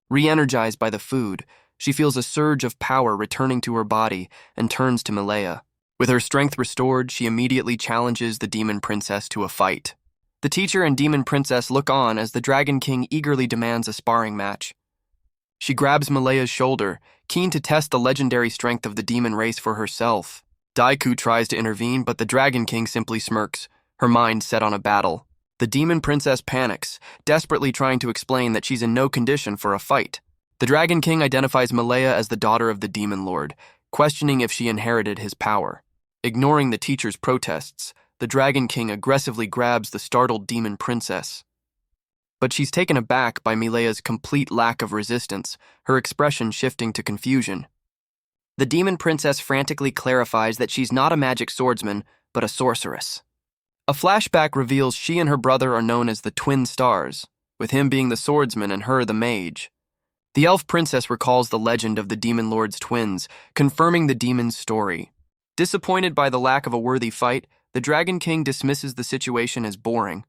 Re-energized by the food, she feels a surge of power returning to her body and turns to Malaya. With her strength restored, she immediately challenges the demon princess to a fight. The teacher and demon princess look on as the Dragon King eagerly demands a sparring match. She grabs Malaya's shoulder, keen to test the legendary strength of the demon race for herself. Daiku tries to intervene, but the Dragon King simply smirks, her mind set on a battle. The demon princess panics, desperately trying to explain that she's in no condition for a fight. The Dragon King identifies Malaya as the daughter of the demon lord, questioning if she inherited his power. Ignoring the teacher's protests, the Dragon King aggressively grabs the startled demon princess. But she's taken aback by Malaya's complete lack of resistance, her expression shifting to confusion. The demon princess frantically clarifies that she's not a magic swordsman, but a sorceress. A flashback reveals she and her brother are known as the Twin Stars, with him being the swordsman and her the mage. The elf princess recalls the legend of the demon lord's twins, confirming the demon's story. Disappointed by the lack of a worthy fight, the Dragon King dismisses the situation as boring.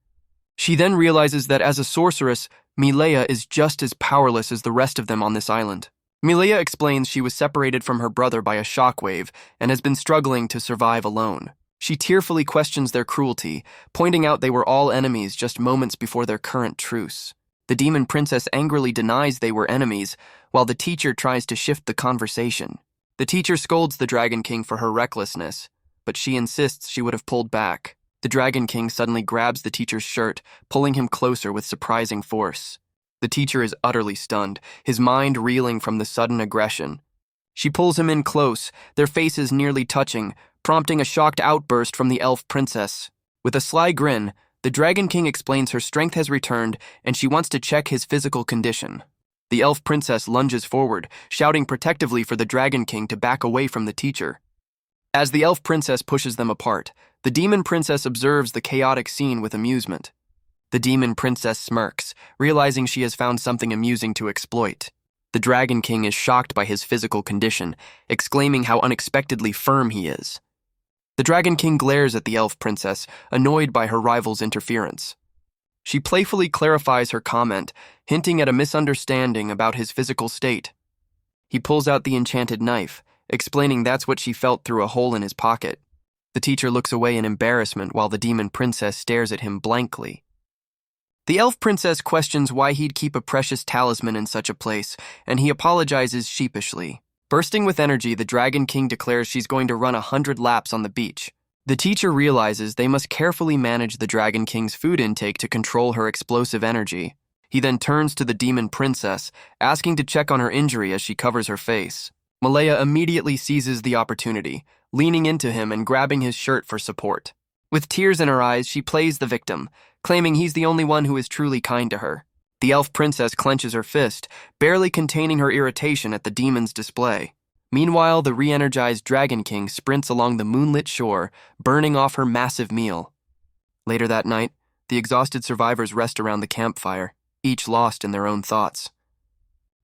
She then realizes that as a sorceress, Malaya is just as powerless as the rest of them on this island. Malaya explains she was separated from her brother by a shockwave and has been struggling to survive alone. She tearfully questions their cruelty, pointing out they were all enemies just moments before their current truce. The demon princess angrily denies they were enemies, while the teacher tries to shift the conversation. The teacher scolds the Dragon King for her recklessness, but she insists she would have pulled back. The Dragon King suddenly grabs the teacher's shirt, pulling him closer with surprising force. The teacher is utterly stunned, his mind reeling from the sudden aggression. She pulls him in close, their faces nearly touching, prompting a shocked outburst from the elf princess. With a sly grin, the Dragon King explains her strength has returned and she wants to check his physical condition. The elf princess lunges forward, shouting protectively for the Dragon King to back away from the teacher. As the elf princess pushes them apart, the demon princess observes the chaotic scene with amusement. The demon princess smirks, realizing she has found something amusing to exploit. The Dragon King is shocked by his physical condition, exclaiming how unexpectedly firm he is. The Dragon King glares at the elf princess, annoyed by her rival's interference. She playfully clarifies her comment, hinting at a misunderstanding about his physical state. He pulls out the enchanted knife, explaining that's what she felt through a hole in his pocket. The teacher looks away in embarrassment while the demon princess stares at him blankly. The elf princess questions why he'd keep a precious talisman in such a place, and he apologizes sheepishly. Bursting with energy, the Dragon King declares she's going to run 100 laps on the beach. The teacher realizes they must carefully manage the Dragon King's food intake to control her explosive energy. He then turns to the demon princess, asking to check on her injury as she covers her face. Malaya immediately seizes the opportunity, leaning into him and grabbing his shirt for support. With tears in her eyes, she plays the victim, claiming he's the only one who is truly kind to her. The elf princess clenches her fist, barely containing her irritation at the demon's display. Meanwhile, the re-energized Dragon King sprints along the moonlit shore, burning off her massive meal. Later that night, the exhausted survivors rest around the campfire, each lost in their own thoughts.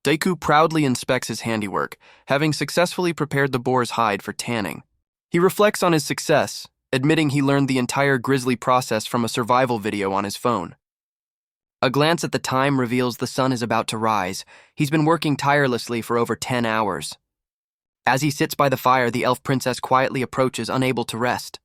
Daiku proudly inspects his handiwork, having successfully prepared the boar's hide for tanning. He reflects on his success, admitting he learned the entire grisly process from a survival video on his phone. A glance at the time reveals the sun is about to rise. He's been working tirelessly for over 10 hours. As he sits by the fire, the elf princess quietly approaches, unable to rest.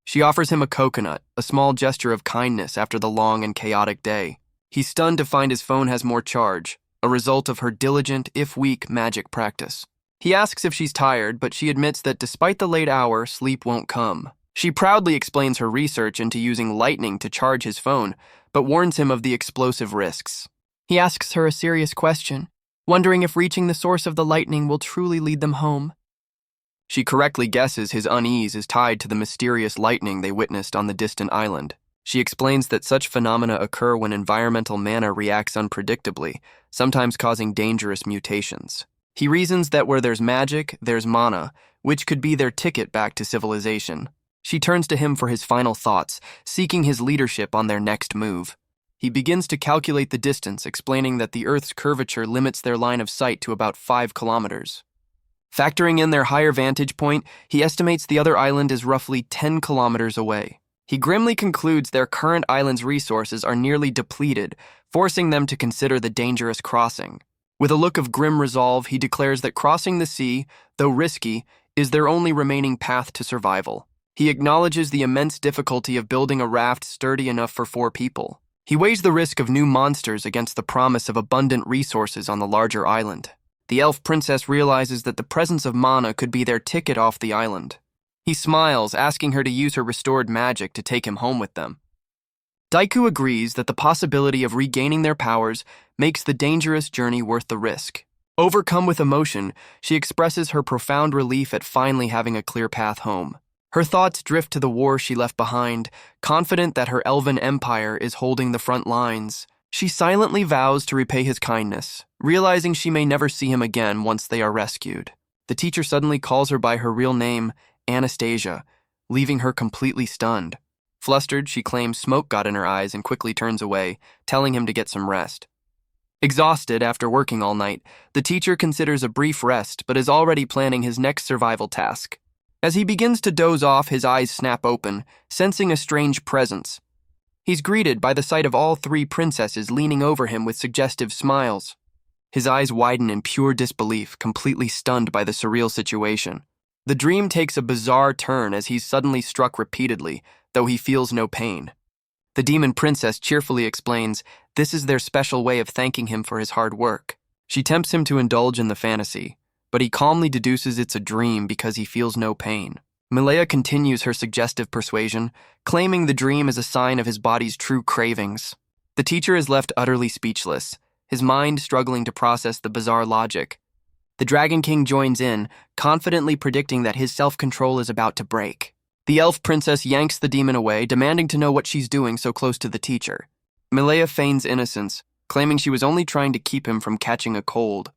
She offers him a coconut, a small gesture of kindness after the long and chaotic day. He's stunned to find his phone has more charge, a result of her diligent, if weak, magic practice. He asks if she's tired, but she admits that despite the late hour, sleep won't come. She proudly explains her research into using lightning to charge his phone, but warns him of the explosive risks. He asks her a serious question, wondering if reaching the source of the lightning will truly lead them home. She correctly guesses his unease is tied to the mysterious lightning they witnessed on the distant island. She explains that such phenomena occur when environmental mana reacts unpredictably, sometimes causing dangerous mutations. He reasons that where there's magic, there's mana, which could be their ticket back to civilization. She turns to him for his final thoughts, seeking his leadership on their next move. He begins to calculate the distance, explaining that the Earth's curvature limits their line of sight to about 5 kilometers. Factoring in their higher vantage point, he estimates the other island is roughly 10 kilometers away. He grimly concludes their current island's resources are nearly depleted, forcing them to consider the dangerous crossing. With a look of grim resolve, he declares that crossing the sea, though risky, is their only remaining path to survival. He acknowledges the immense difficulty of building a raft sturdy enough for 4 people. He weighs the risk of new monsters against the promise of abundant resources on the larger island. The elf princess realizes that the presence of mana could be their ticket off the island. He smiles, asking her to use her restored magic to take him home with them. Daiku agrees that the possibility of regaining their powers makes the dangerous journey worth the risk. Overcome with emotion, she expresses her profound relief at finally having a clear path home. Her thoughts drift to the war she left behind, confident that her elven empire is holding the front lines. She silently vows to repay his kindness, realizing she may never see him again once they are rescued. The teacher suddenly calls her by her real name, Anastasia, leaving her completely stunned. Flustered, she claims smoke got in her eyes and quickly turns away, telling him to get some rest. Exhausted after working all night, the teacher considers a brief rest but is already planning his next survival task. As he begins to doze off, his eyes snap open, sensing a strange presence. He's greeted by the sight of all 3 princesses leaning over him with suggestive smiles. His eyes widen in pure disbelief, completely stunned by the surreal situation. The dream takes a bizarre turn as he's suddenly struck repeatedly, though he feels no pain. The demon princess cheerfully explains this is their special way of thanking him for his hard work. She tempts him to indulge in the fantasy, but he calmly deduces it's a dream because he feels no pain. Malaya continues her suggestive persuasion, claiming the dream is a sign of his body's true cravings. The teacher is left utterly speechless, his mind struggling to process the bizarre logic. The Dragon King joins in, confidently predicting that his self-control is about to break. The elf princess yanks the demon away, demanding to know what she's doing so close to the teacher. Malaya feigns innocence, claiming she was only trying to keep him from catching a cold.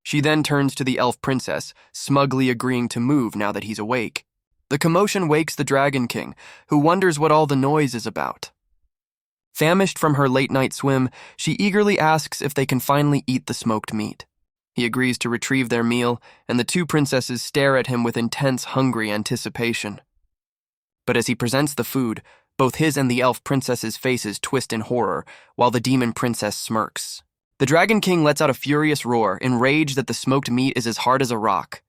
She then turns to the elf princess, smugly agreeing to move now that he's awake. The commotion wakes the Dragon King, who wonders what all the noise is about. Famished from her late-night swim, she eagerly asks if they can finally eat the smoked meat. He agrees to retrieve their meal, and the two princesses stare at him with intense, hungry anticipation. But as he presents the food, both his and the elf princess's faces twist in horror, while the demon princess smirks. The Dragon King lets out a furious roar, enraged that the smoked meat is as hard as a rock.